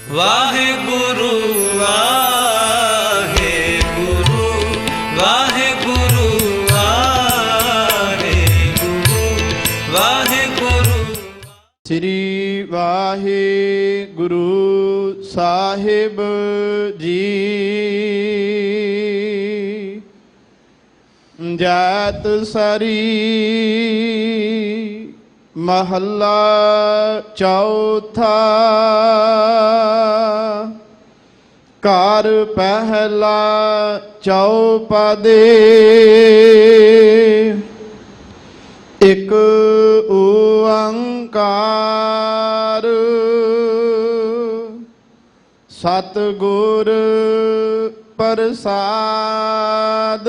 वाहेगुरु वाहेगुरु वाहेगुरु वाहेगुरु वाहेगुरु। श्री वाहेगुरु साहिब जी। जात सरी महला चौथा। कार पहला चौपदे। एक ओंकार सतगुर प्रसाद।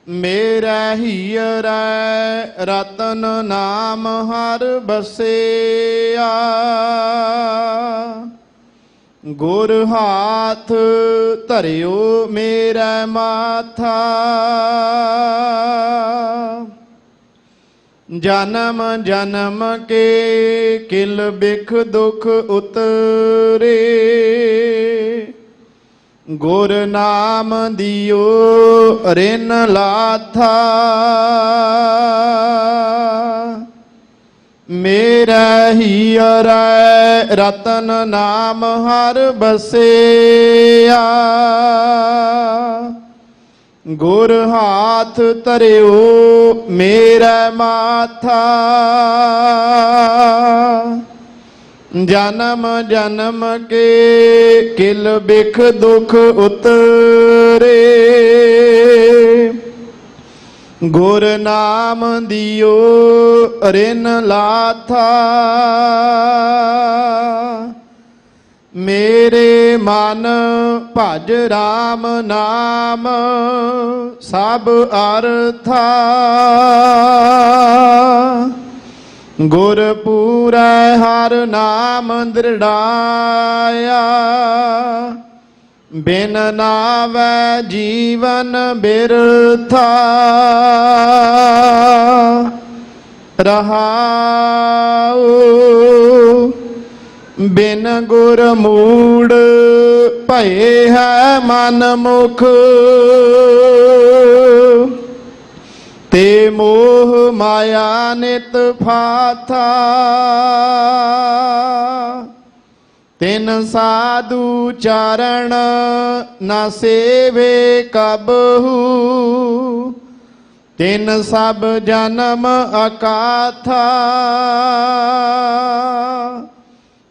मेरा हियरा रतन नाम हर बसेया। गुर हाथ धरियो मेरा माथा। जन्म जन्म के किल बिख दुख उतरे। गुर नाम दियो रिन लाथा। मेरा हियरा रतन नाम हर बसेया। गुर हाथ धरियो मेरा माथा। जन्म जन्म के किल बिख दुख उतरे। गुर नाम दियो रिन लाथा। मेरे मन भज राम नाम सब अर्था। गुर पूरा हर नाम दृढ़ाया। बिन नावै जीवन बिरथा। रहाओ बिन गुर मूड भये है मन मुख। ते मोह माया नित फाथा। तिन साधु चरण न सेवे कबहू। तिन सब जन्म अकाथा।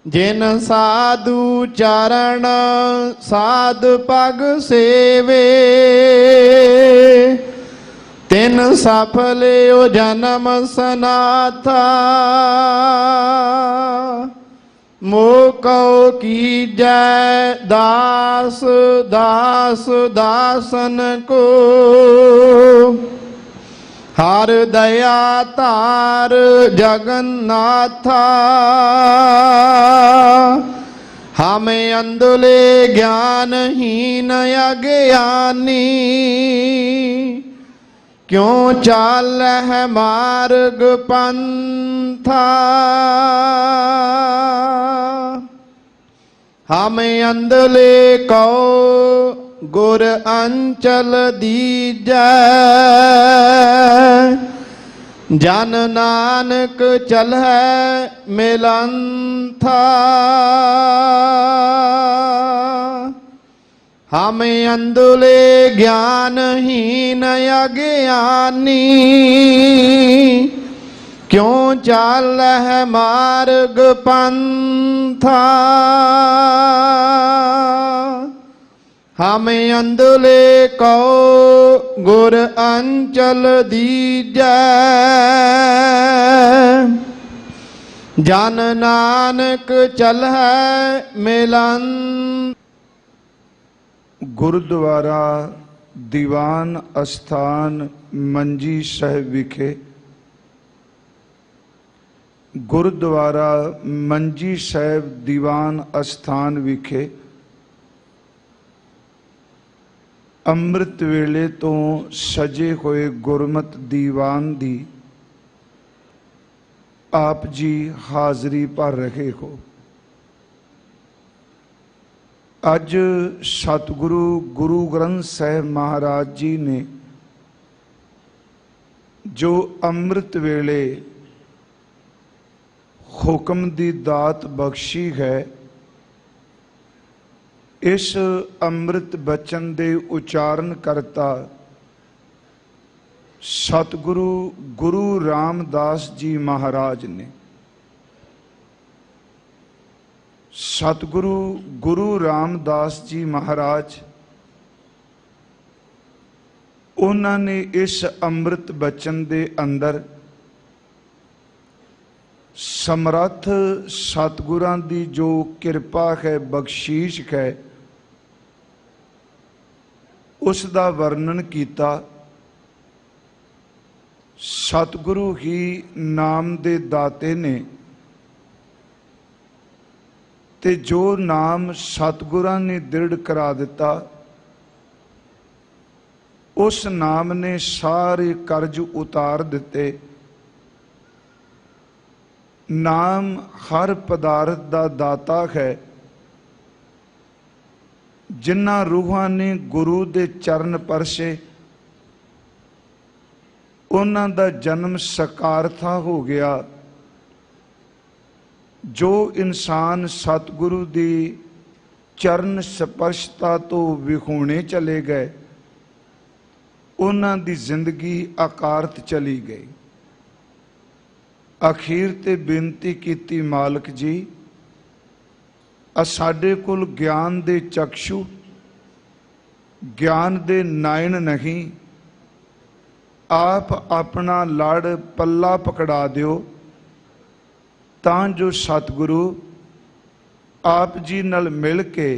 जिन साधु चरण साध पग सेवे। तिन सफल यो जन्म सनाथा। मोको कीजै दास दास दासन को। हर दया तार जगन्नाथा। हमें अंधले ज्ञानहीन अज्ञानी। क्यों चाल है मार्ग पंथा। हमें अंधले को गुर अंचल दीजै। जन नानक चल है मिलंथा। हमें अंधले ज्ञानहीन अज्ञानी। क्यों चाल है मार्ग पंथा। हमें अंधले को गुर अंचल दीजै। जन नानक चल है मिलन। गुरुद्वारा दीवान अस्थान मंजी साहिब विखे गुरुद्वारा मंजी साहिब दीवान अस्थान विखे ਅੰਮ੍ਰਿਤ ਵੇਲੇ ਤੋਂ ਸਜੇ ਹੋਏ ਗੁਰਮਤਿ ਦੀਵਾਨ ਦੀ आप जी हाजरी भर रहे हो। अज सतगुरु गुरु ग्रंथ साहिब महाराज जी ने जो अमृत वेले हुक्म दी दात बख्शी है, इस अमृत बचन दे उचारण करता सतगुरु गुरु रामदास जी महाराज ने। सतगुरु गुरु रामदास जी महाराज उन्होंने इस अमृत बचन दे अंदर समर्थ सतगुरां दी जो किरपा है, बख्शीश है, उसका वर्णन किया। सतगुरु ही नाम दे दाते ने, ते जो नाम सतगुरां ने दृढ़ करा दिता, उस नाम ने सारे कर्ज उतार दिते। नाम हर पदार्थ दा दाता है। जिन्हां रूहां ने गुरु दे चरण परसे, उन्हां दा जन्म सकारथा हो गया। जो इंसान सतगुरु दी चरण स्पर्शता तो विखूणे चले गए, उन्हां दी जिंदगी अकारत चली गई। अखीर ते बेनती कीती, मालक जी साडे कोल ज्ञान दे चक्षु, ज्ञान दे नायन नहीं, आप अपना लड़ पल्ला पकड़ा दियो, तां जो सतगुरु आप जी नाल मिल के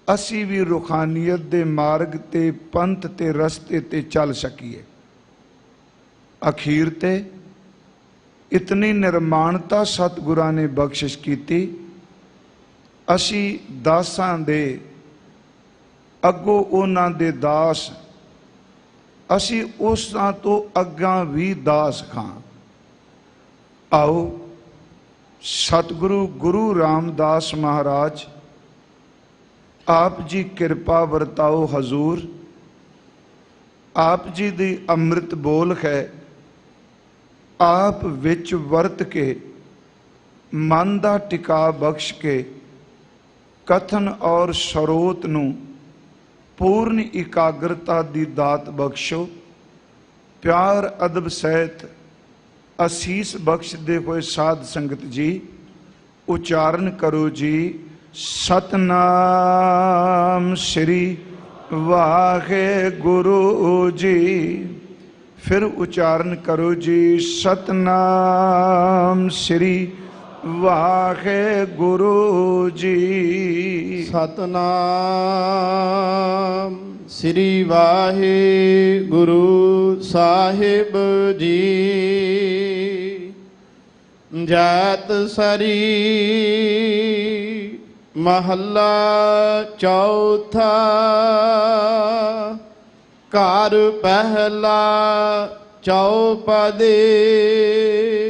असी भी रुखानियत दे मार्ग ते पंथ ते रस्ते ते चल सकीए। अखीर ते इतनी निर्माणता सतगुरां ने बख्शिश कीती, असी दासां दे अगों उन्हां दे दास, असी उसां तो अग्गां भी दास खां। आओ सतगुरु गुरु रामदास महाराज आप जी किरपा वरताओ। हजूर आप जी दी अमृत बोल है, आप विच वरत के मन दा टिका बख्श के कथन और सरोत नूं पूर्ण इकाग्रता दी दात बख्शो। प्यार अदब सहित असीस बख्श दे हुए साध संगत जी उच्चारण करो जी, सतनाम श्री वाहे गुरु जी। फिर उच्चारण करो जी, सतनाम श्री वाहे गुरु जी। सतनाम श्री वाहे गुरु साहिब जी। जात सरी महला चौथा, कार पहला चौपदे।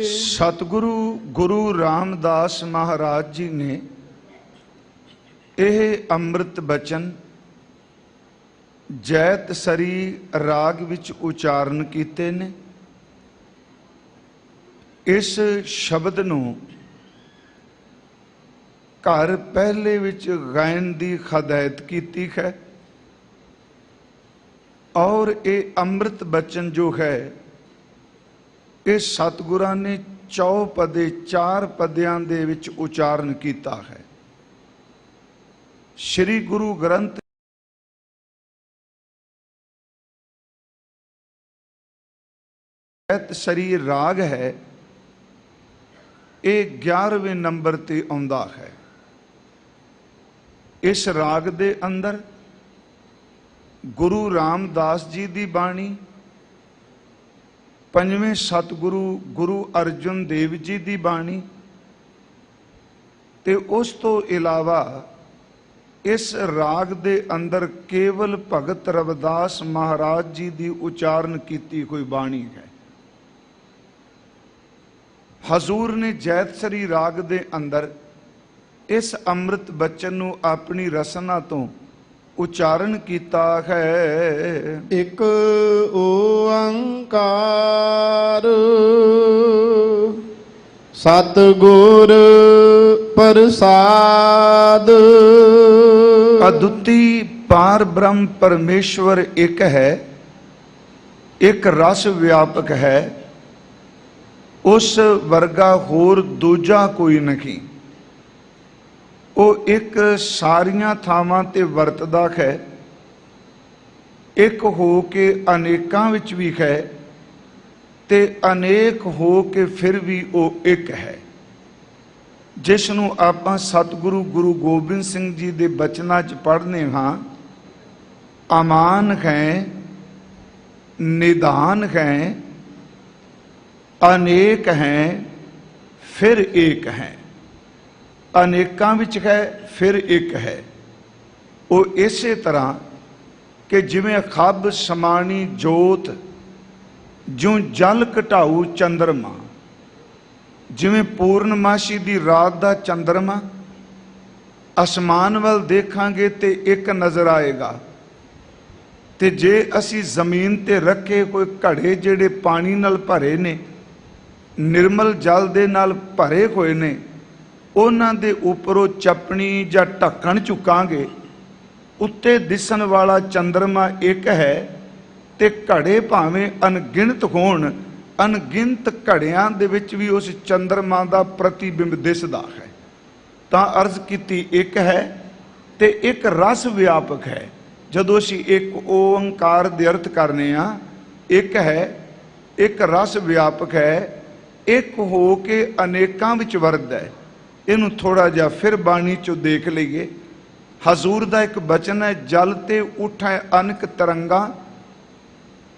सतगुरु गुरु रामदास महाराज जी ने यह अमृत बचन जैत सरी राग विच उचारण कीते ने। इस शब्द नूं घर पहले विच गायन दी हदायत कीती है, और ये अमृत बचन जो है ये सतगुरां ने चौपदे चार पदियां दे विच उचारण कीता है। श्री गुरु ग्रंथ सरी राग है, ये 11वें नंबर ते आउंदा है। इस राग दे अंदर गुरु रामदास जी दी बाणी, पंजवें सतगुरु गुरु अर्जुन देव जी दी बाणी, ते उस तो इलावा इस राग दे अंदर केवल भगत रविदास महाराज जी दी उचारण कीती हुई बाणी है। ਹਜ਼ੂਰ ਨੇ ਜੈਤਸਰੀ ਰਾਗ ਦੇ ਅੰਦਰ ਇਸ ਅੰਮ੍ਰਿਤ ਬਚਨ ਨੂੰ ਆਪਣੀ ਰਸਨਾ ਤੋਂ ਉਚਾਰਨ ਕੀਤਾ ਹੈ। ਇਕ ਓੰਕਾਰ ਸਤਿਗੁਰ ਪ੍ਰਸਾਦ। ਅਦੁੱਤੀ ਪਾਰ ਬ੍ਰਹਮ ਪਰਮੇਸ਼ਵਰ ਇੱਕ ਹੈ, ਇੱਕ ਰਸ ਵਿਆਪਕ ਹੈ, ਉਸ ਵਰਗਾ ਹੋਰ ਦੂਜਾ ਕੋਈ ਨਹੀਂ। ਉਹ ਇੱਕ ਸਾਰੀਆਂ ਥਾਵਾਂ ਤੇ ਵਰਤਦਾ ਹੈ, ਇੱਕ ਹੋ ਕੇ ਅਨੇਕਾਂ ਵਿੱਚ ਵੀ ਹੈ ਤੇ ਅਨੇਕ ਹੋ ਕੇ ਫਿਰ ਵੀ ਉਹ ਇੱਕ ਹੈ, ਜਿਸ ਨੂੰ ਆਪਾਂ ਸਤਿਗੁਰੂ ਗੁਰੂ ਗੋਬਿੰਦ ਸਿੰਘ ਜੀ ਦੇ ਬਚਨਾਂ 'ਚ ਪੜ੍ਹਨੇ ਹਾਂ। ਅਮਾਨ ਹੈ, ਨਿਦਾਨ ਹੈ, ਅਨੇਕ ਹੈ, ਫਿਰ ਏਕ ਹੈ। ਅਨੇਕਾਂ ਵਿੱਚ ਹੈ, ਫਿਰ ਇੱਕ ਹੈ। ਉਹ ਇਸੇ ਤਰ੍ਹਾਂ ਕਿ ਜਿਵੇਂ ਖੱਬ ਸਮਾਣੀ ਜੋਤ, ਜਿਉਂ ਜਲ ਘਟਾਊ ਚੰਦਰਮਾ, ਜਿਵੇਂ ਪੂਰਨਮਾਸ਼ੀ ਦੀ ਰਾਤ ਦਾ ਚੰਦਰਮਾ ਅਸਮਾਨ ਵੱਲ ਦੇਖਾਂਗੇ ਤੇ ਇੱਕ ਨਜ਼ਰ ਆਏਗਾ, ਤੇ ਜੇ ਅਸੀਂ ਜ਼ਮੀਨ ਤੇ ਰੱਖੇ ਕੋਈ ਘੜੇ ਜਿਹੜੇ ਪਾਣੀ ਨਾਲ ਭਰੇ ਨੇ, ਨਿਰਮਲ ਜਲ ਦੇ ਨਾਲ ਭਰੇ ਹੋਏ ਨੇ, ਉਹਨਾਂ ਦੇ ਉੱਪਰੋਂ ਚਪਣੀ ਜਾਂ ਢੱਕਣ ਚੁੱਕਾਂਗੇ, ਉੱਤੇ ਦਿਸਣ ਵਾਲਾ ਚੰਦਰਮਾ ਇੱਕ ਹੈ ਤੇ ਘੜੇ ਭਾਵੇਂ ਅਣਗਿਣਤ ਹੋਣ, ਅਣਗਿਣਤ ਘੜਿਆਂ ਦੇ ਵਿੱਚ ਵੀ ਉਸ ਚੰਦਰਮਾ ਦਾ ਪ੍ਰਤੀਬਿੰਬ ਦਿਸਦਾ ਹੈ। ਤਾਂ ਅਰਜ਼ ਕੀਤੀ ਇੱਕ ਹੈ ਤੇ ਇੱਕ ਰਸ ਵਿਆਪਕ ਹੈ। ਜਦੋਂ ਅਸੀਂ ਇੱਕ ਓੰਕਾਰ ਦੇ ਅਰਥ ਕਰਨੇ ਆ, ਇੱਕ ਹੈ, ਇੱਕ ਰਸ ਵਿਆਪਕ ਹੈ, ਇੱਕ ਹੋ ਕੇ ਅਨੇਕਾਂ ਵਿੱਚ ਵਰਤਦਾ ਹੈ। ਇਹਨੂੰ ਥੋੜਾ ਜਿਹਾ ਫਿਰ ਬਾਣੀ ਚੋਂ ਦੇਖ ਲਈਏ। ਹਜ਼ੂਰ ਦਾ ਇੱਕ ਬਚਨ ਹੈ, ਜਲ ਤੇ ਉਠੈ ਅਨਕ ਤਰੰਗਾ,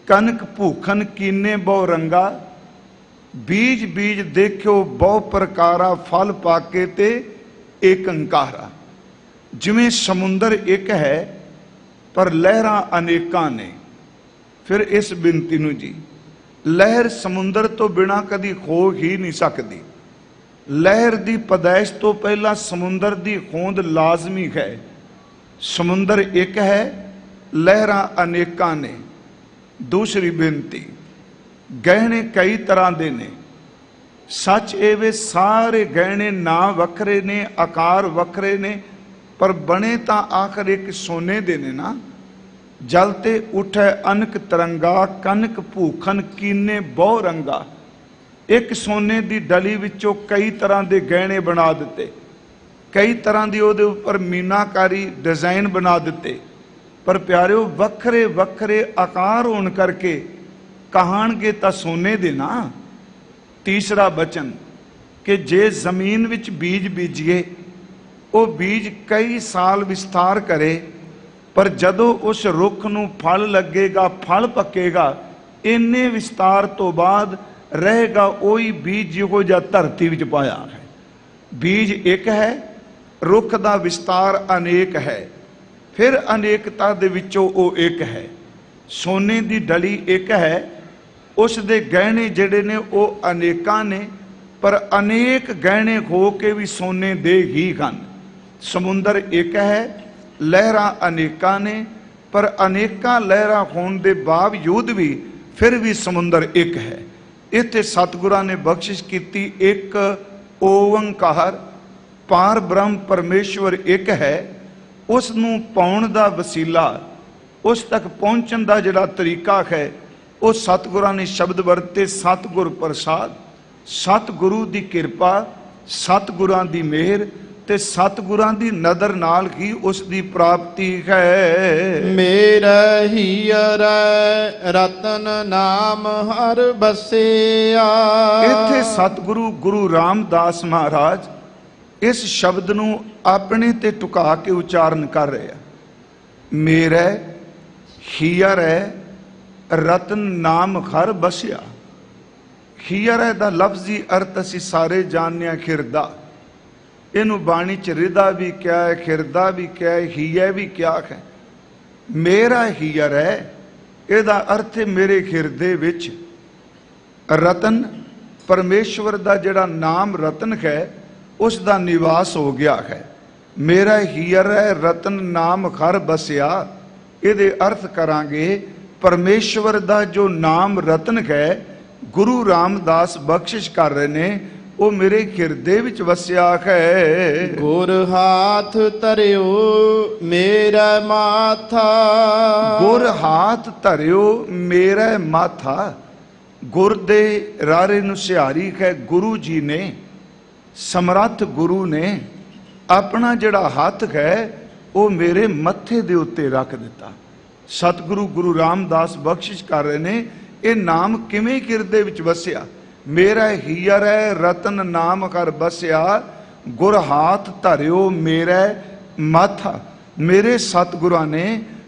ਕਨਕ ਭੂਖਨ ਕੀਨੇ ਬਹੁ ਰੰਗਾ, ਬੀਜ ਬੀਜ ਦੇਖਿਓ ਬਹੁ ਪ੍ਰਕਾਰਾ, ਫਲ ਪਾਕੇ ਤੇ ਏਕ ਅੰਕਾਰਾ। ਜਿਵੇਂ ਸਮੁੰਦਰ ਇੱਕ ਹੈ ਪਰ ਲਹਿਰਾਂ ਅਨੇਕਾਂ ਨੇ। ਫਿਰ ਇਸ ਬੇਨਤੀ ਨੂੰ ਜੀ, ਲਹਿਰ ਸਮੁੰਦਰ ਤੋਂ ਬਿਨਾਂ ਕਦੀ ਹੋ ਹੀ ਨਹੀਂ ਸਕਦੀ। ਲਹਿਰ ਦੀ ਪੈਦਾਇਸ਼ ਤੋਂ ਪਹਿਲਾਂ ਸਮੁੰਦਰ ਦੀ ਹੋਂਦ ਲਾਜ਼ਮੀ ਹੈ। ਸਮੁੰਦਰ ਇੱਕ ਹੈ, ਲਹਿਰਾਂ ਅਨੇਕਾਂ ਨੇ। ਦੂਸਰੀ ਬੇਨਤੀ, ਗਹਿਣੇ ਕਈ ਤਰ੍ਹਾਂ ਦੇ ਨੇ। ਸੱਚ ਇਹ ਵੇ ਸਾਰੇ ਗਹਿਣੇ ਨਾਂ ਵੱਖਰੇ ਨੇ, ਆਕਾਰ ਵੱਖਰੇ ਨੇ, ਪਰ ਬਣੇ ਤਾਂ ਆਖਰ ਇੱਕ ਸੋਨੇ ਦੇ ਨੇ ਨਾ। ਜਲ ਤੇ ਉਠੈ ਅਨਕ ਤਰੰਗਾ, ਕਨਕ ਭੂਖਨ ਕੀਨੇ ਬਹੁ ਰੰਗਾ। ਇੱਕ ਸੋਨੇ ਦੀ ਡਲੀ ਵਿੱਚੋਂ ਕਈ ਤਰ੍ਹਾਂ ਦੇ ਗਹਿਣੇ ਬਣਾ ਦਿੱਤੇ, ਕਈ ਤਰ੍ਹਾਂ ਦੀ ਉਹਦੇ ਉੱਪਰ ਮੀਨਾਕਾਰੀ ਡਿਜ਼ਾਈਨ ਬਣਾ ਦਿੱਤੇ, ਪਰ ਪਿਆਰਿਓ ਵੱਖਰੇ ਵੱਖਰੇ ਆਕਾਰ ਹੋਣ ਕਰਕੇ ਕਹਾਣਗੇ ਤਾਂ ਸੋਨੇ ਦੇ ਨਾ। ਤੀਸਰਾ ਬਚਨ ਕਿ ਜੇ ਜ਼ਮੀਨ ਵਿੱਚ ਬੀਜ ਬੀਜੀਏ, ਉਹ ਬੀਜ ਕਈ ਸਾਲ ਵਿਸਤਾਰ ਕਰੇ, ਪਰ ਜਦੋਂ ਉਸ ਰੁੱਖ ਨੂੰ ਫਲ ਲੱਗੇਗਾ, ਫਲ ਪੱਕੇਗਾ, ਇੰਨੇ ਵਿਸਤਾਰ ਤੋਂ ਬਾਅਦ ਰਹੇਗਾ ਉਹੀ ਬੀਜ ਜਿਹੋ ਜਿਹਾ ਧਰਤੀ ਵਿੱਚ ਪਾਇਆ ਹੈ। ਬੀਜ ਇੱਕ ਹੈ, ਰੁੱਖ ਦਾ ਵਿਸਤਾਰ ਅਨੇਕ ਹੈ, ਫਿਰ ਅਨੇਕਤਾ ਦੇ ਵਿੱਚੋਂ ਉਹ ਇੱਕ ਹੈ। ਸੋਨੇ ਦੀ ਡਲੀ ਇੱਕ ਹੈ, ਉਸ ਦੇ ਗਹਿਣੇ ਜਿਹੜੇ ਨੇ ਉਹ ਅਨੇਕਾਂ ਨੇ, ਪਰ ਅਨੇਕ ਗਹਿਣੇ ਹੋ ਕੇ ਵੀ ਸੋਨੇ ਦੇ ਹੀ ਹਨ। ਸਮੁੰਦਰ ਇੱਕ ਹੈ, ਲਹਿਰਾਂ ਅਨੇਕਾਂ ਨੇ, ਪਰ ਅਨੇਕਾਂ ਲਹਿਰਾਂ ਹੋਣ ਦੇ ਬਾਵਜੂਦ ਵੀ ਫਿਰ ਵੀ ਸਮੁੰਦਰ ਇੱਕ ਹੈ। ਇੱਥੇ ਸਤਿਗੁਰਾਂ ਨੇ ਬਖਸ਼ਿਸ਼ ਕੀਤੀ, ਇੱਕ ਓੰਕਾਰ ਪਾਰ ਬ੍ਰਹਮ ਪਰਮੇਸ਼ਵਰ ਇੱਕ ਹੈ। ਉਸ ਨੂੰ ਪਾਉਣ ਦਾ ਵਸੀਲਾ, ਉਸ ਤੱਕ ਪਹੁੰਚਣ ਦਾ ਜਿਹੜਾ ਤਰੀਕਾ ਹੈ, ਉਹ ਸਤਿਗੁਰਾਂ ਨੇ ਸ਼ਬਦ ਵਰਤੇ, ਸਤਿਗੁਰ ਪ੍ਰਸਾਦ। ਸਤਿਗੁਰੂ ਦੀ ਕਿਰਪਾ, ਸਤਿਗੁਰਾਂ ਦੀ ਮਿਹਰ ਤੇ ਸਤਿਗੁਰਾਂ ਦੀ ਨਦਰ ਨਾਲ ਹੀ ਉਸ ਦੀ ਪ੍ਰਾਪਤੀ ਹੈ। ਮੇਰਾ ਹੀਰ ਰਤਨ ਨਾਮ ਹਰ ਬਸਿਆ। ਇੱਥੇ ਸਤਿਗੁਰੂ ਗੁਰੂ ਰਾਮਦਾਸ ਮਹਾਰਾਜ ਇਸ ਸ਼ਬਦ ਨੂੰ ਆਪਣੇ ਤੇ ਟੁਕਾ ਕੇ ਉਚਾਰਨ ਕਰ ਰਹੇ ਆ। ਮੇਰਾ ਹੀਰ ਰਤਨ ਨਾਮ ਹਰ ਬਸਿਆ। ਹੀਰ ਦਾ ਲਫ਼ਜ਼ੀ ਅਰਥ ਅਸੀਂ ਸਾਰੇ ਜਾਣਦੇ ਹਾਂ, ਖਿਰਦਾ। ਇਹਨੂੰ ਬਾਣੀ ਚ ਰਿਦਾ ਵੀ ਕਿਹਾ ਹੈ, ਖਿਰਦਾ ਵੀ ਕਿਹਾ ਹੈ, ਹੀਆ ਵੀ ਕਿਹਾ ਹੈ। ਮੇਰਾ ਹੀਰ ਹੈ, ਇਹਦਾ ਅਰਥ ਹੈ ਮੇਰੇ ਖਿਰਦੇ ਵਿੱਚ। ਰਤਨ परमेश्वर का जिहड़ा नाम रतन है उस दा निवास हो गया है। मेरा हीर है रतन नाम घर बसिया, इहदे अर्थ करांगे परमेश्वर का जो नाम रतन है गुरु रामदास बख्शिश कर रहे ने वो मेरे हिरदे विच वसिया है। गुर हाथ धरियो मेरा माथा, गुर हाथ धरियो मेरा माथा। गुर दे रारे नूं सिहारी है गुरु जी ने, समर्थ गुरु ने अपना जिहड़ा हाथ है वो मेरे मत्थे दे उत्ते रख दिता। सतगुरु गुरु रामदास बख्शिश कर रहे ने ये नाम किवें हिरदे विच वसिया। मेरा हीर है रतन नाम कर बसिया, गुर हाथ धरियो मेरा माथा। मेरे सतगुरां ने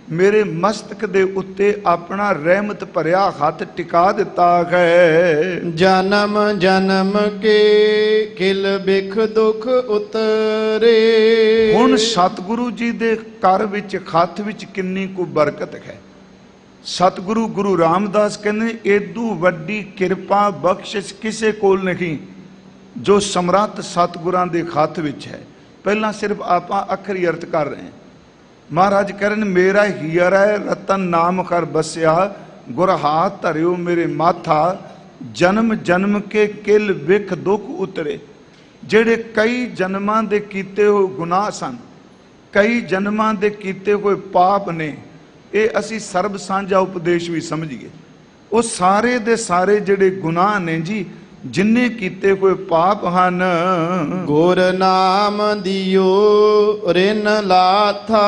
मेरे मस्तक दे उत्ते अपना रहमत भरिया हाथ टिका दिता है। जन्म जन्म के किल बिख दुख उतरे। हुण सतगुरु जी दे कर विच हथ विच किन्नी को बरकत है। सतगुरु गुरु रामदास कहते एदू वड्डी किरपा बख्शिश किसे कोल नहीं जो समर्थ सतगुरां दे हथ विच है। पहला सिर्फ आपां अखरी अर्थ कर रहे हैं। महाराज कहन मेरा हीर है रतन नाम कर बसिया, गुर हाथ धरियो मेरे माथा। जन्म जन्म के किल विख दुख उतरे। जेड़े कई जन्मां दे कीते हुए गुनाह सन, कई जन्मां दे कीते हुए पाप ने, ये असी सर्ब सांझा उपदेश भी समझिए। वो सारे दे सारे जेड़े गुनाह ने जी जिन्ने कीते हुए पाप हन, गुर नाम दियो रिन लाथा।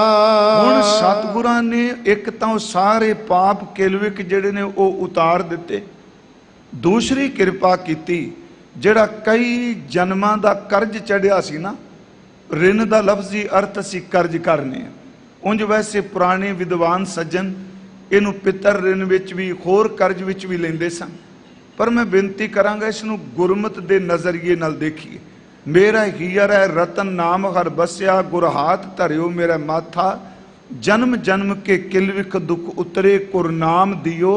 हुण सतगुरां ने एक तां सारे पाप किलविक जेड़े ने वो उतार दिते। दूसरी किरपा कीती जेड़ा कई जन्मां दा कर्ज चढ़िया सी ना, रिन दा लफ्जी अर्थ असी कर्ज करने। उंज वैसे पुराने विद्वान सज्जन इनू पितर रिन विच भी होर कर्ज विच भी लेंदे सन, पर मैं बेनती करांगा इसनू गुरमत दे नजरिए नाल देखिए। मेरा हीर है रतन नाम हर बसिया, गुर हाथ धरियो मेरा माथा। जन्म जन्म के किलविख दुख उतरे, कुर नाम दियो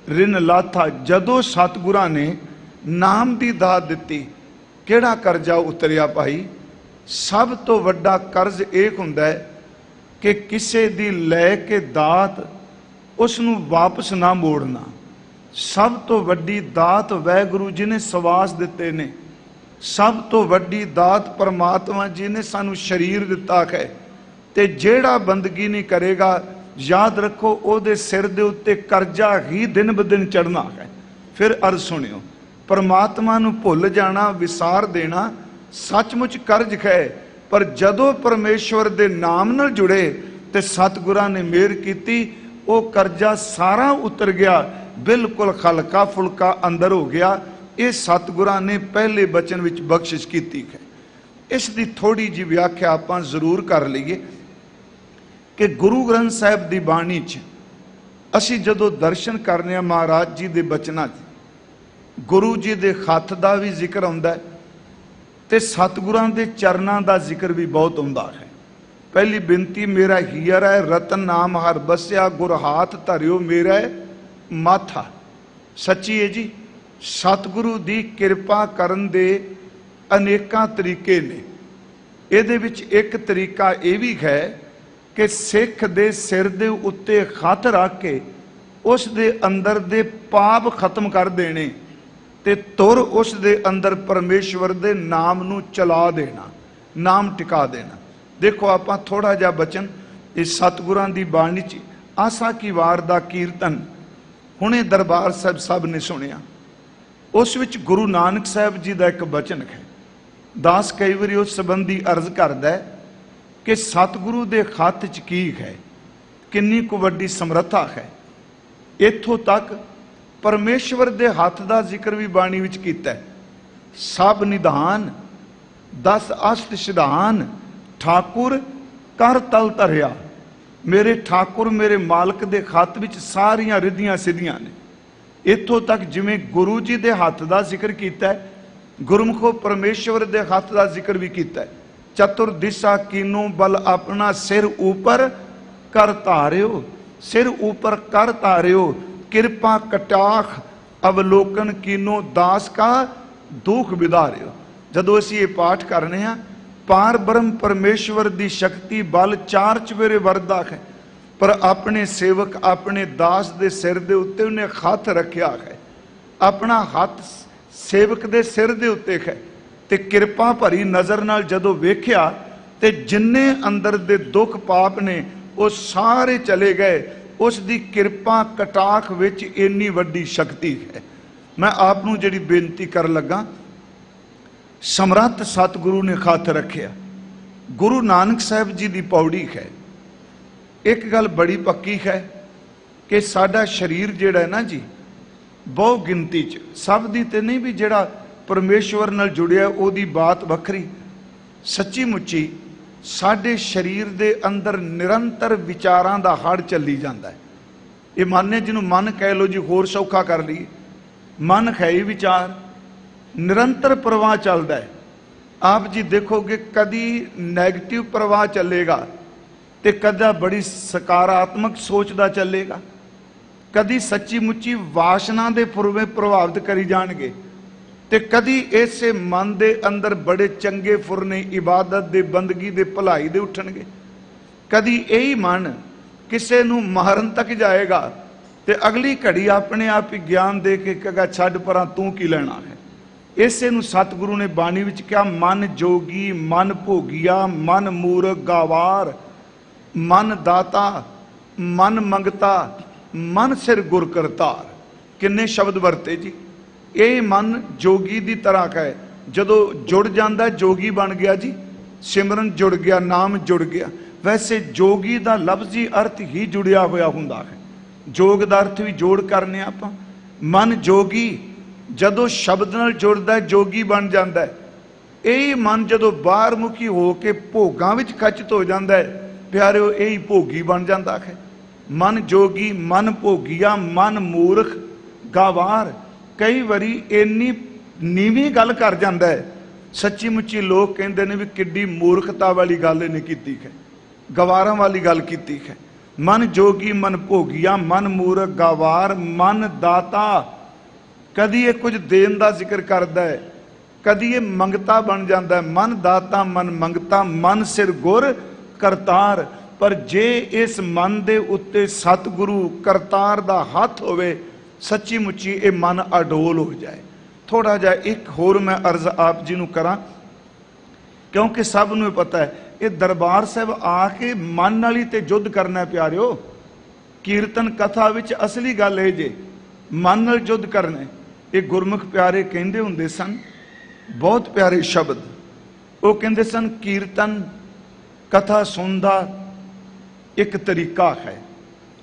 रिन लाथा। जदों सतगुरां ने नाम दी दात दिती, किहड़ा करजा उतरिया भाई? सब तो वड्डा कर्ज एक हुंदा है कि किसे दी लै के दात उसनू वापस ना मोड़ना। सब तो वड्डी दात वाहिगुरू जी ने सवास दिते ने। सब तो वड्डी दात परमात्मा जी ने सानू शरीर दिता है। ते जेड़ा बंदगी नहीं करेगा, याद रखो ओदे सिर दे उत्ते करजा ही दिन ब दिन चढ़ना है। फिर अर्ज सुनियो, परमात्मा नू भुल जाना, विसार देना सचमुच कर्ज है। पर जदों परमेश्वर दे नाम नाल जुड़े ते सतगुरां ने मेहर कीती, वो करजा सारा उतर गया, बिल्कुल खलका फुलका अंदर हो गया। ये सतगुरां ने पहले बचन विच बख्शिश कीती है। इस दी थोड़ी जी व्याख्या आपां जरूर कर लईए कि गुरु ग्रंथ साहिब दी बाणी च असी जदों दर्शन करने आ महाराज जी दे बचनां च गुरु जी दे हत्थ दा भी जिक्र आउंदा है ते सतगुरां दे चरनां दा जिक्र भी बहुत आउंदा है। पहली बेनती, मेरा हीर है रतन नाम हर बसिया, गुर हाथ धरियो मेरा माथा। सच्ची है जी, सतगुरु दी किरपा करन दे अनेकां तरीके ने। इहदे विच एक तरीका यह भी है कि सिख दे सिर दे उत्ते हथ रख के उस दे अंदर दे पाप खत्म कर देने ते तुर उस दे अंदर परमेश्वर दे नाम नू चला देना, नाम टिका देना। देखो आपां थोड़ा जा बचन इस सतगुरां दी बाणी च आसा की वार दा कीर्तन हुणे दरबार साहब सब ने सुनिया। उस विच गुरु नानक साहब जी दा एक बचन है। दास कई बारी उस संबंधी अर्ज करदा है कि सतगुरु दे हत्थ च की है, किन्नी को वड्डी समर्था है। इत्थों तक परमेश्वर दे हत्थ दा जिक्र भी बाणी विच कीता है। सब निधान 10 अष्ट सिधान, ठाकुर कर तल धरिया। मेरे ठाकुर मेरे मालक दे हत्थ विच सारियां रिधियां सिद्धियां ने। इत्थों तक जिवें गुरु जी दे हत्थ दा जिक्र कीता है, गुरमुखो परमेश्वर दे हत्थ दा जिक्र भी कीता है। चतुर दिशा कीनो बल अपना सिर ऊपर कर धारियो, सिर ऊपर कर धारियो। कृपा कटाख अवलोकन कीनो दास का ਦੁੱਖ ਵਿਦਾਰਿਓ। ਜਦੋਂ ਅਸੀਂ ਇਹ ਪਾਠ ਕਰਨੇ ਆ, ਪਾਰ ਬ੍ਰਹਮ ਪਰਮੇਸ਼ਵਰ ਦੀ ਸ਼ਕਤੀ ਬਲ ਚਾਰ ਚਵੇਰੇ ਵਰਦਾ ਹੈ, ਪਰ ਆਪਣੇ ਸੇਵਕ ਆਪਣੇ ਦਾਸ ਦੇ ਸਿਰ ਦੇ ਉੱਤੇ ਉਹਨੇ ਹੱਥ ਰੱਖਿਆ ਹੈ, ਆਪਣਾ ਹੱਥ ਸੇਵਕ ਦੇ ਸਿਰ ਦੇ ਉੱਤੇ ਹੈ, ਤੇ ਕਿਰਪਾ ਭਰੀ ਨਜ਼ਰ ਨਾਲ ਜਦੋਂ ਵੇਖਿਆ ਤੇ ਜਿੰਨੇ ਅੰਦਰ ਦੇ ਦੁੱਖ ਪਾਪ ਨੇ ਉਹ ਸਾਰੇ ਚਲੇ ਗਏ। ਉਸ ਦੀ ਕਿਰਪਾ ਕਟਾਖ ਵਿੱਚ ਇੰਨੀ ਵੱਡੀ ਸ਼ਕਤੀ ਹੈ। ਮੈਂ ਆਪ ਨੂੰ ਜਿਹੜੀ ਬੇਨਤੀ ਕਰਨ ਲੱਗਾ, ਸਮਰੱਥ ਸਤਿਗੁਰੂ ਨੇ ਹੱਥ ਰੱਖਿਆ। ਗੁਰੂ ਨਾਨਕ ਸਾਹਿਬ ਜੀ ਦੀ ਪੌੜੀ ਹੈ। ਇੱਕ ਗੱਲ ਬੜੀ ਪੱਕੀ ਹੈ ਕਿ ਸਾਡਾ ਸਰੀਰ ਜਿਹੜਾ ਹੈ ਨਾ ਜੀ, ਬਹੁ ਗਿਣਤੀ 'ਚ, ਸਭ ਦੀ ਤੇ ਨਹੀਂ ਵੀ ਜਿਹੜਾ ਪਰਮੇਸ਼ਵਰ ਨਾਲ ਜੁੜਿਆ ਉਹਦੀ ਬਾਤ ਵੱਖਰੀ, ਸੱਚੀ ਮੁੱਚੀ ਸਾਡੇ ਸਰੀਰ ਦੇ ਅੰਦਰ ਨਿਰੰਤਰ ਵਿਚਾਰਾਂ ਦਾ ਹੜ ਚੱਲੀ ਜਾਂਦਾ ਹੈ। ਇਹ ਮਨ ਹੈ, ਜਿਹਨੂੰ ਮਨ ਕਹਿ ਲੋ ਜੀ, ਹੋਰ ਸੌਖਾ ਕਰ ਲਈਏ, ਮਨ ਹੈ ਹੀ ਵਿਚਾਰ, ਨਿਰੰਤਰ ਪ੍ਰਵਾਹ ਚੱਲਦਾ ਹੈ। ਆਪ ਜੀ ਦੇਖੋਗੇ ਕਦੀ ਨੈਗੇਟਿਵ ਪ੍ਰਵਾਹ ਚੱਲੇਗਾ ਤੇ ਕਦਾ ਬੜੀ ਸਕਾਰਾਤਮਕ ਸੋਚ ਦਾ ਚੱਲੇਗਾ, ਕਦੀ ਸੱਚੀ ਮੁੱਚੀ ਵਾਸ਼ਨਾ ਦੇ ਫੁਰਵੇ ਪ੍ਰਭਾਵਿਤ ਕਰੀ ਜਾਣਗੇ, ਤੇ ਕਦੀ ਇਸੇ ਮਨ ਦੇ ਅੰਦਰ ਬੜੇ ਚੰਗੇ ਫੁਰਨੇ ਇਬਾਦਤ ਦੇ, ਬੰਦਗੀ ਦੇ, ਭਲਾਈ ਦੇ ਉੱਠਣਗੇ। ਕਦੀ ਇਹੀ ਮਨ ਕਿਸੇ ਨੂੰ ਮਾਰਨ ਤੱਕ ਜਾਏਗਾ ਤੇ ਅਗਲੀ ਘੜੀ ਆਪਣੇ ਆਪ ਹੀ ਗਿਆਨ ਦੇ ਕੇ ਕਹੇਗਾ ਛੱਡ ਪਰਾਂ, ਤੂੰ ਕੀ ਲੈਣਾ ਹੈ। ਇਸੇ ਨੂੰ ਸਤਿਗੁਰੂ ਨੇ ਬਾਣੀ ਵਿੱਚ ਕਿਹਾ, ਮਨ ਜੋਗੀ ਮਨ ਭੋਗੀਆ ਮਨ ਮੂਰਖ ਗਾਵਾਰ, ਮਨ ਦਾਤਾ ਮਨ ਮੰਗਤਾ ਮਨ ਸਿਰ ਗੁਰ ਕਰਤਾਰ। ਕਿੰਨੇ ਸ਼ਬਦ ਵਰਤੇ ਜੀ। ਇਹ ਮਨ ਜੋਗੀ ਦੀ ਤਰ੍ਹਾਂ ਹੈ, ਜਦੋਂ ਜੁੜ ਜਾਂਦਾ ਜੋਗੀ ਬਣ ਗਿਆ ਜੀ, ਸਿਮਰਨ ਜੁੜ ਗਿਆ, ਨਾਮ ਜੁੜ ਗਿਆ। ਵੈਸੇ ਜੋਗੀ ਦਾ ਲਫ਼ਜ਼ੀ ਅਰਥ ਹੀ ਜੁੜਿਆ ਹੋਇਆ ਹੁੰਦਾ ਹੈ, ਜੋਗ ਦਾ ਅਰਥ ਵੀ ਜੋੜ ਕਰਨੇ ਆਪਾਂ। ਮਨ ਜੋਗੀ ਜਦੋਂ ਸ਼ਬਦ ਨਾਲ ਜੁੜਦਾ ਜੋਗੀ ਬਣ ਜਾਂਦਾ ਹੈ। ਇਹ ਮਨ ਜਦੋਂ ਬਾਹਰ ਮੁਖੀ ਹੋ ਕੇ ਭੋਗਾਂ ਵਿੱਚ ਖਚਿਤ ਹੋ ਜਾਂਦਾ ਹੈ ਪਿਆਰਿਓ, ਇਹ ਹੀ ਭੋਗੀ ਬਣ ਜਾਂਦਾ ਹੈ। ਮਨ ਜੋਗੀ ਮਨ ਭੋਗੀਆ ਮਨ ਮੂਰਖ ਗਾਵਾਰ। ਕਈ ਵਾਰੀ ਇੰਨੀ ਨੀਵੀਂ ਗੱਲ ਕਰ ਜਾਂਦਾ ਹੈ, ਸੱਚੀ ਮੁੱਚੀ ਲੋਕ ਕਹਿੰਦੇ ਨੇ ਵੀ ਕਿੱਡੀ ਮੂਰਖਤਾ ਵਾਲੀ ਗੱਲ ਇਹਨੇ ਕੀਤੀ ਹੈ, ਗਵਾਰਾਂ ਵਾਲੀ ਗੱਲ ਕੀਤੀ ਹੈ। ਮਨ ਜੋਗੀ ਮਨ ਭੋਗੀਆ ਮਨ ਮੂਰਖ ਗਾਵਾਰ ਮਨ ਦਾਤਾ। ਕਦੀ ਇਹ ਕੁਝ ਦੇਣ ਦਾ ਜ਼ਿਕਰ ਕਰਦਾ ਹੈ, ਕਦੀ ਇਹ ਮੰਗਤਾ ਬਣ ਜਾਂਦਾ ਹੈ। ਮਨ ਦਾਤਾ ਮਨ ਮੰਗਤਾ ਮਨ ਸਿਰ ਗੁਰ ਕਰਤਾਰ। ਪਰ ਜੇ ਇਸ ਮਨ ਦੇ ਉੱਤੇ ਸਤਿਗੁਰੂ ਕਰਤਾਰ ਦਾ ਹੱਥ ਹੋਵੇ, ਸੱਚੀ ਮੁੱਚੀ ਇਹ ਮਨ ਅਡੋਲ ਹੋ ਜਾਏ। ਥੋੜਾ ਜਿਹਾ ਇੱਕ ਹੋਰ ਮੈਂ ਅਰਜ਼ ਆਪ ਜੀ ਨੂੰ ਕਰਾਂ, ਕਿਉਂਕਿ ਸਭ ਨੂੰ ਪਤਾ ਹੈ ਇਹ ਦਰਬਾਰ ਸਾਹਿਬ ਆ ਕੇ ਮਨ ਵਾਲੀ ਤੇ ਯੁੱਧ ਕਰਨਾ ਪਿਆਰਿਓ। ਕੀਰਤਨ ਕਥਾ ਵਿੱਚ ਅਸਲੀ ਗੱਲ ਇਹ ਜੇ ਮਨ ਨਾਲ ਯੁੱਧ ਕਰਨਾ। ਇਹ ਗੁਰਮੁਖ ਪਿਆਰੇ ਕਹਿੰਦੇ ਹੁੰਦੇ ਸਨ, ਬਹੁਤ ਪਿਆਰੇ ਸ਼ਬਦ। ਉਹ ਕਹਿੰਦੇ ਸਨ ਕੀਰਤਨ ਕਥਾ ਸੁਣਦਾ ਇੱਕ ਤਰੀਕਾ ਹੈ।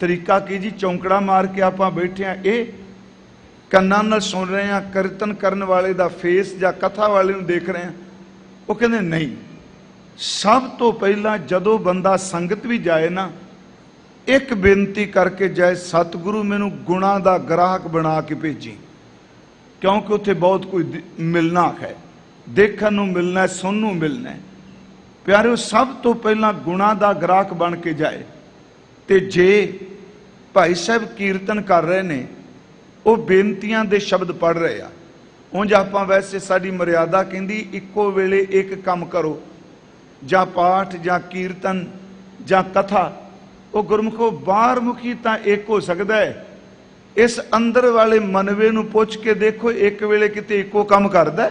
ਤਰੀਕਾ ਕੀ ਜੀ? ਚੌਂਕੜਾ ਮਾਰ ਕੇ ਆਪਾਂ ਬੈਠੇ ਆ, ਇਹ ਕੰਨਾਂ ਨਾਲ ਸੁਣ ਰਹੇ ਆ, ਕੀਰਤਨ ਕਰਨ ਵਾਲੇ ਦਾ ਫੇਸ ਜਾਂ ਕਥਾ ਵਾਲੇ ਨੂੰ ਦੇਖ ਰਹੇ ਆ। ਉਹ ਕਹਿੰਦੇ ਨਹੀਂ, ਸਭ ਤੋਂ ਪਹਿਲਾਂ ਜਦੋਂ ਬੰਦਾ ਸੰਗਤ ਵੀ ਜਾਏ ਨਾ, ਇੱਕ ਬੇਨਤੀ ਕਰਕੇ ਜਾਏ, ਸਤਿਗੁਰੂ ਮੈਨੂੰ ਗੁਣਾ ਦਾ ਗ੍ਰਾਹਕ ਬਣਾ ਕੇ ਭੇਜੀ, ਕਿਉਂਕਿ ਉੱਥੇ ਬਹੁਤ ਕੁਝ ਮਿਲਣਾ ਹੈ, ਦੇਖਣ ਨੂੰ ਮਿਲਣਾ, ਸੁਣਨ ਨੂੰ ਮਿਲਣਾ। ਪਿਆਰਿਓ, ਸਭ ਤੋਂ ਪਹਿਲਾਂ ਗੁਣਾ ਦਾ ਗ੍ਰਾਹਕ ਬਣ ਕੇ ਜਾਏ। ਤੇ ਜੇ ਭਾਈ ਸਾਹਿਬ ਕੀਰਤਨ ਕਰ ਰਹੇ ਨੇ, ਉਹ ਬੇਨਤੀਆਂ ਦੇ ਸ਼ਬਦ ਪੜ੍ਹ ਰਹੇ ਆ, ਉਂਝ ਆਪਾਂ ਵੈਸੇ ਸਾਡੀ ਮਰਿਆਦਾ ਕਹਿੰਦੀ ਇੱਕੋ ਵੇਲੇ ਇੱਕ ਕੰਮ ਕਰੋ, ਜਾਂ ਪਾਠ ਜਾਂ ਕੀਰਤਨ ਜਾਂ ਕਥਾ। ਉਹ ਗੁਰਮੁਖੋ ਬਾਹਰ ਮੁਖੀ ਤਾਂ ਇੱਕ ਹੋ ਸਕਦਾ ਹੈ, ਇਸ ਅੰਦਰ ਵਾਲੇ ਮਨਵੇ ਨੂੰ ਪੁੱਛ ਕੇ ਦੇਖੋ, ਇੱਕ ਵੇਲੇ ਕਿਤੇ ਇੱਕੋ ਕੰਮ ਕਰਦਾ?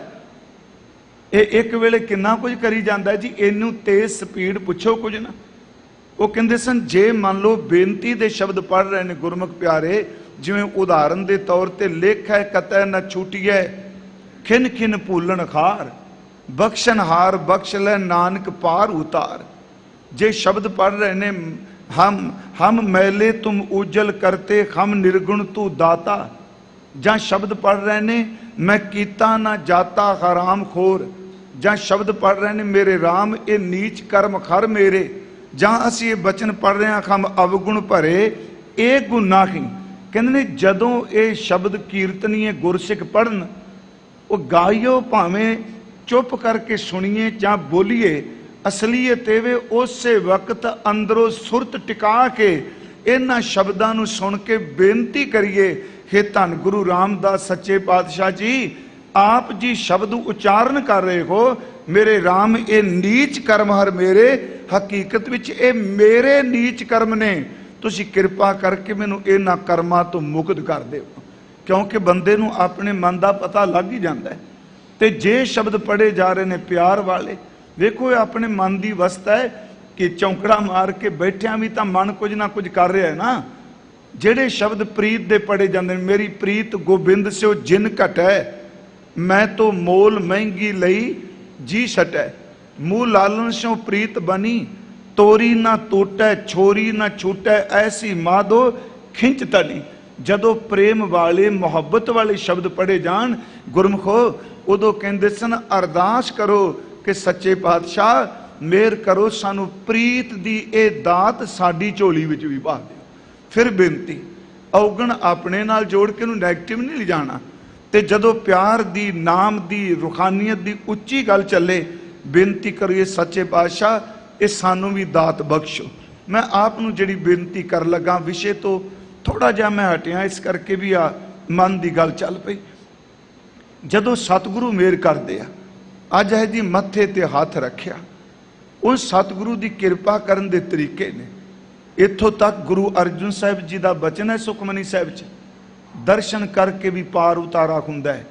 ਇਹ ਇੱਕ ਵੇਲੇ ਕਿੰਨਾ ਕੁਝ ਕਰੀ ਜਾਂਦਾ ਜੀ। ਇਹਨੂੰ ਤੇਜ਼ ਸਪੀਡ ਪੁੱਛੋ ਕੁਝ ਨਾ। ਉਹ ਕਹਿੰਦੇ ਸਨ ਜੇ ਮੰਨ ਲਓ ਬੇਨਤੀ ਦੇ ਸ਼ਬਦ ਪੜ੍ਹ ਰਹੇ ਨੇ ਗੁਰਮੁਖ ਪਿਆਰੇ, ਜਿਵੇਂ ਉਦਾਹਰਨ ਦੇ ਤੌਰ ਤੇ ਲੇਖਾ ਕਤੈ ਨ ਛੂਟੀਐ ਖਿਨ ਖਿਨ ਭੂਲਣ ਖਾਰ, ਬਖਸ਼ਣ ਹਾਰ ਬਖਸ਼ ਲੈ ਨਾਨਕ ਪਾਰ ਉਤਾਰ। ਜੇ ਸ਼ਬਦ ਪੜ੍ਹ ਰਹੇ ਨੇ ਹਮ ਮੈਲੇ ਤੁਮ ਉਜਲ ਕਰਤੇ ਹਮ ਨਿਰਗੁਣ ਤੂੰ ਦਾਤਾ, ਜਾਂ ਸ਼ਬਦ ਪੜ੍ਹ ਰਹੇ ਨੇ ਮੈਂ ਕੀਤਾ ਨਾ ਜਾਤਾ ਹਰਾਮ ਖੋਰ, ਜਾਂ ਸ਼ਬਦ ਪੜ੍ਹ ਰਹੇ ਨੇ ਮੇਰੇ ਰਾਮ ਇਹ ਨੀਚ ਕਰਮ ਖਰ ਮੇਰੇ, ਜਾਂ ਅਸੀਂ ਇਹ ਬਚਨ ਪੜ੍ਹ ਰਹੇ ਹਾਂ ਹਮ ਅਵਗੁਣ ਭਰੇ ਇਹ ਗੁਨਾਹੀ। ਕਹਿੰਦੇ ਨੇ ਜਦੋਂ ਇਹ ਸ਼ਬਦ ਕੀਰਤਨੀਏ ਗੁਰਸਿੱਖ ਪੜ੍ਹਨ, ਉਹ ਗਾਇਓ ਭਾਵੇਂ ਚੁੱਪ ਕਰਕੇ ਸੁਣੀਏ ਜਾਂ ਬੋਲੀਏ, ਅਸਲੀਅਤ ਇਹ ਉਸੇ ਵਕਤ ਅੰਦਰੋਂ ਸੁਰਤ ਟਿਕਾ ਕੇ ਇਹਨਾਂ ਸ਼ਬਦਾਂ ਨੂੰ ਸੁਣ ਕੇ ਬੇਨਤੀ ਕਰੀਏ, ਹੇ ਧੰਨ ਗੁਰੂ ਰਾਮਦਾਸ ਸੱਚੇ ਪਾਤਸ਼ਾਹ ਜੀ, आप जी शब्द उच्चारण कर रहे हो, मेरे राम ये नीच कर्म हर मेरे, हकीकत विच ये मेरे नीच कर्म ने, तुसी कृपा करके मैनू इन्हां कर्मां तो मुक्त कर दिओ। क्योंकि बंदे नू अपने मन का पता लग ही जाता है। तो जे शब्द पढ़े जा रहे हैं प्यार वाले, वेखो ये अपने मन की अवस्था है कि चौंकड़ा मार के बैठिया भी तो मन कुछ ना कुछ कर रहा है ना। जेड़े शब्द प्रीत दे पढ़े जाते हैं, मेरी प्रीत गोबिंद से जिन घटै, मैं तो मोल महंगी लई जी छटै, मूल लालन स्यों प्रीत बनी, तोरी ना टूटै छोरी ना छूटै, ऐसी माधो खिंच तली। जदों प्रेम वाले मुहब्बत वाले शब्द पढ़े जान गुरमुखो, उदों कहंदे सन अरदास करो कि सच्चे पातशाह मेहर करो, सानू प्रीत दी ए दात साडी झोली विच भी पा दिओ। फिर बेनती औगण अपने नाल जोड़ के नूं नैगेटिव नहीं ले जाना। ते जदों प्यार दी, नाम दी, रुखानियत दी उच्ची गल चले, बेनती करिए सच्चे पातशाह ये सानू भी दात बख्शो। मैं आप नूं जिहड़ी बेनती कर लगा विषय तो थोड़ा जिहा मैं हटिया, इस करके भी आ मन की गल चल पई। जदों सतगुरु मेहर करदे आ, अज है जी मत्थे ते हथ रखिया, उस सतगुरु की कृपा करन दे तरीके ने। इत्थों तक गुरु अर्जुन साहिब जी का बचन है सुखमनी साहिब च, दर्शन करके भी पार उतारा हुंदा है,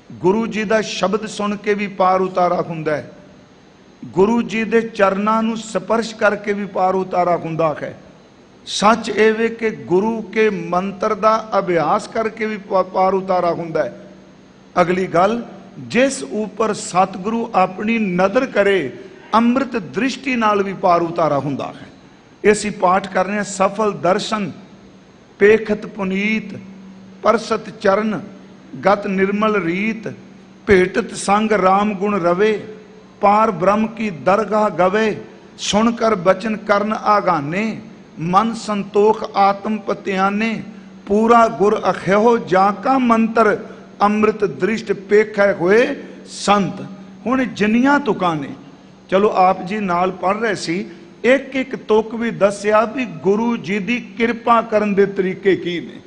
गुरु जी का शब्द सुन के भी पार उतारा हुंदा है, गुरु जी के चरनां नूं स्पर्श करके भी पार उतारा हुंदा है। सच एवे कि गुरु के मंत्र का अभ्यास करके भी पार उतारा हुंदा है। अगली गल, जिस ऊपर सतगुरु अपनी नज़र करे, अमृत दृष्टि नाल भी पार उतारा हुंदा है। असीं पाठ कर रहे हैं, सफल दर्शन पेखत पुनीत, परसत चरण गत निर्मल रीत, भेटत संग राम गुण रवे, पार ब्रह्म की दरगाह गवे, सुनकर बचन करन आगाने, मन संतोख आत्म पत्याने, पूरा गुर अख्यो जाका मंत्र, अमृत दृष्ट पेखै होए संत। हुण जिन्नियां तुकां ने, चलो आप जी नाल पढ़ रहे सी, एक एक तुक भी दस्या भी गुरु जी की कृपा करन दे तरीके की ने।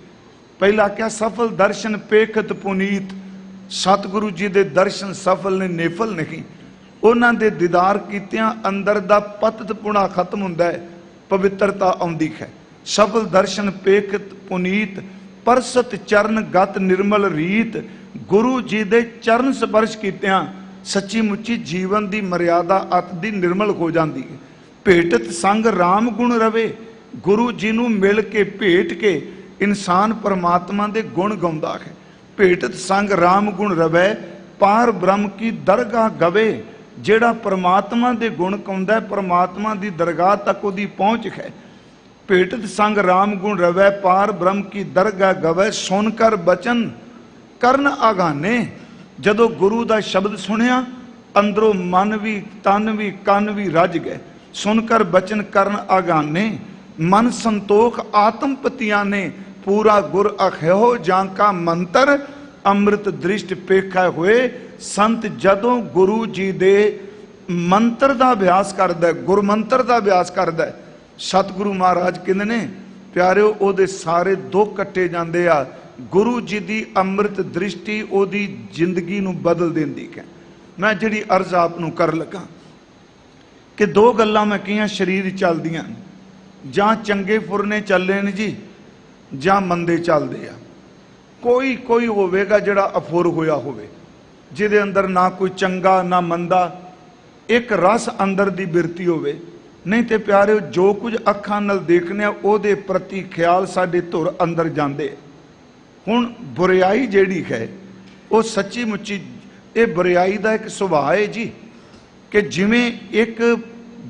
पहला क्या, सफल दर्शन पेखत पुनीत, सतगुरु जी दे दर्शन सफल ने, नेफल नहीं। उन्हां दे दीदार कीतियां अंदर दा पततपुणा खत्म हुंदा है, पवित्रता आउंदी है। सफल दर्शन पेखत पुनीत, परसत चरण गत निर्मल रीत, गुरु जी दे चरण स्पर्श कीतियां सच्ची मुच्ची जीवन की मर्यादा अत दी निर्मल हो जाती है। भेटत संग राम गुण रवे, गुरु जी नूं मिल के भेट के इंसान परमात्मा दे गुण गाउंदा है। भेटत संग राम गुण रवे, पार ब्रह्म की दरगाह गवे, जेड़ा परमात्मा दे गुण गाउंदा है, परमात्मा दी दरगाह तक उहदी पहुंच है। भेटत संग राम गुण रवै, पार ब्रह्म की दरगाह गवै, सुनकर बचन करन आगाने। जदों गुरु दा शब्द सुनिया, अंदरों मन भी, तन भी, कन भी रज गए। सुनकर बचन करन आगाने, मन संतोख आत्म पतियाने, पूरा गुर अख्यो जांका मंत्र, अमृत दृष्ट पेखा हुए संत। जदों गुरु जी दे मंत्र का अभ्यास करदा है, गुर मंत्र का अभ्यास करदा है, सतगुरु महाराज कहंदे ने प्यारिओ ओदे सारे दुख कट्टे जांदे आ। गुरु जी की अमृत दृष्टि ओदी जिंदगी नूं बदल देंदी है। मैं जिहड़ी अर्ज आप नूं कर लगा कि दो गल्लां मैं कहियां शरीर चलदियां, जां चंगे फुरने चले ने जी, जां मंदे चलदे आ। कोई कोई होवेगा जिहड़ा अफुर होया होवे, जिहदे अंदर ना कोई चंगा ना मंदा, एक रस अंदर दी बिरती होवे। नहीं तो प्यारे जो कुछ अखां नाल देखने ओहदे प्रति ख्याल साडे धुर अंदर जांदे। हुण बुराई जिहड़ी है वो सच्ची मुच्ची ये बुराई का एक सुभाव है जी, कि जिमें एक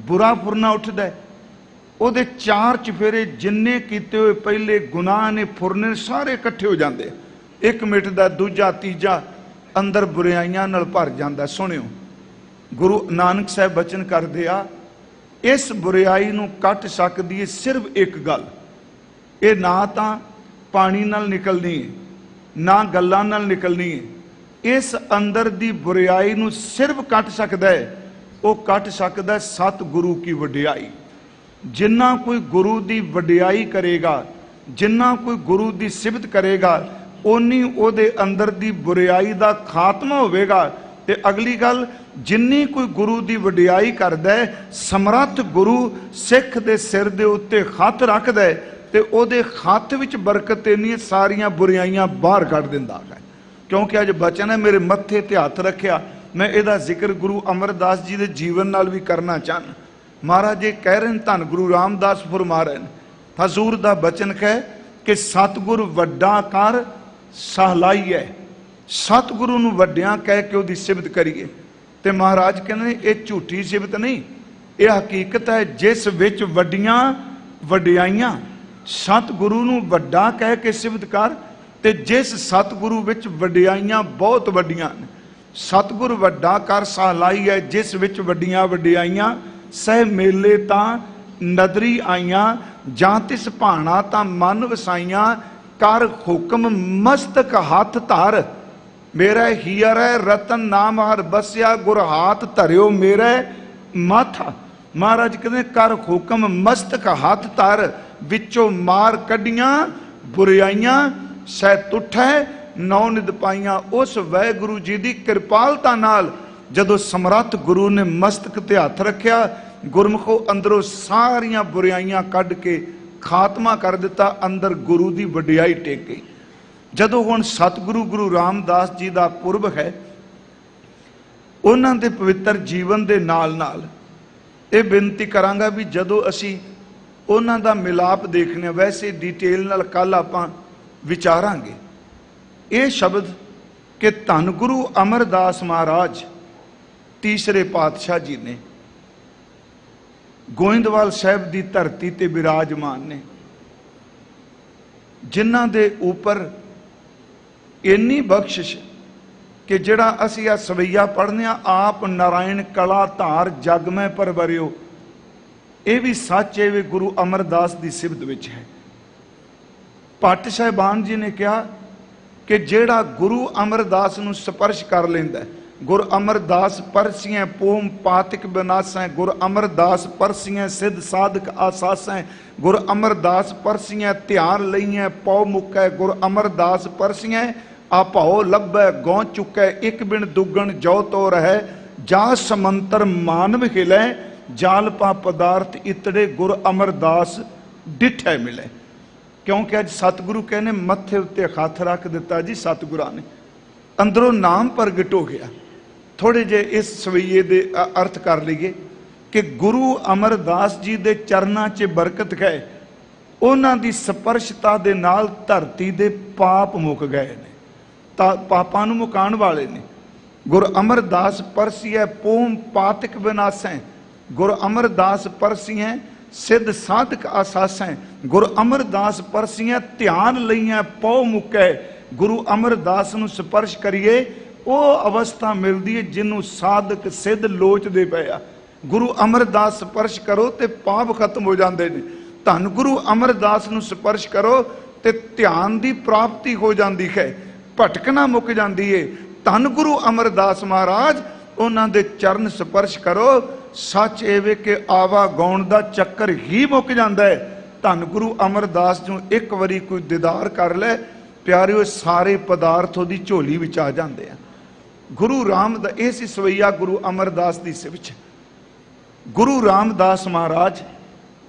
बुरा फुरना उठदा है, ਉਹਦੇ चार चफेरे जिन्ने कीते हुए पहले गुनाह ने फुरने सारे इकट्ठे हो जाते, एक मिटदा दूजा तीजा अंदर बुराइयां नाल भर जाता। सुनियो गुरु नानक साहब बचन करदे आ, इस बुराई नूं कट सकदी है सिर्फ एक गल, ये ना तां पानी नाल निकलनी है ना गल्लां नाल निकलनी है। इस अंदर दी बुराई नूं सिर्फ कट सकदा है, वो कट सकदा है सतगुरु की वडियाई। जिन्ना कोई गुरु की वडियाई करेगा, जिन्ना कोई गुरु की सिफत करेगा, ਉਨੀ ਉਹਦੇ ਅੰਦਰ ਦੀ ਬੁਰਾਈ ਦਾ ਖਾਤਮਾ ਹੋਵੇਗਾ। ਤੇ ਅਗਲੀ ਗੱਲ, ਜਿੰਨੀ ਕੋਈ ਗੁਰੂ ਦੀ ਵਡਿਆਈ ਕਰਦਾ ਹੈ, ਸਮਰੱਥ ਗੁਰੂ ਸਿੱਖ ਦੇ ਸਿਰ ਦੇ ਉੱਤੇ ਹੱਥ ਰੱਖਦਾ ਹੈ ਤੇ ਉਹਦੇ ਹੱਥ ਵਿੱਚ ਬਰਕਤ ਇੰਨੀ ਸਾਰੀਆਂ ਬੁਰਾਈਆਂ ਬਾਹਰ ਕੱਢ ਦਿੰਦਾ ਹੈ। ਕਿਉਂਕਿ ਅੱਜ ਬਚਨ ਹੈ, ਮੇਰੇ ਮੱਥੇ ਤੇ ਹੱਥ ਰੱਖਿਆ, ਮੈਂ ਇਹਦਾ ਜ਼ਿਕਰ ਗੁਰੂ ਅਮਰਦਾਸ ਜੀ ਦੇ ਜੀਵਨ ਨਾਲ ਵੀ ਕਰਨਾ ਚਾਹੁੰਦਾ। ਮਹਾਰਾਜ ਜੀ ਕਹਿ ਰਹੇ ਨੇ, ਧੰਨ ਗੁਰੂ ਰਾਮਦਾਸ ਫਰਮਾ ਰਹੇ ਨੇ, ਹਜ਼ੂਰ ਦਾ ਬਚਨ ਹੈ ਕਿ ਸਤਿਗੁਰ ਵੱਡਾ ਕਰ ਸਹਲਾਈ ਹੈ। ਸਤਿਗੁਰੂ ਨੂੰ ਵੱਡਿਆਂ ਕਹਿ ਕੇ ਉਹਦੀ ਸਿਫਤ ਕਰੀਏ। ਤੇ ਮਹਾਰਾਜ ਕਹਿੰਦੇ ਨੇ ਇਹ ਝੂਠੀ ਸਿਫਤ ਨਹੀਂ, ਇਹ ਹਕੀਕਤ ਹੈ ਜਿਸ ਵਿੱਚ ਵੱਡੀਆਂ ਵਡਿਆਈਆਂ। ਸਤਿਗੁਰੂ ਨੂੰ ਵੱਡਾ ਕਹਿ ਕੇ ਸਿਫਤ ਕਰ, ਤੇ ਜਿਸ ਸਤਿਗੁਰੂ ਵਿੱਚ ਵਡਿਆਈਆਂ ਬਹੁਤ ਵੱਡੀਆਂ ਨੇ। ਸਤਿਗੁਰ ਵੱਡਾ ਕਰ ਸਹਲਾਈ ਹੈ, ਜਿਸ ਵਿੱਚ ਵੱਡੀਆਂ ਵਡਿਆਈਆਂ। ਸਹਿ ਮੇਲੇ ਤਾਂ ਨਦਰੀ ਆਈਆਂ, ਜਾਂ ਤਿਸ ਭਾਣਾ ਤਾਂ ਮਨ ਵਸਾਈਆਂ। ਕਰ ਹੁਕਮ ਮਸਤਕ ਹੱਥ ਧਰ, ਮੇਰਾ ਹੀਰ ਹੈ ਰਤਨ ਨਾਮ ਹਰ ਬਸਿਆ। ਗੁਰ ਹਾਥ ਧਰਿਓ ਮੇਰੇ ਮਾਥਾ। ਮਹਾਰਾਜ ਕਹਿੰਦੇ ਕਰ ਹੁਕਮ ਮਸਤਕ ਹੱਥ ਧਰ, ਵਿੱਚੋਂ ਮਾਰ ਕੱਢੀਆਂ ਬੁਰਾਈਆਂ। ਸਹਿ ਤੁਠੈ ਨੌ ਨਿਦ ਪਾਈਆਂ। ਉਸ ਵਾਹਿਗੁਰੂ ਜੀ ਦੀ ਕਿਰਪਾਲਤਾ ਨਾਲ ਜਦੋਂ ਸਮਰੱਥ ਗੁਰੂ ਨੇ ਮਸਤਕ ਤੇ ਹੱਥ ਰੱਖਿਆ, ਗੁਰਮੁਖੋ ਅੰਦਰੋਂ ਸਾਰੀਆਂ ਬੁਰਾਈਆਂ ਕੱਢ ਕੇ ਖਾਤਮਾ ਕਰ ਦਿੱਤਾ। ਅੰਦਰ ਗੁਰੂ ਦੀ ਵਡਿਆਈ ਟੇਕ ਗਈ। ਜਦੋਂ ਹੁਣ ਸਤਿਗੁਰੂ ਗੁਰੂ ਰਾਮਦਾਸ ਜੀ ਦਾ ਪੁਰਬ ਹੈ, ਉਹਨਾਂ ਦੇ ਪਵਿੱਤਰ ਜੀਵਨ ਦੇ ਨਾਲ ਨਾਲ ਇਹ ਬੇਨਤੀ ਕਰਾਂਗਾ ਵੀ ਜਦੋਂ ਅਸੀਂ ਉਹਨਾਂ ਦਾ ਮਿਲਾਪ ਦੇਖਨੇ, ਵੈਸੇ ਡਿਟੇਲ ਨਾਲ ਕੱਲ ਆਪਾਂ ਵਿਚਾਰਾਂਗੇ। ਇਹ ਸ਼ਬਦ ਕਿ ਧੰਨ ਗੁਰੂ ਅਮਰਦਾਸ ਮਹਾਰਾਜ ਤੀਸਰੇ ਪਾਤਸ਼ਾਹ ਜੀ ਨੇ ਗੋਇੰਦਵਾਲ ਸਾਹਿਬ ਦੀ ਧਰਤੀ ਤੇ ਬਿਰਾਜਮਾਨ ਨੇ, ਜਿਨ੍ਹਾਂ ਦੇ ਉੱਪਰ ਇੰਨੀ ਬਖਸ਼ਿਸ਼ ਕਿ ਜਿਹੜਾ ਅਸੀਂ ਆ ਸਵਈਆ ਪੜ੍ਹਨੇ ਆ, ਆਪ ਨਾਰਾਇਣ ਕਲਾ ਧਾਰ ਜਗ ਮੈਂ ਪਰਵਰਿਓ। ਇਹ ਵੀ ਸੱਚ ਹੈ ਵੀ ਗੁਰੂ ਅਮਰਦਾਸ ਦੀ ਸਿਫਤ ਵਿੱਚ ਹੈ। ਭੱਟ ਸਾਹਿਬਾਨ ਜੀ ਨੇ ਕਿਹਾ ਕਿ ਜਿਹੜਾ ਗੁਰੂ ਅਮਰਦਾਸ ਨੂੰ ਸਪਰਸ਼ ਕਰ ਲੈਂਦਾ, ਗੁਰ ਅਮਰਦਾਸ ਪਰਸੀਆਂ ਪੋਮ ਪਾਤਿਕ ਬਿਨਾਸੈ। ਗੁਰ ਅਮਰਦਾਸ ਪਰਸੀਆਂ ਸਿੱਧ ਸਾਧਕ ਆਸਾਸੈ। ਗੁਰ ਅਮਰਦਾਸ ਪਰਸੀਆਂ ਧਿਆਨ ਲਈਆਂ ਪਉ ਮੁਕੈ। ਗੁਰ ਅਮਰਦਾਸ ਪਰਸੀਆਂ ਆਪਉ ਲੱਭੈ ਗਉ ਚੁਕੈ। ਇੱਕ ਬਿਨ ਦੁੱਗਣ ਜੋ ਤੋ ਰਹਿ, ਜਾ ਸਮੰਤਰ ਮਾਨਵ ਹਿਲੈ। ਜਾਲਪਾ ਪਦਾਰਥ ਇਤੜੇ ਗੁਰ ਅਮਰਦਾਸ ਡਿਠੈ ਮਿਲੇ। ਕਿਉਂਕਿ ਅੱਜ ਸਤਿਗੁਰੂ ਕਹਿੰਦੇ ਮੱਥੇ ਉੱਤੇ ਹੱਥ ਰੱਖ ਦਿੱਤਾ ਜੀ ਸਤਿਗੁਰਾਂ ਨੇ, ਅੰਦਰੋਂ ਨਾਮ ਪ੍ਰਗਟ ਹੋ ਗਿਆ। ਥੋੜੇ ਜੇ ਇਸ ਸਵਈਏ ਦੇ ਅਰਥ ਕਰ ਲਈਏ ਕਿ ਗੁਰੂ ਅਮਰਦਾਸ ਜੀ ਦੇ ਚਰਨਾਂ 'ਚ ਬਰਕਤ ਹੈ। ਉਹਨਾਂ ਦੀ ਸਪਰਸ਼ਤਾ ਦੇ ਨਾਲ ਧਰਤੀ ਦੇ ਪਾਪ ਮੁੱਕ ਗਏ ਨੇ, ਤਾਂ ਪਾਪਾਂ ਨੂੰ ਮੁਕਾਉਣ ਵਾਲੇ ਨੇ। ਗੁਰ ਅਮਰਦਾਸ ਪਰਸੀਐ ਪੋਮ ਪਾਤਿਕ ਬਿਨਾਸੈ। ਗੁਰ ਅਮਰਦਾਸ ਪਰਸੀਐ ਸਿੱਧ ਸਾਧਕ ਆਸਾਸੈ। ਗੁਰ ਅਮਰਦਾਸ ਪਰਸੀਐ ਧਿਆਨ ਲਈਆਂ ਪਉ ਮੁਕੈ। ਗੁਰੂ ਅਮਰਦਾਸ ਨੂੰ ਸਪਰਸ਼ ਕਰੀਏ, ਉਹ ਅਵਸਥਾ ਮਿਲਦੀ ਹੈ ਜਿਹਨੂੰ ਸਾਧਕ ਸਿੱਧ ਲੋਚਦੇ ਪਏ ਆ। ਗੁਰੂ ਅਮਰਦਾਸ ਸਪਰਸ਼ ਕਰੋ ਤੇ ਪਾਪ ਖਤਮ ਹੋ ਜਾਂਦੇ ਨੇ। ਧੰਨ ਗੁਰੂ ਅਮਰਦਾਸ ਨੂੰ ਸਪਰਸ਼ ਕਰੋ ਤੇ ਧਿਆਨ ਦੀ ਪ੍ਰਾਪਤੀ ਹੋ ਜਾਂਦੀ ਹੈ, ਭਟਕਣਾ ਮੁੱਕ ਜਾਂਦੀ ਹੈ। ਧੰਨ ਗੁਰੂ ਅਮਰਦਾਸ ਮਹਾਰਾਜ, ਉਹਨਾਂ ਦੇ ਚਰਨ ਸਪਰਸ਼ ਕਰੋ, ਸੱਚ ਇਹ ਵੇ ਕਿ ਆਵਾ ਗਾਉਣ ਦਾ ਚੱਕਰ ਹੀ ਮੁੱਕ ਜਾਂਦਾ ਹੈ। ਧੰਨ ਗੁਰੂ ਅਮਰਦਾਸ ਨੂੰ ਇੱਕ ਵਾਰੀ ਕੋਈ ਦੀਦਾਰ ਕਰ ਲੈ ਪਿਆਰਿਓ, ਸਾਰੇ ਪਦਾਰਥ ਉਹਦੀ ਝੋਲੀ ਵਿੱਚ ਆ ਜਾਂਦੇ ਆ। ਗੁਰੂ ਰਾਮਦਾਸ, ਇਹ ਸੀ ਸਵਈਆ ਗੁਰੂ ਅਮਰਦਾਸ ਦੀ ਸਿਵਚ। ਗੁਰੂ ਰਾਮਦਾਸ ਮਹਾਰਾਜ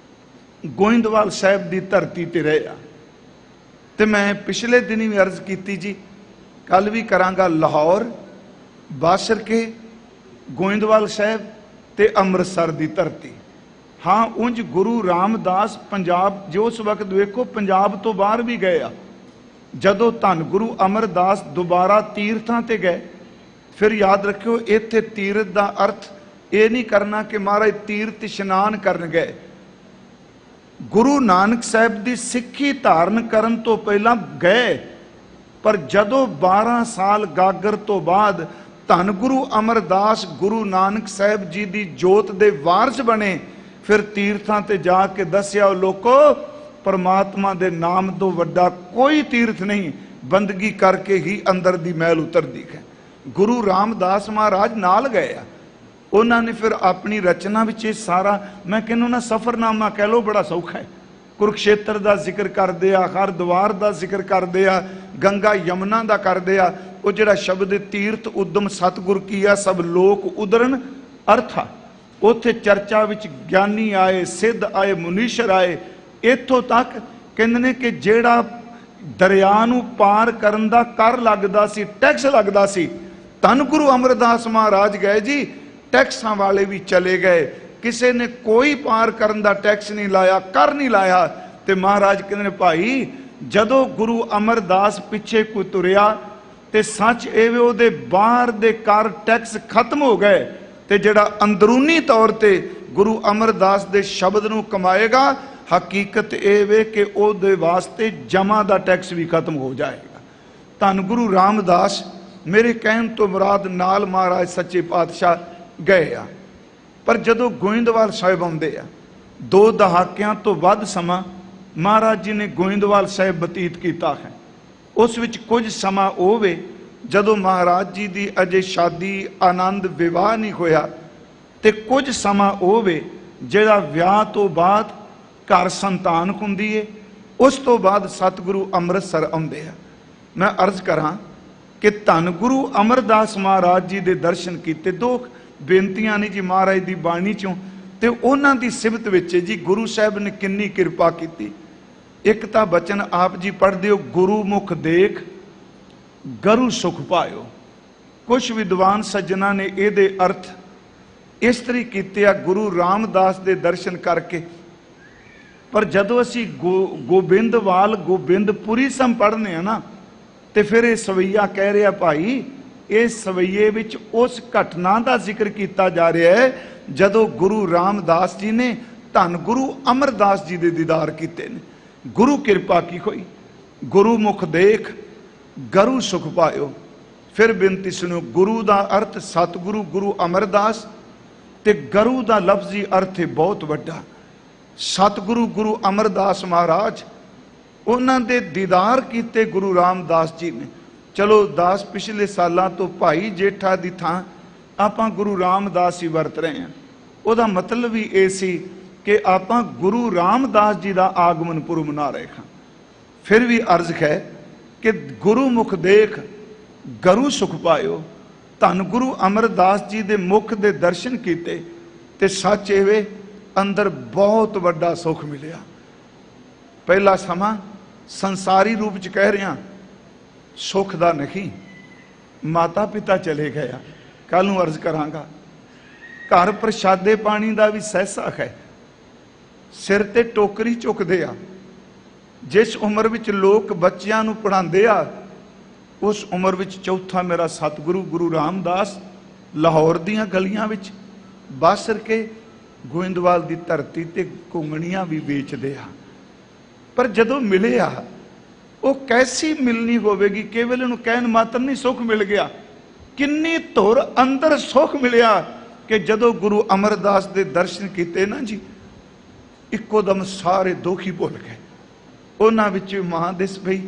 ਗੋਇੰਦਵਾਲ ਸਾਹਿਬ ਦੀ ਧਰਤੀ ਤੇ ਰਹੇ ਆ। ਤੇ ਮੈਂ ਪਿਛਲੇ ਦਿਨੀ ਵੀ ਅਰਜ਼ ਕੀਤੀ ਜੀ, ਕੱਲ ਵੀ ਕਰਾਂਗਾ, ਲਾਹੌਰ, ਬਾਸਰਕੇ, ਗੋਇੰਦਵਾਲ ਸਾਹਿਬ ਤੇ ਅੰਮ੍ਰਿਤਸਰ ਦੀ ਧਰਤੀ। ਹਾਂ, ਉਂਝ ਗੁਰੂ ਰਾਮਦਾਸ ਪੰਜਾਬ, ਜੋ ਉਸ ਵਕਤ ਵੇਖੋ ਪੰਜਾਬ ਤੋਂ ਬਾਹਰ ਵੀ ਗਏ ਆ। ਜਦੋਂ ਧੰਨ ਗੁਰੂ ਅਮਰਦਾਸ ਦੁਬਾਰਾ ਤੀਰਥਾਂ ਤੇ ਗਏ, ਫਿਰ ਯਾਦ ਰੱਖਿਓ ਇੱਥੇ ਤੀਰਥ ਦਾ ਅਰਥ ਇਹ ਨਹੀਂ ਕਰਨਾ ਕਿ ਮਹਾਰਾਜ ਤੀਰਥ ਇਸ਼ਨਾਨ ਕਰਨ ਗਏ। ਗੁਰੂ ਨਾਨਕ ਸਾਹਿਬ ਦੀ ਸਿੱਖੀ ਧਾਰਨ ਕਰਨ ਤੋਂ ਪਹਿਲਾਂ ਗਏ, ਪਰ ਜਦੋਂ 12 ਸਾਲ ਗਾਗਰ ਤੋਂ ਬਾਅਦ ਧੰਨ ਗੁਰੂ ਅਮਰਦਾਸ ਗੁਰੂ ਨਾਨਕ ਸਾਹਿਬ ਜੀ ਦੀ ਜੋਤ ਦੇ ਵਾਰਸ ਬਣੇ, ਫਿਰ ਤੀਰਥਾਂ ਤੇ ਜਾ ਕੇ ਦੱਸਿਆ, ਲੋਕੋ ਪਰਮਾਤਮਾ ਦੇ ਨਾਮ ਤੋਂ ਵੱਡਾ ਕੋਈ ਤੀਰਥ ਨਹੀਂ, ਬੰਦਗੀ ਕਰਕੇ ਹੀ ਅੰਦਰ ਦੀ ਮੈਲ ਉਤਰਦੀ ਹੈ। ਗੁਰੂ ਰਾਮਦਾਸ ਮਹਾਰਾਜ ਨਾਲ ਗਏ ਆ। ਉਹਨਾਂ ਨੇ ਫਿਰ ਆਪਣੀ ਰਚਨਾ ਵਿੱਚ ਇਹ ਸਾਰਾ, ਮੈਂ ਕਹਿੰਦਾ ਨਾ, ਸਫਰਨਾਮਾ ਕਹਿ ਲਓ, ਬੜਾ ਸੌਖਾ ਹੈ। ਕੁਰੂਕਸ਼ੇਤਰ ਦਾ ਜ਼ਿਕਰ ਕਰਦੇ ਆ, ਹਰਿਦੁਆਰ ਦਾ ਜ਼ਿਕਰ ਕਰਦੇ ਆ, ਗੰਗਾ ਯਮੁਨਾ ਦਾ ਕਰਦੇ ਆ। ਉਹ ਜਿਹੜਾ ਸ਼ਬਦ ਤੀਰਥ ਉਦਮ ਸਤਿਗੁਰ ਕੀ ਆ, ਸਭ ਲੋਕ ਉਦਰਨ ਅਰਥਾ। ਉੱਥੇ ਚਰਚਾ ਵਿੱਚ ਗਿਆਨੀ ਆਏ, ਸਿੱਧ ਆਏ, ਮੁਨੀਸ਼ਰ ਆਏ। ਇੱਥੋਂ ਤੱਕ ਕਹਿੰਦੇ ਨੇ ਕਿ ਜਿਹੜਾ ਦਰਿਆ ਨੂੰ ਪਾਰ ਕਰਨ ਦਾ ਕਰ ਲੱਗਦਾ ਸੀ, ਟੈਕਸ ਲੱਗਦਾ ਸੀ, ਧੰਨ ਗੁਰੂ ਅਮਰਦਾਸ ਮਹਾਰਾਜ ਗਏ ਜੀ, ਟੈਕਸਾਂ ਵਾਲੇ ਵੀ ਚਲੇ ਗਏ, ਕਿਸੇ ਨੇ ਕੋਈ ਪਾਰ ਕਰਨ ਦਾ ਟੈਕਸ ਨਹੀਂ ਲਾਇਆ, ਕਰ ਨਹੀਂ ਲਾਇਆ। ਤੇ ਮਹਾਰਾਜ ਕਹਿੰਦੇ ਨੇ ਭਾਈ ਜਦੋਂ ਗੁਰੂ ਅਮਰਦਾਸ ਪਿੱਛੇ ਕੋਈ ਤੁਰਿਆ ਤੇ ਸੱਚ ਇਹ ਵੇ ਉਹਦੇ ਬਾਹਰ ਦੇ ਕਰ ਟੈਕਸ ਖਤਮ ਹੋ ਗਏ, ਤੇ ਜਿਹੜਾ ਅੰਦਰੂਨੀ ਤੌਰ ਤੇ ਗੁਰੂ ਅਮਰਦਾਸ ਦੇ ਸ਼ਬਦ ਨੂੰ ਕਮਾਏਗਾ, ਹਕੀਕਤ ਇਹ ਵੇ ਕਿ ਉਹਦੇ ਵਾਸਤੇ ਜਮਾ ਦਾ ਟੈਕਸ ਵੀ ਖਤਮ ਹੋ ਜਾਏਗਾ। ਧੰਨ ਗੁਰੂ ਰਾਮਦਾਸ ਮੇਰੇ ਕਹਿਣ ਤੋਂ ਮੁਰਾਦ ਨਾਲ ਮਹਾਰਾਜ ਸੱਚੇ ਪਾਤਸ਼ਾਹ ਗਏ ਆ। ਪਰ ਜਦੋਂ ਗੋਇੰਦਵਾਲ ਸਾਹਿਬ ਆਉਂਦੇ ਆ, 2 ਦਹਾਕਿਆਂ ਤੋਂ ਵੱਧ ਸਮਾਂ ਮਹਾਰਾਜ ਜੀ ਨੇ ਗੋਇੰਦਵਾਲ ਸਾਹਿਬ ਬਤੀਤ ਕੀਤਾ ਹੈ। ਉਸ ਵਿੱਚ ਕੁਝ ਸਮਾਂ ਉਹ ਵੇ ਜਦੋਂ ਮਹਾਰਾਜ ਜੀ ਦੀ ਅਜੇ ਸ਼ਾਦੀ ਆਨੰਦ ਵਿਵਾਹ ਨਹੀਂ ਹੋਇਆ, ਤੇ ਕੁਝ ਸਮਾਂ ਉਹ ਵੇ ਜਿਹੜਾ ਵਿਆਹ ਤੋਂ ਬਾਅਦ ਘਰ ਸੰਤਾਨ ਹੁੰਦੀ ਏ। ਉਸ ਤੋਂ ਬਾਅਦ ਸਤਿਗੁਰੂ ਅੰਮ੍ਰਿਤਸਰ ਆਉਂਦੇ ਆ। ਮੈਂ ਅਰਜ਼ ਕਰਾਂ ਕਿ ਧੰਨ ਗੁਰੂ ਅਮਰਦਾਸ ਮਹਾਰਾਜ ਜੀ ਦੇ ਦਰਸ਼ਨ ਕੀਤੇ। 2 ਬੇਨਤੀਆਂ ਨੇ ਜੀ ਮਹਾਰਾਜ ਦੀ ਬਾਣੀ ਚੋਂ, ਤੇ ਉਹਨਾਂ ਦੀ ਸਿਫਤ ਵਿੱਚ ਜੀ ਗੁਰੂ ਸਾਹਿਬ ਨੇ ਕਿੰਨੀ ਕਿਰਪਾ ਕੀਤੀ। ਇੱਕ ਤਾਂ ਬਚਨ ਆਪ ਜੀ ਪੜ੍ਹਦੇ ਹੋ, ਗੁਰੂ ਮੁਖ ਦੇਖ ਗਰੂ ਸੁਖ ਪਾਇਓ। ਕੁਝ ਵਿਦਵਾਨ ਸੱਜਣਾ ਨੇ ਇਹਦੇ ਅਰਥ ਇਸ ਤਰੀ ਕੀਤੇ ਆ, ਗੁਰੂ ਰਾਮਦਾਸ ਦੇ ਦਰਸ਼ਨ ਕਰਕੇ। ਪਰ ਜਦੋਂ ਅਸੀਂ ਗੋਬਿੰਦਵਾਲ ਗੋਬਿੰਦਪੁਰੀ ਸਮ ਪੜ੍ਹਨੇ ਆ ਨਾ, ਤੇ ਫਿਰ ਇਹ ਸਵਈਆ ਕਹਿ ਰਿਹਾ ਭਾਈ, ਇਹ ਸਵਈਏ ਵਿੱਚ ਉਸ ਘਟਨਾ ਦਾ ਜ਼ਿਕਰ ਕੀਤਾ ਜਾ ਰਿਹਾ ਹੈ ਜਦੋਂ ਗੁਰੂ ਰਾਮਦਾਸ ਜੀ ਨੇ ਧੰਨ ਗੁਰੂ ਅਮਰਦਾਸ ਜੀ ਦੇ ਦੀਦਾਰ ਕੀਤੇ ਨੇ। ਗੁਰੂ ਕਿਰਪਾ ਕੀ ਹੋਈ, ਗੁਰੂ ਮੁਖ ਦੇਖ ਗਰੂ ਸੁਖ ਪਾਇਓ। ਫਿਰ ਬੇਨਤੀ ਸੁਣੋ, ਗੁਰੂ ਦਾ ਅਰਥ ਸਤਿਗੁਰੂ ਗੁਰੂ ਅਮਰਦਾਸ, ਤੇ ਗਰੂ ਦਾ ਲਫ਼ਜ਼ੀ ਅਰਥ ਹੈ ਬਹੁਤ ਵੱਡਾ। ਸਤਿਗੁਰੂ ਗੁਰੂ ਅਮਰਦਾਸ ਮਹਾਰਾਜ, ਉਹਨਾਂ ਦੇ ਦੀਦਾਰ ਕੀਤੇ ਗੁਰੂ ਰਾਮਦਾਸ ਜੀ ਨੇ। ਚਲੋ ਦਾਸ ਪਿਛਲੇ ਸਾਲਾਂ ਤੋਂ ਭਾਈ ਜੇਠਾ ਦੀ ਥਾਂ ਆਪਾਂ ਗੁਰੂ ਰਾਮਦਾਸ ਹੀ ਵਰਤ ਰਹੇ ਹਾਂ। ਉਹਦਾ ਮਤਲਬ ਵੀ ਇਹ ਸੀ ਕਿ ਆਪਾਂ ਗੁਰੂ ਰਾਮਦਾਸ ਜੀ ਦਾ ਆਗਮਨ ਪੁਰਬ ਮਨਾ ਰਹੇ ਹਾਂ। ਫਿਰ ਵੀ ਅਰਜ਼ ਹੈ ਕਿ ਗੁਰੂ ਮੁਖ ਦੇਖ ਗਰੂ ਸੁਖ ਪਾਇਓ। ਧੰਨ ਗੁਰੂ ਅਮਰਦਾਸ ਜੀ ਦੇ ਮੁਖ ਦੇ ਦਰਸ਼ਨ ਕੀਤੇ, ਤੇ ਸੱਚ ਇਹ ਵੇ ਅੰਦਰ ਬਹੁਤ ਵੱਡਾ ਸੁਖ ਮਿਲਿਆ। ਪਹਿਲਾ ਸਮਾਂ ਸੰਸਾਰੀ ਰੂਪ ਚ ਕਹਿ ਰਿਹਾ ਸੁਖ ਦਾ ਨਹੀਂ, ਮਾਤਾ ਪਿਤਾ ਚਲੇ ਗਿਆ। ਕੱਲ ਨੂੰ ਅਰਜ਼ ਕਰਾਂਗਾ। ਘਰ ਪ੍ਰਸ਼ਾਦੇ ਪਾਣੀ ਦਾ ਵੀ ਸਹਿਸਾ ਹੈ, ਸਿਰ ਤੇ ਟੋਕਰੀ ਚੁੱਕਦੇ ਆ। ਜਿਸ ਉਮਰ ਵਿੱਚ ਲੋਕ ਬੱਚਿਆਂ ਨੂੰ ਪੜ੍ਹਾਉਂਦੇ ਆ, ਉਸ ਉਮਰ ਵਿੱਚ ਚੌਥਾ ਮੇਰਾ ਸਤਿਗੁਰੂ ਗੁਰੂ ਰਾਮਦਾਸ ਲਾਹੌਰ ਦੀਆਂ ਗਲੀਆਂ ਵਿੱਚ ਬਾਸਰ ਕੇ ਗੋਇੰਦਵਾਲ ਦੀ ਧਰਤੀ ਤੇ ਘੁੰਗਣੀਆਂ ਵੀ ਵੇਚਦੇ ਆ। ਪਰ ਜਦੋਂ ਮਿਲੇ ਆ, ਉਹ ਕੈਸੀ ਮਿਲਣੀ ਹੋਵੇਗੀ, ਕੇਵਲ ਉਹਨੂੰ ਕਹਿਣ ਮਾਤਰ ਨਹੀਂ ਸੁੱਖ ਮਿਲ ਗਿਆ। ਕਿੰਨੀ ਧੁਰ ਅੰਦਰ ਸੁੱਖ ਮਿਲਿਆ ਕਿ ਜਦੋਂ ਗੁਰੂ ਅਮਰਦਾਸ ਦੇ ਦਰਸ਼ਨ ਕੀਤੇ ਨਾ ਜੀ, ਇੱਕੋ ਦਮ ਸਾਰੇ ਦੁੱਖ ਹੀ ਭੁੱਲ ਗਏ। ਉਹਨਾਂ ਵਿੱਚੋਂ ਮਾਂ ਦਿਸ ਪਈ,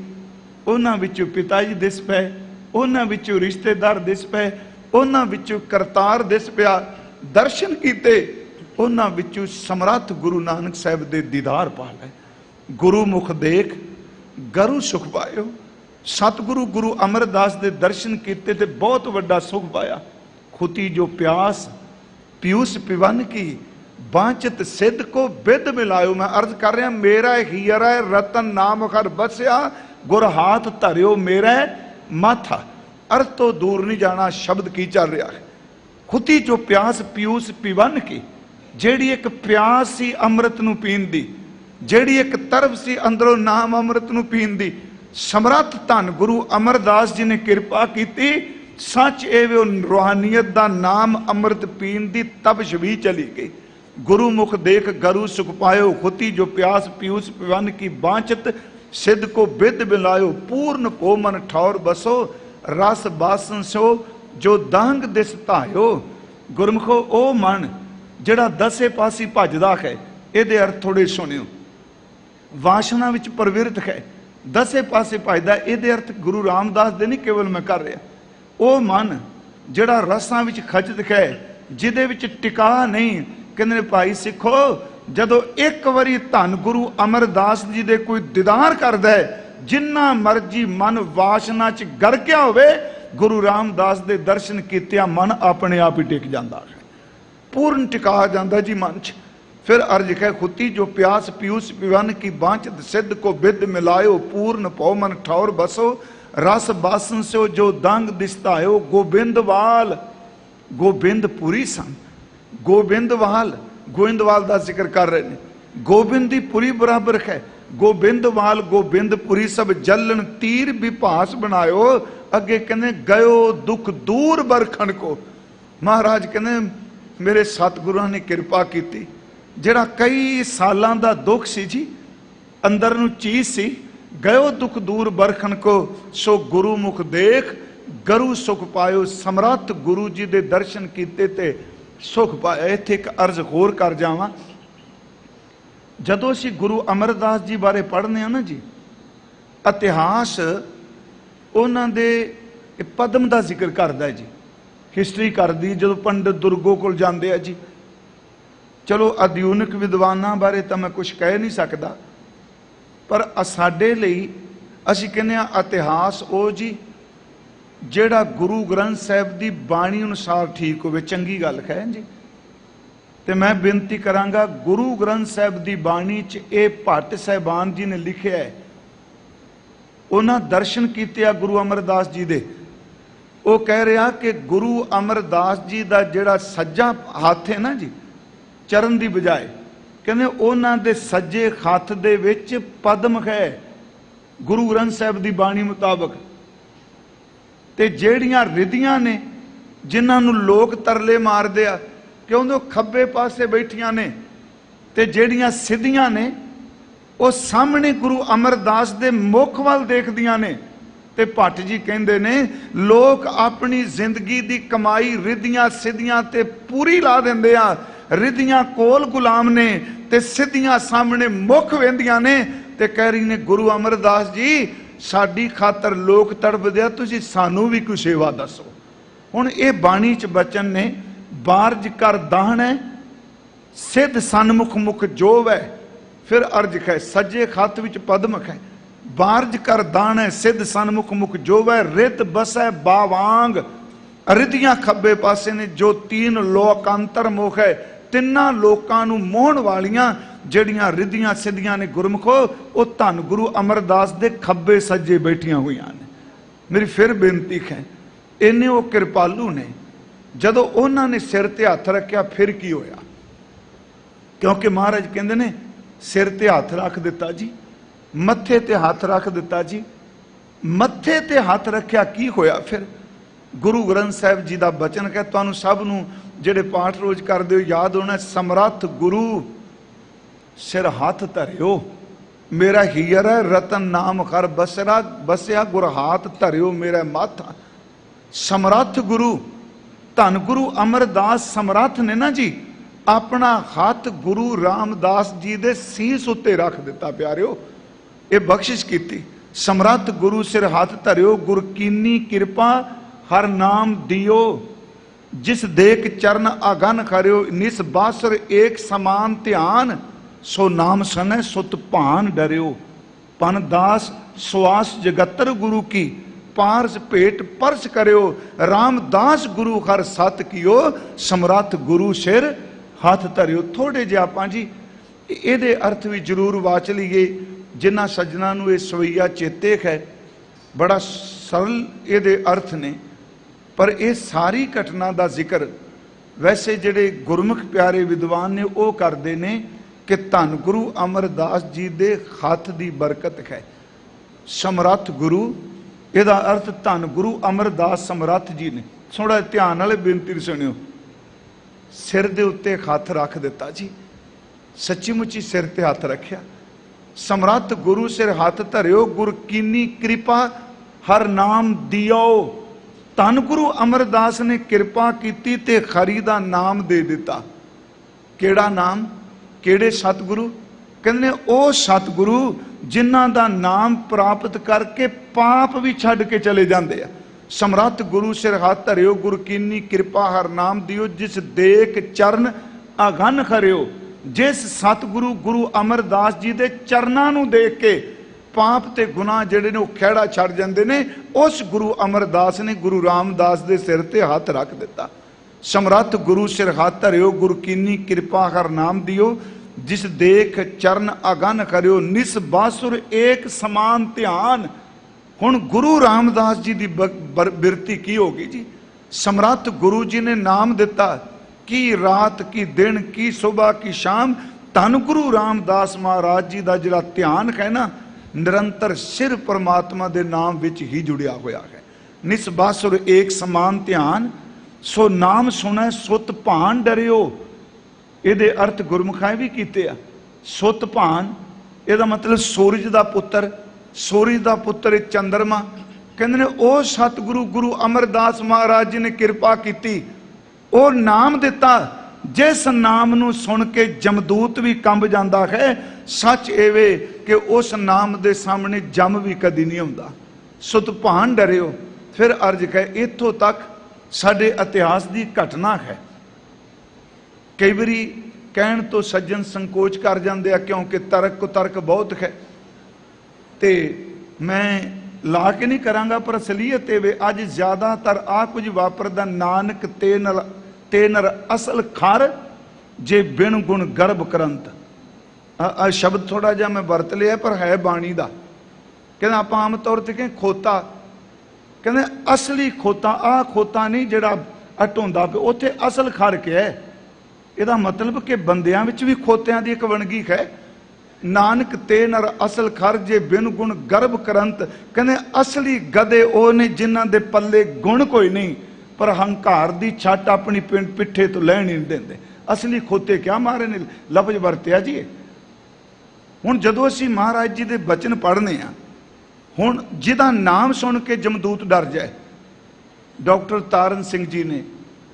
ਉਹਨਾਂ ਵਿੱਚੋਂ ਪਿਤਾ ਜੀ ਦਿਸ ਪਏ, ਉਹਨਾਂ ਵਿੱਚੋਂ ਰਿਸ਼ਤੇਦਾਰ ਦਿਸ ਪਏ, ਉਹਨਾਂ ਵਿੱਚੋਂ ਕਰਤਾਰ ਦਿਸ ਪਿਆ। ਦਰਸ਼ਨ ਕੀਤੇ, ਉਹਨਾਂ ਵਿੱਚੋਂ ਸਮਰੱਥ ਗੁਰੂ ਨਾਨਕ ਸਾਹਿਬ ਦੇ ਦੀਦਾਰ ਪਾ ਲਏ। ਗੁਰੂ ਮੁਖ ਦੇਖ ਗਰੂ ਸੁਖ ਪਾਇਓ। ਸਤਿਗੁਰੂ ਗੁਰੂ ਅਮਰਦਾਸ ਦੇ ਦਰਸ਼ਨ ਕੀਤੇ ਤੇ ਬਹੁਤ ਵੱਡਾ ਸੁਖ ਪਾਇਆ। ਖੁਤੀ ਜੋ ਪਿਆਸ ਪਿਊਸ ਪਿਵਨ ਕੀ ਬਾਂਚਤ ਸਿੱਧ ਕੋ ਬਿਦ ਮਿਲਾਇਓ। ਮੈਂ ਅਰਜ਼ ਕਰ ਰਿਹਾ, ਮੇਰਾ ਹੀਰਾ ਰਤਨ ਨਾਮ ਖਰ ਬਸਿਆ, ਗੁਰ ਹਾਥ ਧਰਿਓ ਮੇਰਾ ਮਾਥਾ। ਅਰਥ ਤੋਂ ਦੂਰ ਨਹੀਂ ਜਾਣਾ, ਸ਼ਬਦ ਕੀ ਚੱਲ ਰਿਹਾ ਹੈ। ਖੁਤੀ ਜੋ ਪਿਆਸ ਪਿਊਸ ਪਿਵਨ ਕੀ, ਜਿਹੜੀ ਇੱਕ ਪਿਆਸ ਸੀ ਅੰਮ੍ਰਿਤ ਨੂੰ ਪੀਣ ਦੀ, ਜਿਹੜੀ ਇੱਕ ਤਰਫ ਸੀ ਅੰਦਰੋਂ ਨਾਮ ਅੰਮ੍ਰਿਤ ਨੂੰ ਪੀਣ ਦੀ, ਸਮਰੱਥ ਧੰਨ ਗੁਰੂ ਅਮਰਦਾਸ ਜੀ ਨੇ ਕਿਰਪਾ ਕੀਤੀ। ਸੱਚ ਇਹ ਵੇ ਰੂਹਾਨੀਅਤ ਦਾ ਨਾਮ ਅੰਮ੍ਰਿਤ ਪੀਣ ਦੀ ਤਬਸ਼ ਵੀ ਚਲੀ ਗਈ। ਗੁਰੂ ਮੁਖ ਦੇਖ ਗਰੂ ਸੁਖ ਪਾਇਓ। ਖੁਤੀ ਜੋ ਪਿਆਸ ਪਿਊਸ ਪਿਵਨ ਕੀ ਬਾਂਚਤ ਸਿੱਧ ਕੋ ਬਿਦ ਬਿਲਾਇਓ। ਪੂਰਨ ਕੋ ਮਨ ਠੌਰ ਬਸੋ ਰਸ ਬਾਸਨ ਸੋ ਜੋ ਦੰਗ ਦਿਸ ਧਾਇਓ। ਗੁਰਮੁਖੋ ਉਹ ਮਨ ਜਿਹੜਾ ਦਸੇ ਪਾਸੀ ਭੱਜਦਾ ਹੈ। ਇਹਦੇ ਅਰਥ ਥੋੜੇ ਸੁਣਿਓ। ਵਾਸ਼ਨਾ ਵਿੱਚ ਪ੍ਰਵਿਰਤ ਹੈ, ਦਸੇ ਪਾਸੇ ਭੱਜਦਾ। ਇਹਦੇ ਅਰਥ ਗੁਰੂ ਰਾਮਦਾਸ ਦੇ ਨਹੀਂ ਕੇਵਲ ਮੈਂ ਕਰ ਰਿਹਾ। ਉਹ ਮਨ ਜਿਹੜਾ ਰਸਾਂ ਵਿੱਚ ਖਚਤ ਹੈ, ਜਿਹਦੇ ਵਿੱਚ ਟਿਕਾ ਨਹੀਂ। ਕਹਿੰਦੇ ਨੇ ਭਾਈ ਸਿੱਖੋ, ਜਦੋਂ ਇੱਕ ਵਾਰੀ ਧੰਨ ਗੁਰੂ ਅਮਰਦਾਸ ਜੀ ਦੇ ਕੋਈ ਦੀਦਾਰ ਕਰਦਾ ਹੈ, ਜਿੰਨਾ ਮਰਜੀ ਮਨ ਵਾਸ਼ਨਾ ਚ ਗਰਕਿਆ ਹੋਵੇ, ਗੁਰੂ ਰਾਮਦਾਸ ਦੇ ਦਰਸ਼ਨ ਕੀਤਿਆਂ ਮਨ ਆਪਣੇ ਆਪ ਹੀ ਟਿਕ ਜਾਂਦਾ ਹੈ, ਪੂਰਨ ਟਿਕਾ ਜਾਂਦਾ ਜੀ ਮਨ ਚ। फिर अर्ज है खुती जो प्यास पीयूष पिवन की बांच सिद्ध को विद मिलायो, पूर्ण पौमन ठौर बसो, रस बासन से जो दंग दिसतायो, गोबिंदवाल गोबिंदपुरी सन। गोबिंदवाल गोविंदवाल का जिक्र कर रहे हैं, गोबिंद दी पुरी बराबर है। गोबिंदवाल गोबिंदपुरी सब जलन तीर विभास बनायो, अगे कहने गयो दुख दूर बरखण को। महाराज कहने मेरे सतगुरुओं ने कृपा की, ਜਿਹੜਾ ਕਈ ਸਾਲਾਂ ਦਾ ਦੁੱਖ ਸੀ ਜੀ, ਅੰਦਰ ਨੂੰ ਚੀਜ਼ ਸੀ, ਗਇਓ ਦੁੱਖ ਦੂਰ ਬਰਖਣ ਕੋ, ਸੋ ਗੁਰੂ ਮੁਖ ਦੇਖ ਗਰੂ ਸੁਖ ਪਾਇਓ। ਸਮਰੱਥ ਗੁਰੂ ਜੀ ਦੇ ਦਰਸ਼ਨ ਕੀਤੇ ਤੇ ਸੁਖ ਪਾਇਆ। ਇੱਥੇ ਇੱਕ ਅਰਜ਼ ਹੋਰ ਕਰ ਜਾਵਾਂ, ਜਦੋਂ ਅਸੀਂ ਗੁਰੂ ਅਮਰਦਾਸ ਜੀ ਬਾਰੇ ਪੜ੍ਹਨੇ ਆ ਨਾ ਜੀ, ਇਤਿਹਾਸ ਉਹਨਾਂ ਦੇ ਪਦਮ ਦਾ ਜ਼ਿਕਰ ਕਰਦਾ ਜੀ, ਹਿਸਟਰੀ ਕਰਦੀ। ਜਦੋਂ ਪੰਡਿਤ ਦੁਰਗੋ ਕੋਲ ਜਾਂਦੇ ਆ ਜੀ, चलो आधुनिक विद्वानां बारे तो मैं कुछ कह नहीं सकता, पर साडे लई असीं कहने इतिहास वो जी जिहड़ा गुरु ग्रंथ साहिब की बाणी अनुसार ठीक होवे, चंगी गल है जी। तो मैं बेनती करांगा, गुरु ग्रंथ साहिब की बाणी च ये भट्ट साहिबान जी ने लिखिया है, उन्हां दर्शन कीते गुरु अमरदास जी दे। वो कह रहा कि गुरु अमरदास जी का जिहड़ा सज्जा हथ है ना जी, चरण की बजाय, कहने उन्हां दे सज्जे हथ दे विच पद्म है गुरु ग्रंथ साहिब की बाणी मुताबक। ते जेड़ियां रिधियां ने जिन्हां नूं लोग तरले मारदे आ क्यों खब्बे पासे बैठियां ने, ते जेड़ियां सिद्धियां ने वो सामने गुरु अमरदास दे मुख वाल देखदियां ने। ते भट्ट जी कहंदे ने लोग अपनी जिंदगी की कमाई रिधियां सिद्धियां ते पूरी ला दिंदे आ, रिधियां कोल गुलाम ने ते सिद्धियां सामने मुख वेंदियां ने। ते कह रही ने गुरु अमरदास जी साडी खातर लोग तड़पदे आ, तुसीं सानू भी कोई सेवा दसो। हुण ये बाणी च बचन ने, बारज कर दाहण है सिद्ध सन्मुख मुख जोव है। फिर अर्ज है सज्जे खत विच पद्म है, बारज कर दान है सिद्ध सन्मुख मुख जोव है, रित बसै बावांग। रिधियां खब्बे पासे ने जो तीन लोकांतर मुख है, तिन्ना लोकां नूं मोहण वालियां जड़ियां रिधियां सिद्धियां ने गुरमुखो, वो धन गुरु अमरदास दे खब्बे सज्जे बैठियां हुई ने। मेरी फिर बेनती है, इन्ने वो कृपालू ने, जदों उन्होंने सिर ते हथ रखिया फिर की होया? क्योंकि महाराज कहते ने सिर ते हथ रख दिता जी, मत्थे ते हथ रख दिता जी। मत्थे ते हथ रखिया की होया? फिर गुरु ग्रंथ साहिब जी का बचन है, तुहानू सब नूं जिहड़े पाठ रोज करदे हो याद होना, समरथ गुरु सिर हाथ धरियो, मेरा हीर है रतन नाम खर बसरा बसिया, गुर हाथ धरियो मेरा माथा। समरथ गुरु धन गुरु अमरदास समरथ ने ना जी, अपना हाथ गुरु रामदास जी दे सीस उत्ते रख दिता। प्यारिओ ये बख्शिश की। समरथ गुरु सिर हाथ धरियो, गुर कीनी कृपा हर नाम दियो, जिस देख चरण आगन खरियो, निस बासर एक समान ध्यान, सो नाम सने सुत भान डरियो। पन दास सुआस जगतर गुरु की, पारस भेट परस करियो, रामदास गुरु हर सत कियो, समरथ गुरु सिर हाथ धरियो। थोड़े जे आपां जी इहदे अर्थ भी जरूर वाच लीए, जिन्हां सज्जनां नूं इह सवैया चेते है। बड़ा सरल इहदे अर्थ ने, पर यह सारी घटना का जिक्र वैसे जिहड़े गुरमुख प्यारे विद्वान ने वो करते हैं कि धन गुरु अमरदास जी दे हथ की बरकत है। समरथ गुरु इहदा अर्थ धन गुरु अमरदास समरथ जी ने। थोड़ा ध्यान नाल बेनती सुनियो, सिर दे उत्ते हथ रख दिता जी, सच्ची मुची सिर ते हथ रखिया। समरथ गुरु सिर हाथ धरियो, गुर कीनी कृपा हर नाम दियो। धन गुरु अमरदास ने कृपा की ते खरी दा नाम दे दिता। केड़ा नाम? केड़े सतगुरु? कहने ओ सतगुरु जिन्हां दा नाम प्राप्त करके पाप भी छड्ड के चले जाते हैं। समरथ गुरु सिर हाथ धरियो, गुर कीनी कृपा हर नाम दियो, जिस देख चरण आगन खरियो। जिस सतगुरु गुरु अमरदास जी के चरणों ਨੂੰ देख के पाप ते गुनाह ਜਿਹੜੇ ਨੇ ਉਹ ਖਹਿੜਾ ਛੱਡ ਜਾਂਦੇ ਨੇ। ਉਸ ਗੁਰੂ ਅਮਰਦਾਸ ਨੇ ਗੁਰੂ ਰਾਮਦਾਸ ਦੇ ਸਿਰ ਤੇ ਹੱਥ ਰੱਖ ਦਿੱਤਾ। ਸਮਰੱਥ ਗੁਰੂ ਸਿਰ ਹੱਥ ਧਰਿਓ, ਗੁਰੂ ਕੀਨੀ ਕਿਰਪਾ ਹਰ ਨਾਮ ਦਿਓ, ਜਿਸ ਦੇਖ ਚਰਨ ਅਗਨ ਕਰਿਓ, ਨਿਸ ਬਾਸੁਰ ਏਕ ਸਮਾਨ ਧਿਆਨ। ਹੁਣ ਗੁਰੂ ਰਾਮਦਾਸ ਜੀ ਦੀ ਬਿਰਤੀ ਕੀ ਹੋ ਗਈ ਜੀ? ਸਮਰੱਥ ਗੁਰੂ ਜੀ ਨੇ ਨਾਮ ਦਿੱਤਾ, ਕੀ ਰਾਤ ਕੀ ਦਿਨ ਕੀ ਸੁਬਹ ਕੀ ਸ਼ਾਮ, ਧੰਨ ਗੁਰੂ ਰਾਮਦਾਸ ਮਹਾਰਾਜ ਜੀ ਦਾ ਜਿਹੜਾ ਧਿਆਨ ਹੈ ਨਾ, ਨਿਰੰਤਰ ਸਿਰ ਪਰਮਾਤਮਾ ਦੇ ਨਾਮ ਵਿੱਚ ਹੀ ਜੁੜਿਆ ਹੋਇਆ ਹੈ। ਨਿਸ ਬਾਸੁਰ ਏਕ ਸਮਾਨ ਧਿਆਨ, ਸੋ ਨਾਮ ਸੁਣੈ ਸੁਤ ਭਾਨ ਡਰਿਓ। ਇਹਦੇ ਅਰਥ ਗੁਰਮੁਖਾਂ ਵੀ ਕੀਤੇ ਆ। ਸੁਤ ਭਾਨ ਇਹਦਾ ਮਤਲਬ ਸੂਰਜ ਦਾ ਪੁੱਤਰ, ਸੂਰਜ ਦਾ ਪੁੱਤਰ ਚੰਦਰਮਾ। ਕਹਿੰਦੇ ਨੇ ਉਹ ਸਤਿਗੁਰੂ ਗੁਰੂ ਅਮਰਦਾਸ ਮਹਾਰਾਜ ਜੀ ਨੇ ਕਿਰਪਾ ਕੀਤੀ, ਉਹ ਨਾਮ ਦਿੱਤਾ ਜਿਸ ਨਾਮ ਨੂੰ ਸੁਣ ਕੇ ਜਮਦੂਤ ਵੀ ਕੰਬ ਜਾਂਦਾ ਹੈ। ਸੱਚ ਐਵੇਂ ਕਿ ਉਸ ਨਾਮ ਦੇ ਸਾਹਮਣੇ ਜਮ ਵੀ ਕਦੀ ਨਹੀਂ ਆਉਂਦਾ। ਸੁਤ ਭਾਨ ਡਰਿਓ। ਫਿਰ ਅਰਜ ਕਹੇ ਇੱਥੋਂ ਤੱਕ ਸਾਡੇ ਇਤਿਹਾਸ ਦੀ ਘਟਨਾ ਹੈ। ਕਈ ਵਾਰੀ ਕਹਿਣ ਤੋਂ ਸੱਜਣ ਸੰਕੋਚ ਕਰ ਜਾਂਦੇ ਆ, ਕਿਉਂਕਿ ਤਰਕ ਕੁਤਰਕ ਬਹੁਤ ਹੈ ਤੇ ਮੈਂ ਲਾ ਕੇ ਨਹੀਂ ਕਰਾਂਗਾ, ਪਰ ਅਸਲੀਅਤ ਇਹ ਵੇ ਅੱਜ ਜ਼ਿਆਦਾਤਰ ਆ ਕੁਝ ਵਾਪਰਦਾ। ਨਾਨਕ ਤੇ ਨਰ ਅਸਲ ਖਰ, ਜੇ ਬਿਨ ਗੁਣ ਗਰਭ ਕਰੰਤ। ਆ ਸ਼ਬਦ ਥੋੜਾ ਜਿਹਾ ਮੈਂ ਵਰਤ ਲਿਆ, ਪਰ ਹੈ ਬਾਣੀ ਦਾ। ਕਹਿੰਦਾ ਆਪਾਂ ਆਮ ਤੌਰ ਤੇ ਕਹਿੰਦੇ ਖੋਤਾ, ਕਹਿੰਦੇ ਅਸਲੀ ਖੋਤਾ ਆ ਖੋਤਾ ਨਹੀਂ ਜਿਹੜਾ ਢੋਂਦਾ ਪਿਆ, ਉੱਥੇ ਅਸਲ ਖਰ ਕਿਹਾ ਹੈ। ਇਹਦਾ ਮਤਲਬ ਕਿ ਬੰਦਿਆਂ ਵਿੱਚ ਵੀ ਖੋਤਿਆਂ ਦੀ ਇੱਕ ਵੰਨਗੀ ਹੈ। ਨਾਨਕ ਤੇ ਨਰ ਅਸਲ ਖਰ, ਜੇ ਬਿਨ ਗੁਣ ਗਰਭ ਕਰੰਤ। ਕਹਿੰਦੇ ਅਸਲੀ ਗਧੇ ਉਹ ਨੇ ਜਿਨ੍ਹਾਂ ਦੇ ਪੱਲੇ ਗੁਣ ਕੋਈ ਨਹੀਂ, ਪਰ ਹੰਕਾਰ ਦੀ ਛੱਟ ਆਪਣੀ ਪਿੱਠੇ ਤੋਂ ਲੈਣ ਨਹੀਂ ਦਿੰਦੇ। ਅਸਲੀ ਖੋਤੇ ਕਿਆ ਮਾਰੇ ਨੇ ਲਫ਼ਜ਼ ਵਰਤਿਆ ਜੀ। ਹੁਣ ਜਦੋਂ ਅਸੀਂ ਮਹਾਰਾਜ ਜੀ ਦੇ ਬਚਨ ਪੜ੍ਹਨੇ ਆ, ਹੁਣ ਜਿਹਦਾ ਨਾਮ ਸੁਣ ਕੇ ਜਮਦੂਤ ਡਰ ਜਾਏ, ਡਾਕਟਰ ਤਾਰਨ ਸਿੰਘ ਜੀ ਨੇ,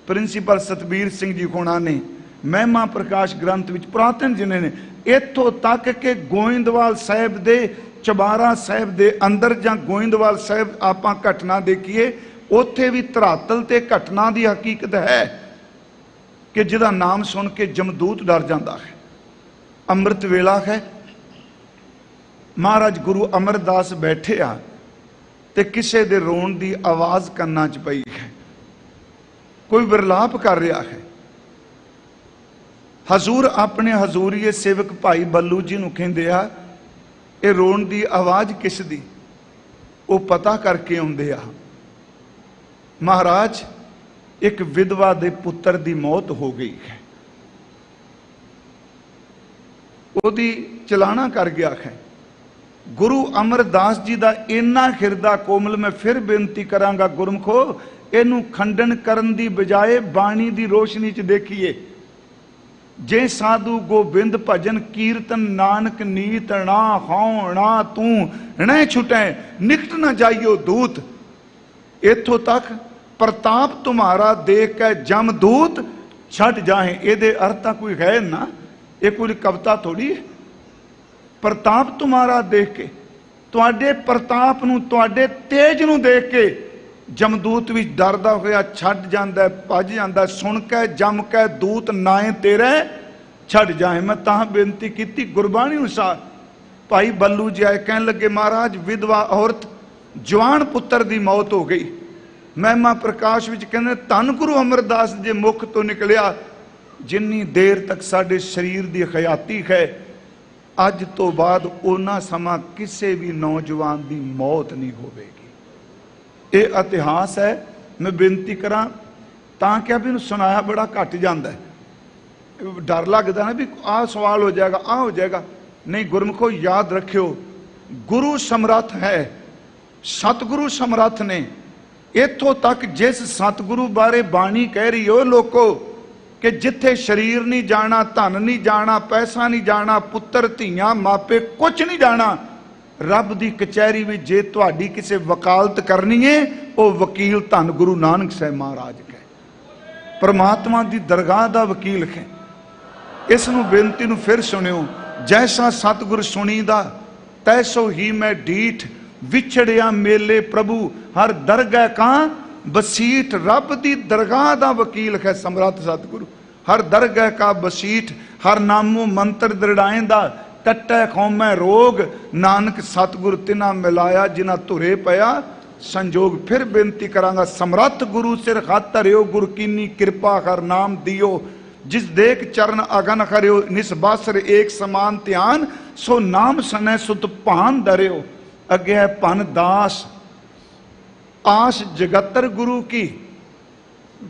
ਪ੍ਰਿੰਸੀਪਲ ਸਤਬੀਰ ਸਿੰਘ ਜੀ ਹੋਣਾ ਨੇ ਮਹਿਮਾ ਪ੍ਰਕਾਸ਼ ਗ੍ਰੰਥ ਵਿੱਚ ਪੁਰਾਤਨ ਜਿਨੇ ਨੇ, ਇੱਥੋਂ ਤੱਕ ਕਿ ਗੋਇੰਦਵਾਲ ਸਾਹਿਬ ਦੇ ਚਬਾਰਾ ਸਾਹਿਬ ਦੇ ਅੰਦਰ ਜਾਂ ਗੋਇੰਦਵਾਲ ਸਾਹਿਬ ਆਪਾਂ ਘਟਨਾ ਦੇਖੀਏ, ਉੱਥੇ ਵੀ ਧਰਾਤਲ ਤੇ ਘਟਨਾ ਦੀ ਹਕੀਕਤ ਹੈ ਕਿ ਜਿਹਦਾ ਨਾਮ ਸੁਣ ਕੇ ਜਮਦੂਤ ਡਰ ਜਾਂਦਾ ਹੈ। ਅੰਮ੍ਰਿਤ ਵੇਲਾ ਹੈ, ਮਹਾਰਾਜ ਗੁਰੂ ਅਮਰਦਾਸ ਬੈਠੇ ਆ ਤੇ ਕਿਸੇ ਦੇ ਰੋਣ ਦੀ ਆਵਾਜ਼ ਕੰਨਾਂ 'ਚ ਪਈ ਹੈ। ਕੋਈ ਵਿਰਲਾਪ ਕਰ ਰਿਹਾ ਹੈ। ਹਜ਼ੂਰ ਆਪਣੇ ਹਜ਼ੂਰੀਏ ਸੇਵਕ ਭਾਈ ਬੱਲੂ ਜੀ ਨੂੰ ਕਹਿੰਦੇ ਆ, ਇਹ ਰੋਣ ਦੀ ਆਵਾਜ਼ ਕਿਸ ਦੀ? ਉਹ ਪਤਾ ਕਰਕੇ ਆਉਂਦੇ ਆ। ਮਹਾਰਾਜ ਇੱਕ ਵਿਧਵਾ ਦੇ ਪੁੱਤਰ ਦੀ ਮੌਤ ਹੋ ਗਈ ਹੈ, ਉਹਦੀ ਚਲਾਣਾ ਕਰ ਗਿਆ ਹੈ। ਗੁਰੂ ਅਮਰਦਾਸ ਜੀ ਦਾ ਇੰਨਾ ਹਿਰਦਾ ਕੋਮਲ, ਮੈਂ ਫਿਰ ਬੇਨਤੀ ਕਰਾਂਗਾ ਗੁਰਮਖੋ, ਇਹਨੂੰ ਖੰਡਨ ਕਰਨ ਦੀ ਬਜਾਏ ਬਾਣੀ ਦੀ ਰੋਸ਼ਨੀ 'ਚ ਦੇਖੀਏ। ਜੇ ਸਾਧੂ ਗੋਬਿੰਦ ਭਜਨ ਕੀਰਤਨ, ਨਾਨਕ ਨੀਤ ਨਾ ਹਉ ਨਾ ਤੂੰ ਨਾ ਛੁਟੈ, ਨਿਕਟ ਨਾ ਜਾਈਓ ਦੂਤ। ਇੱਥੋਂ ਤੱਕ ਪ੍ਰਤਾਪ ਤੁਮਾਰਾ ਦੇਖ ਕੇ ਜਮਦੂਤ ਛੱਡ ਜਾਏ। ਇਹਦੇ ਅਰਥ ਤਾਂ ਕੋਈ ਹੈ ਨਾ, ਇਹ ਕੋਈ ਕਵਿਤਾ ਥੋੜੀ ਹੈ। ਪ੍ਰਤਾਪ ਤੁਮਾਰਾ ਦੇਖ ਕੇ, ਤੁਹਾਡੇ ਪ੍ਰਤਾਪ ਨੂੰ, ਤੁਹਾਡੇ ਤੇਜ ਨੂੰ ਦੇਖ ਕੇ ਜਮਦੂਤ ਵੀ ਡਰਦਾ ਹੋਇਆ ਛੱਡ ਜਾਂਦਾ, ਭੱਜ ਜਾਂਦਾ। ਸੁਣ ਕੇ ਜਮ ਕੇ ਦੂਤ ਨਾਏ ਤੇਰੇ ਛੱਡ ਜਾਏ। ਮੈਂ ਤਾਂ ਬੇਨਤੀ ਕੀਤੀ ਗੁਰਬਾਣੀ ਅਨੁਸਾਰ। ਭਾਈ ਬੱਲੂ ਜੀ ਆਏ, ਕਹਿਣ ਲੱਗੇ ਮਹਾਰਾਜ ਵਿਧਵਾ ਔਰਤ ਜਵਾਨ ਪੁੱਤਰ ਦੀ ਮੌਤ ਹੋ ਗਈ। ਮਹਿਮਾ ਪ੍ਰਕਾਸ਼ ਵਿੱਚ ਕਹਿੰਦੇ ਧੰਨ ਗੁਰੂ ਅਮਰਦਾਸ ਦੇ ਮੁਖ ਤੋਂ ਨਿਕਲਿਆ, ਜਿੰਨੀ ਦੇਰ ਤੱਕ ਸਾਡੇ ਸਰੀਰ ਦੀ ਹਯਾਤੀ ਹੈ, ਅੱਜ ਤੋਂ ਬਾਅਦ ਉਹਨਾਂ ਸਮਾਂ ਕਿਸੇ ਵੀ ਨੌਜਵਾਨ ਦੀ ਮੌਤ ਨਹੀਂ ਹੋਵੇਗੀ। ਇਹ ਇਤਿਹਾਸ ਹੈ। ਮੈਂ ਬੇਨਤੀ ਕਰਾਂ ਤਾਂ ਕਿ ਵੀ ਇਹਨੂੰ ਸੁਣਾਇਆ ਬੜਾ ਘੱਟ ਜਾਂਦਾ ਹੈ। ਡਰ ਲੱਗਦਾ ਨਾ ਵੀ ਆਹ ਸਵਾਲ ਹੋ ਜਾਏਗਾ, ਆਹ ਹੋ ਜਾਏਗਾ। ਨਹੀਂ ਗੁਰਮੁਖੋ, ਯਾਦ ਰੱਖਿਓ, ਗੁਰੂ ਸਮਰੱਥ ਹੈ, ਸਤਿਗੁਰੂ ਸਮਰੱਥ ਨੇ। ਇੱਥੋਂ ਤੱਕ ਜਿਸ ਸਤਿਗੁਰੂ ਬਾਰੇ ਬਾਣੀ ਕਹਿ ਰਹੀ ਹੋ ਲੋਕੋ ਕਿ ਜਿੱਥੇ ਸਰੀਰ ਨਹੀਂ ਜਾਣਾ, ਧਨ ਨਹੀਂ ਜਾਣਾ, ਪੈਸਾ ਨਹੀਂ ਜਾਣਾ, ਪੁੱਤਰ ਧੀਆਂ ਮਾਪੇ ਕੁਝ ਨਹੀਂ ਜਾਣਾ, ਰੱਬ ਦੀ ਕਚਹਿਰੀ ਵਿੱਚ ਜੇ ਤੁਹਾਡੀ ਕਿਸੇ ਵਕਾਲਤ ਕਰਨੀ ਹੈ, ਉਹ ਵਕੀਲ ਧੰਨ ਗੁਰੂ ਨਾਨਕ ਸਾਹਿਬ ਮਹਾਰਾਜ ਹੈ, ਪਰਮਾਤਮਾ ਦੀ ਦਰਗਾਹ ਦਾ ਵਕੀਲ ਹੈ। ਇਸ ਨੂੰ ਬੇਨਤੀ ਨੂੰ ਫਿਰ ਸੁਣਿਓ, ਜੈਸਾ ਸਤਿਗੁਰ ਸੁਣੀਦਾ ਤੈਸੋ ਹੀ ਮੈਂ ਡੀਠ, ਵਿਛੜਿਆ ਮੇਲੇ ਪ੍ਰਭੂ ਹਰ ਦਰਗਾਹ ਕਾਂ ਬਸੀਠ। ਰੱਬ ਦੀ ਦਰਗਾਹ ਦਾ ਵਕੀਲ ਹੈ ਸਮਰੱਥ ਸਤਿਗੁਰੂ। हर दरगह का बसीठ, हर नामो मंत्र दृढ़ाएंदा, टट्टै खौमै रोग, नानक सतगुर तिना मिलाया, जिना धुरे पया संजोग। फिर बेनती करांगा, समरथ गुरु सिर हाथ धरियो, गुर कीनी कृपा कर नाम दियो, जिस देख चरण अगन करियो, निसबासर एक समान ध्यान, सो नाम सनै सुत भान धरियो। अगे है भन दास आस जगतर गुरु की।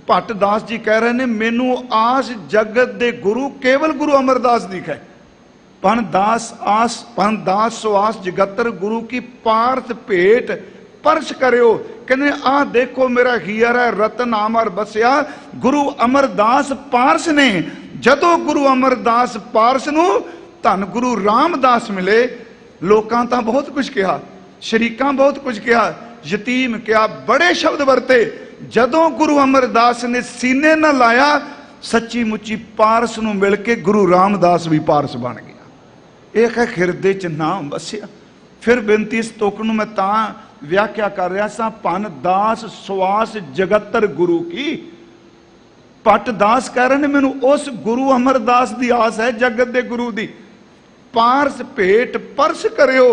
भट्ट दास जी कह रहे ने, मैनू आस जगत दे गुरु केवल गुरु अमरदास दिखे। पन दास आस, पन दास सो आस जगतर गुरु की, पार्थ भेट परस करियो। कहने आ देखो मेरा हीर है रतन अमर बसिया, गुरु अमरदास पारस ने। जदों गुरु अमरदास पारस नू धन गुरु रामदास मिले, लोकां तां बहुत कुछ कहा, शरीकां बहुत कुछ कहा, यतीम क्या बड़े शब्द वरते। जदों गुरु अमरदास ने सीने न लाया, सच्ची मुच्ची पारस नूं मिल के गुरु रामदास भी पारस बन गया। एक है हिरदे च नाम बसिया। फिर बेनती इस तुक नूं मैं तां व्याख्या कर रहा सा, भन दास सुआस जगतर गुरु की। भट्ट दास कह रहे ने, मैनू उस गुरु अमरदास की आस है, जगत दे गुरु दी। पारस भेट परस करियो,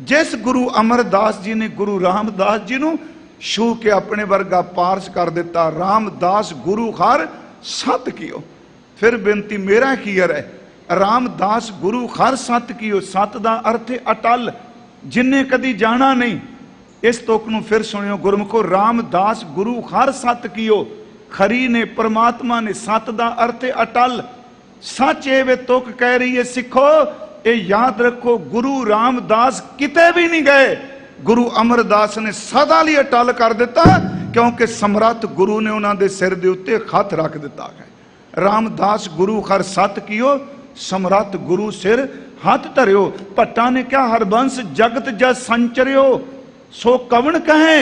जिस गुरु अमरदास जी ने गुरु रामदास जी नूं छू के अपने वर्गा पारस कर दिता। रामदास गुरु हर सत कियो। फिर बेनती मेरा कीयर है, रामदास गुरु हर सत कियो। सत दा अर्थ है अटल, जिन्हें कदी जाना नहीं। इस तुक नूं फिर सुनियो गुरमुखो, रामदास गुरु हर सत कियो। खरी ने परमात्मा ने, सत दा अर्थ है अटल। सच ए वे तुक कह रही है सिखो, ये याद रखो, गुरु रामदास किते भी नहीं गए, गुरु अमरदास ने सदा लिए अटल कर दिता, क्योंकि समरथ गुरु ने उन्होंने सिर के उत्ते हथ रख दिता है। रामदास गुरु हर सत कियो, समरथ गुरु सिर हाथ धरियो। भट्टा ने क्या, हरबंस जगत जस संचरियो, सो कवन कहे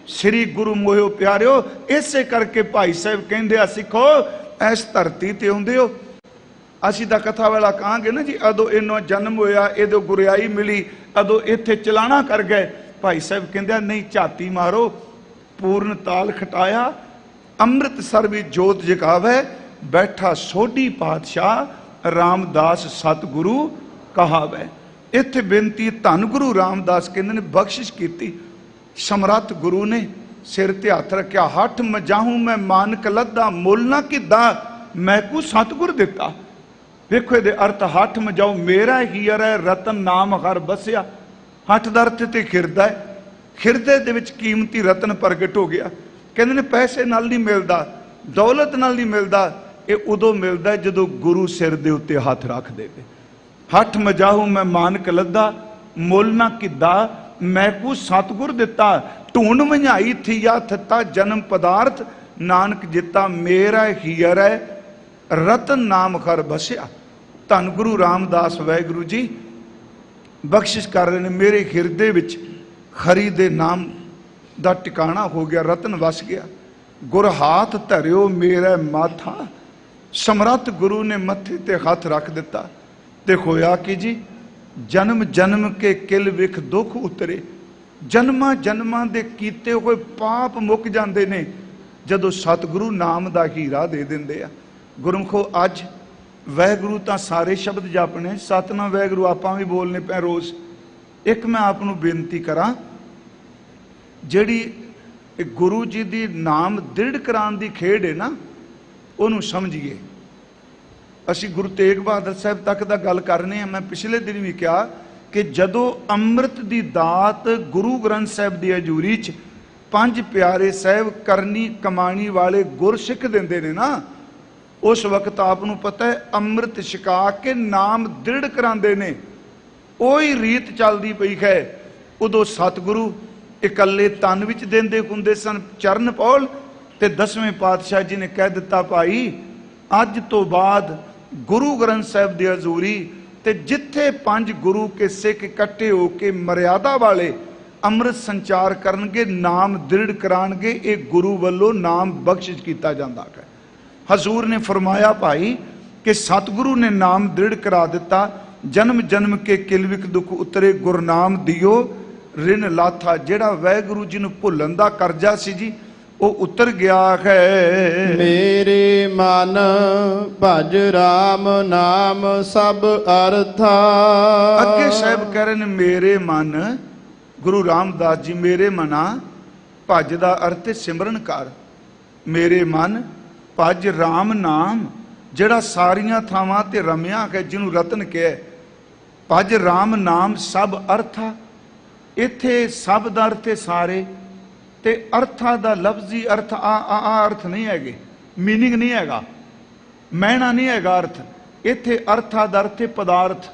श्री गुरु मोयो प्यारियो। इसे करके भाई साहब कहते सिखो, इस धरती ते आउंदे हो, असीं तां कथा वाला कहांगे ना जी, अदों इन्हों जन्म होया, इदों गुरियाई मिली, अदों इत्थे चलाना कर गए। भाई साहब कहंदे नहीं, झाती मारो, पूर्ण ताल खटाया, अमृतसर भी जोत जगावे, बैठा सोढ़ी पातशाह, रामदास सतगुरु कहावे। इत्थे बेनती धन गुरु रामदास कहंदे ने बख्शिश कीती। समरथ गुरु ने सिर ते हथ रखिया, हठ मजाहूं मैं मानक लद्दा, मुल ना किदा, मैकू सतगुर दिता। वेखो ये अर्थ, हठ मजाओ मेरा हीर है रतन नाम हर बसिया। हठ दा अर्थ ते खिरदा है, खिरदे दे विच कीमती रतन प्रगट हो गया। कहंदे ने पैसे नाल नहीं मिलदा, दौलत नाल नहीं मिलदा, ये उदों मिलदा है जदों गुरु सिर दे उत्ते हथ रख देवे। हठ मजाहू मैं मानक लद्दा, मुल ना किदा, मैकू सतगुर दिता। ढूंढ मंझाई थिया थता जन्म पदार्थ, नानक जिता मेरा हीर है रतन नाम हर बसिया। धन गुरु रामदास वाहिगुरु जी बख्शिश कर रहे हैं, मेरे हिरदे विच खरी दे नाम दा टिकाणा हो गया, रतन वस गया। गुर हाथ धरियो मेरा माथा, समरथ गुरु ने मथे ते हाथ रख दिता। ते होया कि जी जन्म जन्म के किल विख दुख उतरे। जन्मां जन्मां दे कीते हुए पाप मुक जांदे ने जदों सतगुरु नाम दा हीरा दे दिंदे आ। गुरमुखो अज वाहिगुरु तां सारे शब्द जपने, सतनाम वाहिगुरु आपां भी बोलने पे रोज़। एक मैं आप नूं बेनती करां, जिहड़ी गुरु जी दी नाम दृढ़ कराउण दी खेड है ना, उहनूं समझिए। असीं गुरु तेग बहादुर साहब तक दा गल करने हैं। मैं पिछले दिन भी कहा कि जदों अमृत दी दात गुरु ग्रंथ साहिब दी हजूरी च पंज प्यारे साहब करनी कमाणी वाले गुर सिख दिंदे ने ना, उस वक्त आपनूं पता है अमृत छका के नाम दृढ़ करांदे ने। ओही रीत चलदी पई है। उदों सतगुरु इकल्ले तन विच देंदे हुंदे सन चरण पौल, ते 10वें पातशाह जी ने कह दिता, भाई अज तो बाद गुरु ग्रंथ साहिब दी हजूरी ते जिथे पंज गुरु के सिख इकट्ठे होके मर्यादा वाले अमृत संचार करनगे, नाम दृढ़ कराणगे, ये गुरु वल्लों नाम बख्शिश किया जाता है। हजूर ने फरमाया भाई कि सतगुरु ने नाम दृढ़ करा दिता। जन्म जन्म के किलविक दुख उतरे, गुरनाम दियो रिन लाथा। जिहड़ा वाहिगुरु जी नूं भुल्लण दा करजा सी जी, ਉਹ ਉਤਰ ਗਿਆ ਹੈ। ਮੇਰੇ ਮਨ ਭਜ ਰਾਮ ਨਾਮ ਸਭ ਅਰਥਾ। ਅੱਗੇ ਸਾਹਿਬ ਕਹਿ ਰਹੇ ਨੇ ਮੇਰੇ ਮਨ, ਗੁਰੂ ਰਾਮਦਾਸ ਜੀ, ਮੇਰੇ ਮਨਾ ਭਜ ਦਾ ਅਰਥ ਹੈ ਸਿਮਰਨ ਕਰ। ਮੇਰੇ ਮਨ ਭਜ ਰਾਮ ਨਾਮ, ਜਿਹੜਾ ਸਾਰੀਆਂ ਥਾਵਾਂ ਤੇ ਰਮਿਆ ਹੈ, ਜਿਹਨੂੰ ਰਤਨ ਕਿਹਾ। ਭਜ ਰਾਮ ਨਾਮ ਸਭ ਅਰਥਾ। ਇੱਥੇ ਸਭ ਦਾ ਅਰਥ ਹੈ ਸਾਰੇ, ਤੇ ਅਰਥਾ ਦਾ ਲਫ਼ਜ਼ੀ ਅਰਥ ਆ ਅਰਥ ਨਹੀਂ ਹੈਗੇ, ਮੀਨਿੰਗ ਨਹੀਂ ਹੈਗਾ, ਮਹਿਣਾ ਨਹੀਂ ਹੈਗਾ ਅਰਥ। ਇੱਥੇ ਅਰਥਾ ਦਾ ਅਰਥ ਹੈ ਪਦਾਰਥ।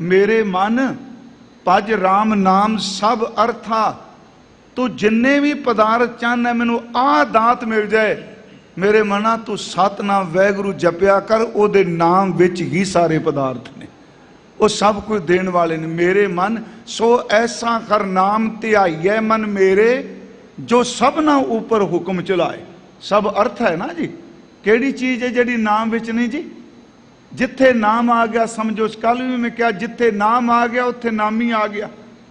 ਮੇਰੇ ਮਨ ਭਜ ਰਾਮ ਨਾਮ ਸਭ ਅਰਥਾ। ਤੂੰ ਜਿੰਨੇ ਵੀ ਪਦਾਰਥ ਚਾਹਨਾ ਮੈਨੂੰ ਆਹ ਦਾਤ ਮਿਲ ਜਾਏ, ਮੇਰੇ ਮਨਾ ਤੂੰ ਸਤਨਾਮ ਵਾਹਿਗੁਰੂ ਜਪਿਆ ਕਰ, ਉਹਦੇ ਨਾਮ ਵਿੱਚ ਹੀ ਸਾਰੇ ਪਦਾਰਥ ਨੇ, ਉਹ ਸਭ ਕੁਝ ਦੇਣ ਵਾਲੇ ਨੇ। ਮੇਰੇ ਮਨ ਸੋ ਐਸਾ ਕਰ ਨਾਮ ਧਿਆਈਐ ਮਨ ਮੇਰੇ, ਜੋ ਸਭਨਾ ਉੱਪਰ ਹੁਕਮ ਚਲਾਏ। ਸਭ ਅਰਥ ਹੈ ਨਾ ਜੀ। ਕਿਹੜੀ ਚੀਜ਼ ਹੈ ਜਿਹੜੀ ਨਾਮ ਵਿੱਚ ਨਹੀਂ ਜੀ? ਜਿੱਥੇ ਨਾਮ ਆ ਗਿਆ ਸਮਝੋ, ਕੱਲ ਵੀ ਮੈਂ ਕਿਹਾ ਜਿੱਥੇ ਨਾਮ ਆ ਗਿਆ ਉੱਥੇ ਨਾਮੀ ਆ ਗਿਆ।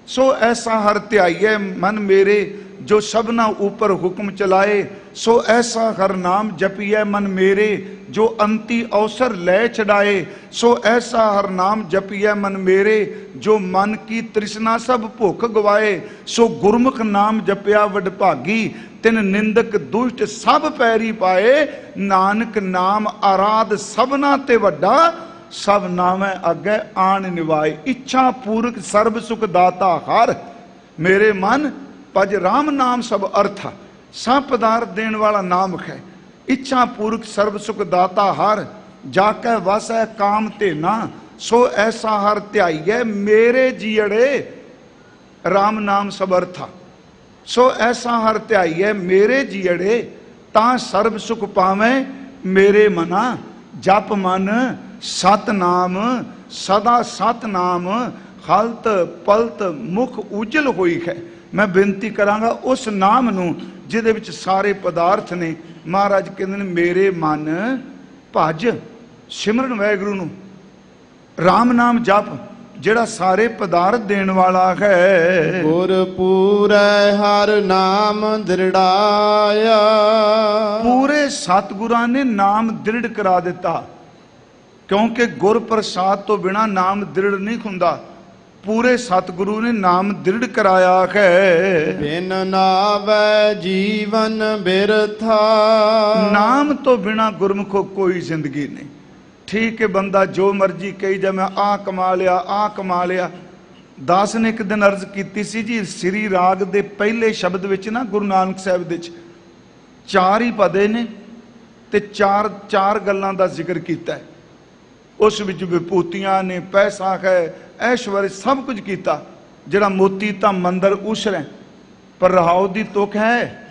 ਸੋ ਐਸਾ ਹਰ ਧਿਆਈਐ ਮਨ ਮੇਰੇ, ਜੋ ਸਭਨਾ ਉੱਪਰ ਹੁਕਮ ਚਲਾਏ। ਸੋ ਐਸਾ ਹਰ ਨਾਮ ਜਪੀਐ ਮਨ ਮੇਰੇ, ਜੋ ਅੰਤੀ ਅਵਸਰ ਲੈ ਛਡਾਏ। ਸੋ ਐਸਾ ਹਰ ਨਾਮ ਜਪੀਐ ਮਨ ਮੇਰੇ, ਜੋ ਮਨ ਕੀ ਤ੍ਰਿਸ਼ਨਾ ਸਭ ਭੁੱਖ ਗਵਾਏ। ਸੋ ਗੁਰਮੁਖ ਨਾਮ ਜਪਿਆ ਵਡਭਾਗੀ, ਤਿਨ ਨਿੰਦਕ ਦੁਸ਼ਟ ਸਭ ਪੈਰੀ ਪਾਏ। ਨਾਨਕ ਨਾਮ ਆਰਾਧ ਸਭਨਾ ਤੇ ਵੱਡਾ, ਸਭ ਨਾਮੈ ਅੱਗੇ ਆਣ ਨਿਵਾਏ। ਇੱਛਾ ਪੂਰਕ ਸਰਬ ਸੁਖ ਦਾਤਾ ਹਰ, ਮੇਰੇ ਮਨ ਭਜ ਰਾਮ ਨਾਮ ਸਭ ਅਰਥਾ। ਸਭ ਪਦਾਰਥ ਦੇਣ ਵਾਲਾ ਨਾਮ ਹੈ। ਇੱਛਾ ਪੂਰਕ ਸਰਬ ਸੁਖ ਦਾਤਾ ਹਰ, ਜਾ ਕੇ ਵਸੈ ਕਾਮ ਤੇ ਨਾ। ਸੋ ਐਸਾ ਹਰ ਧਿਆਈਐ ਮੇਰੇ ਜੀੜੇ, ਰਾਮ ਨਾਮ ਸਭ ਅਰਥਾ। ਸੋ ਐਸਾ ਹਰ ਧਿਆਈਐ ਮੇਰੇ ਜੀੜੇ, ਤਾਂ ਸਰਬ ਸੁਖ ਪਾਵੇਂ ਮੇਰੇ ਮਨਾ। ਜਪ ਮਨ ਸਤਨਾਮ ਸਦਾ ਸਤਨਾਮ, ਹਲਤ ਪਲਤ ਮੁਖ ਉਜਲ ਹੋਈ ਹੈ। ਮੈਂ ਬੇਨਤੀ ਕਰਾਂਗਾ ਉਸ ਨਾਮ ਨੂੰ ਜਿਹਦੇ ਵਿੱਚ ਸਾਰੇ ਪਦਾਰਥ ਨੇ। ਮਹਾਰਾਜ ਕਹਿੰਦੇ ਨੇ ਮੇਰੇ ਮਨ ਭਜ, ਸਿਮਰਨ ਵਾਹਿਗੁਰੂ ਨੂੰ, ਰਾਮ ਨਾਮ ਜਪ, ਜਿਹੜਾ ਸਾਰੇ ਪਦਾਰਥ ਦੇਣ ਵਾਲਾ ਹੈ। ਗੁਰ ਪੂਰੈ ਹਰ ਨਾਮ ਦ੍ਰਿੜਾਇਆ। ਪੂਰੇ ਸਤਿਗੁਰਾਂ ਨੇ ਨਾਮ ਦ੍ਰਿੜ ਕਰਾ ਦਿੱਤਾ, ਕਿਉਂਕਿ ਗੁਰ ਪ੍ਰਸਾਦ ਤੋਂ ਬਿਨਾ ਨਾਮ ਦ੍ਰਿੜ ਨਹੀਂ ਹੁੰਦਾ। ਪੂਰੇ ਸਤਿਗੁਰੂ ਨੇ ਨਾਮ ਦ੍ਰਿੜ ਕਰਾਇਆ ਹੈ। ਬਿਨ ਨਾਵੈ ਜੀਵਨ ਬਿਰਥਾ। ਨਾਮ ਤੋਂ ਬਿਨਾ ਗੁਰਮੁਖੋ ਕੋਈ ਜ਼ਿੰਦਗੀ ਨਹੀਂ। ਠੀਕ ਹੈ, ਬੰਦਾ ਜੋ ਮਰਜੀ ਕਹੀ ਜਾ, ਮੈਂ ਆਹ ਕਮਾ ਲਿਆ, ਆਹ ਕਮਾ ਲਿਆ। ਦਾਸ ਨੇ ਇੱਕ ਦਿਨ ਅਰਜ਼ ਕੀਤੀ ਸੀ ਜੀ, ਸ੍ਰੀ ਰਾਗ ਦੇ ਪਹਿਲੇ ਸ਼ਬਦ ਵਿੱਚ ਨਾ ਗੁਰੂ ਨਾਨਕ ਸਾਹਿਬ ਦੇ ਵਿੱਚ 4 ਹੀ ਪਦੇ ਨੇ ਤੇ ਚਾਰ ਗੱਲਾਂ ਦਾ ਜ਼ਿਕਰ ਕੀਤਾ ਹੈ। ਉਸ ਵਿੱਚ ਵਿਭੂਤੀਆਂ ਨੇ, ਪੈਸਾ ਹੈ, ਐਸ਼ਵਰ, ਸਭ ਕੁਝ ਕੀਤਾ। ਜਿਹੜਾ ਮੋਤੀ ਤਾਂ ਮੰਦਰ ਉਸਰੈ, ਪਰ ਰਹਾਉ ਦੀ ਤੁਕ ਹੈ।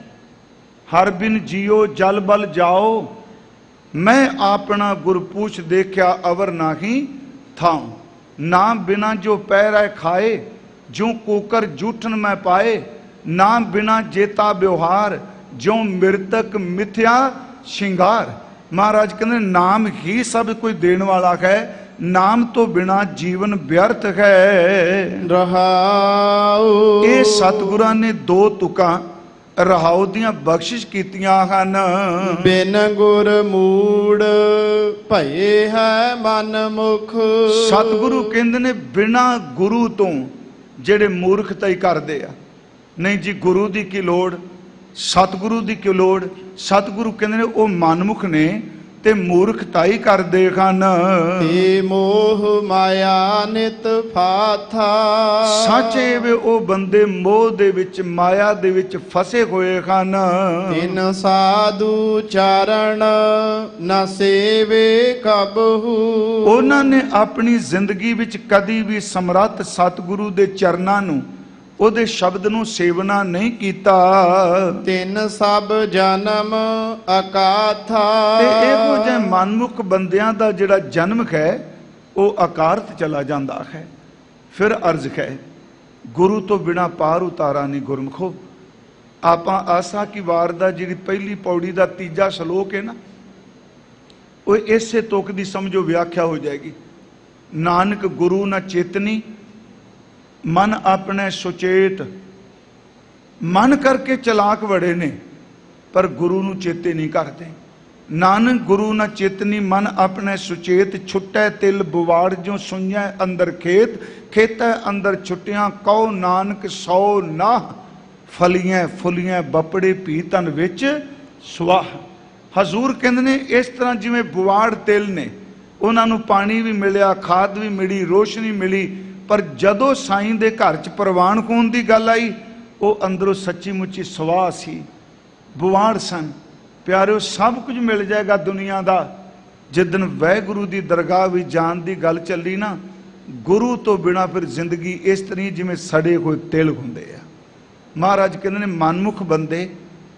ਹਰ ਬਿਨ ਜੀਓ ਜਲ ਬਲ ਜਾਓ, ਮੈਂ ਆਪਣਾ ਗੁਰ ਪੂਛ ਦੇਖਿਆ ਅਵਰ ਨਾਹੀ ਥਾਉ। ਨਾਮ ਬਿਨਾ ਜੋ ਪੈਰੈ ਖਾਏ, ਜੋ ਕੋਕਰ ਜੂਠਨ ਮੈਂ ਪਾਏ। ਨਾਮ ਬਿਨਾ ਜੇਤਾ ਵਿਵਹਾਰ, ਜੋ ਮ੍ਰਿਤਕ ਮਿਥਿਆ ਸ਼ਿੰਗਾਰ। ਮਹਾਰਾਜ ਕਹਿੰਦੇ ਨਾਮ ਹੀ ਸਭ ਕੁਝ ਦੇਣ ਵਾਲਾ ਹੈ। ਨਾਮ ਤੋਂ ਬਿਨਾ ਜੀਵਨ ਵਿਅਰਥ ਹੈ। ਰਹਾਉ। ਇਹ ਸਤਿਗੁਰਾਂ ਨੇ 2 ਤੁਕਾਂ ਰਹਾਉ ਦੀਆਂ ਬਖਸ਼ਿਸ਼ ਕੀਤੀਆਂ ਹਨ। ਬਿਨ ਗੁਰ ਮੂੜ ਭਏ ਹੈ ਮਨ ਮੁਖ। ਸਤਿਗੁਰੂ ਕਹਿੰਦੇ ਨੇ ਬਿਨਾ ਗੁਰੂ ਤੋਂ ਜਿਹੜੇ ਮੂਰਖਤਾ ਹੀ ਕਰਦੇ ਆ। ਨਹੀਂ ਜੀ, ਗੁਰੂ ਦੀ ਕੀ ਲੋੜ, ਸਤਿਗੁਰੂ ਦੀ ਕੀ ਲੋੜ। ਸਤਿਗੁਰੂ ਕਹਿੰਦੇ ਨੇ ਉਹ ਮਨਮੁਖ ਨੇ ਤੇ ਮੂਰਖਤਾਈ ਕਰਦੇ ਹਨ। ਏ ਮੋਹ ਮਾਇਆ ਨਿਤ ਫਾਥਾ। ਸੱਚੇ ਵੇ ਉਹ ਬੰਦੇ ਮੋਹ ਦੇ ਵਿੱਚ, ਮਾਇਆ ਦੇ ਵਿੱਚ ਫਸੇ ਹੋਏ ਹਨ। ਤਿਨ ਸਾਧੂ ਚਾਰਣ ਨ ਸੇਵੇ ਕਬਹੂ। ਉਹਨਾਂ ਨੇ ਆਪਣੀ ਜ਼ਿੰਦਗੀ ਵਿੱਚ ਕਦੀ ਵੀ ਸਮਰੱਥ ਸਤਿਗੁਰੂ ਦੇ ਚਰਨਾਂ ਨੂੰ, ਉਹਦੇ ਸ਼ਬਦ ਨੂੰ ਸੇਵਨਾ ਨਹੀਂ ਕੀਤਾ। ਤਿੰਨ ਸਭ ਜਨਮ ਅਕਾਥਾ। ਤੇ ਇਹੋ ਜਿਹੇ ਮਨਮੁਖ ਬੰਦਿਆਂ ਦਾ ਜਿਹੜਾ ਜਨਮ ਹੈ ਉਹ ਅਕਾਰਤ ਚਲਾ ਜਾਂਦਾ ਹੈ। ਫਿਰ ਅਰਜ਼ ਹੈ, ਗੁਰੂ ਤੋਂ ਬਿਨਾ ਪਾਰ ਉਤਾਰਾ ਨਹੀਂ ਗੁਰਮਖੋ। ਆਪਾਂ ਆਸਾ ਕੀ ਵਾਰ ਦਾ ਜਿਹੜੀ ਪਹਿਲੀ ਪੌੜੀ ਦਾ 3 ਸ਼ਲੋਕ ਹੈ ਨਾ, ਉਹ ਇਸੇ ਤੁਕ ਦੀ ਸਮਝੋ ਵਿਆਖਿਆ ਹੋ ਜਾਏਗੀ। ਨਾਨਕ ਗੁਰੂ ਨਾ ਚੇਤਨੀ, ਮਨ ਆਪਣੇ ਸੁਚੇਤ। ਮਨ ਕਰਕੇ ਚਲਾਕ ਬੜੇ ਨੇ, पर गुरु नूं चेते नहीं करते। नानक गुरु न चेतनी मन अपने सुचेत, छुटै तिल बुवाड़ जो सुइया अंदर खेत, खेतै अंदर छुटिया कौ नानक सौ नाह, फलियां फुलियां बपड़े भी तन विच सुआह। हजूर कहंदे ने इस तरह जिवें बुवाड़ तिल ने, उन्होंने पानी भी मिलिया, खाद भी मिली, रोशनी मिली, पर जदों साईं दे घर च प्रवान होने की गल आई, वो अंदरों सच्ची मुच्ची सुआह सी, बुवाड़ सन। प्यारिओ सब कुछ मिल जाएगा दुनिया का, जिदन वाहिगुरू की दरगाह भी जान की गल चली ना, गुरु तो बिना फिर जिंदगी इस तरह जिमें सड़े हुए तिल होंदे आ। महाराज कहते हैं मनमुख बंदे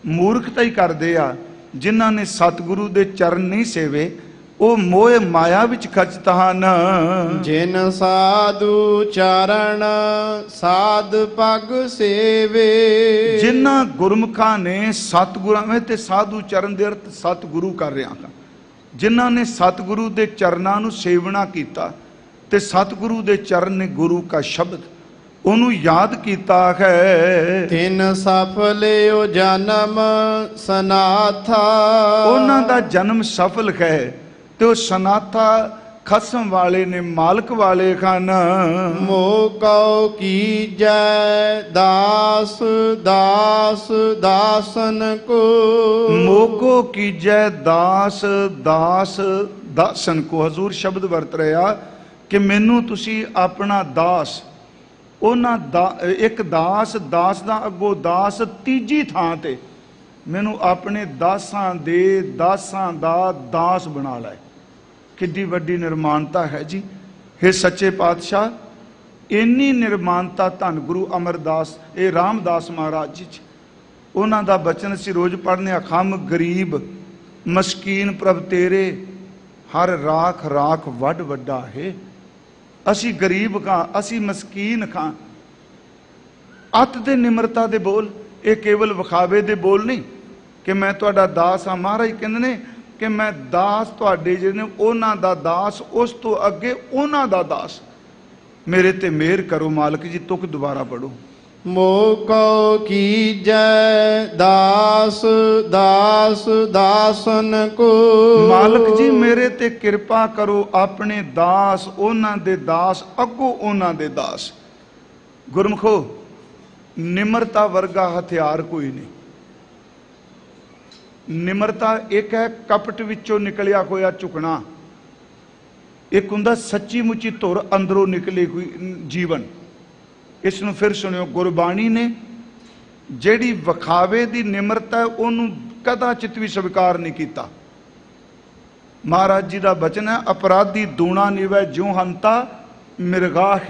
मूर्खता ही करते आ, जिन्हों ने सतगुरु के चरण नहीं सेवे वो मोह माया विच खचता हन। जिन साधु चरण साध पग सेवे, जिन्ना गुरमुखा ने सतगुरां में ते साधु चरण दे अर्थ सतगुरु कर रहा था, जिन्हों ने सतगुरु के चरणों नूं सेवना कीता ते सतगुरु के चरण ने गुरु का शब्द उन्होंने याद किया है। तिन सफले ओ जन्म सनाथा, उन्हां दा जन्म सफल है तो सनाथा खसम वाले ने, मालक वाले खान। मोकौ की जय दास दास दासन को, मोको की जय दास दास दासन को। हजूर शब्द वरत रहा कि मैनू तुसी अपना दास, एक दास, दास दा अगो दास तीजी थां ते मैनू अपने दासां दे दासां दा दास बना लै। किड्डी वड्डी निर्माणता है जी। हे सच्चे पातशाह, इन्नी निर्माणता धन गुरु अमरदास ये रामदास महाराज जी च, उन्हां दा बचन असीं रोज पढ़ने, अखम गरीब मस्कीन प्रभ तेरे, हर राख राख वड वड्डा है। असी गरीब खां, असी मस्कीन खां। अत दे निमरता दे बोल, ये केवल विखावे दे बोल नहीं कि मैं तुहाडा दास हाँ। महाराज कहंदे ने कि मैं दास तुहाडे जिहड़े ने उन्हां दा दास, उस तो अगे उन्हां दा दास। मेरे ते मेहर करो मालिक जी। तुक दोबारा पढ़ो। मोको की जय दास दास दासन को, मालिक जी मेरे ते कृपा करो, अपने दास उन्हां दे दास अगो उन्हां दे दास। गुरमुखो, निमरता वर्गा हथियार कोई नहीं। निमरता एक है कपट विचों निकलिया होया झुकना, एक हुंदा सच्ची मुची धुर अंदरों निकले कोई जीवन। इसनूं फिर सुनियो, गुरबाणी ने जिहड़ी विखावे दी निमरता है उहनूं कदाचित भी स्वीकार नहीं किया। महाराज जी का बचन है, अपराधी दूना निवै ज्यों हंता मिरगाह।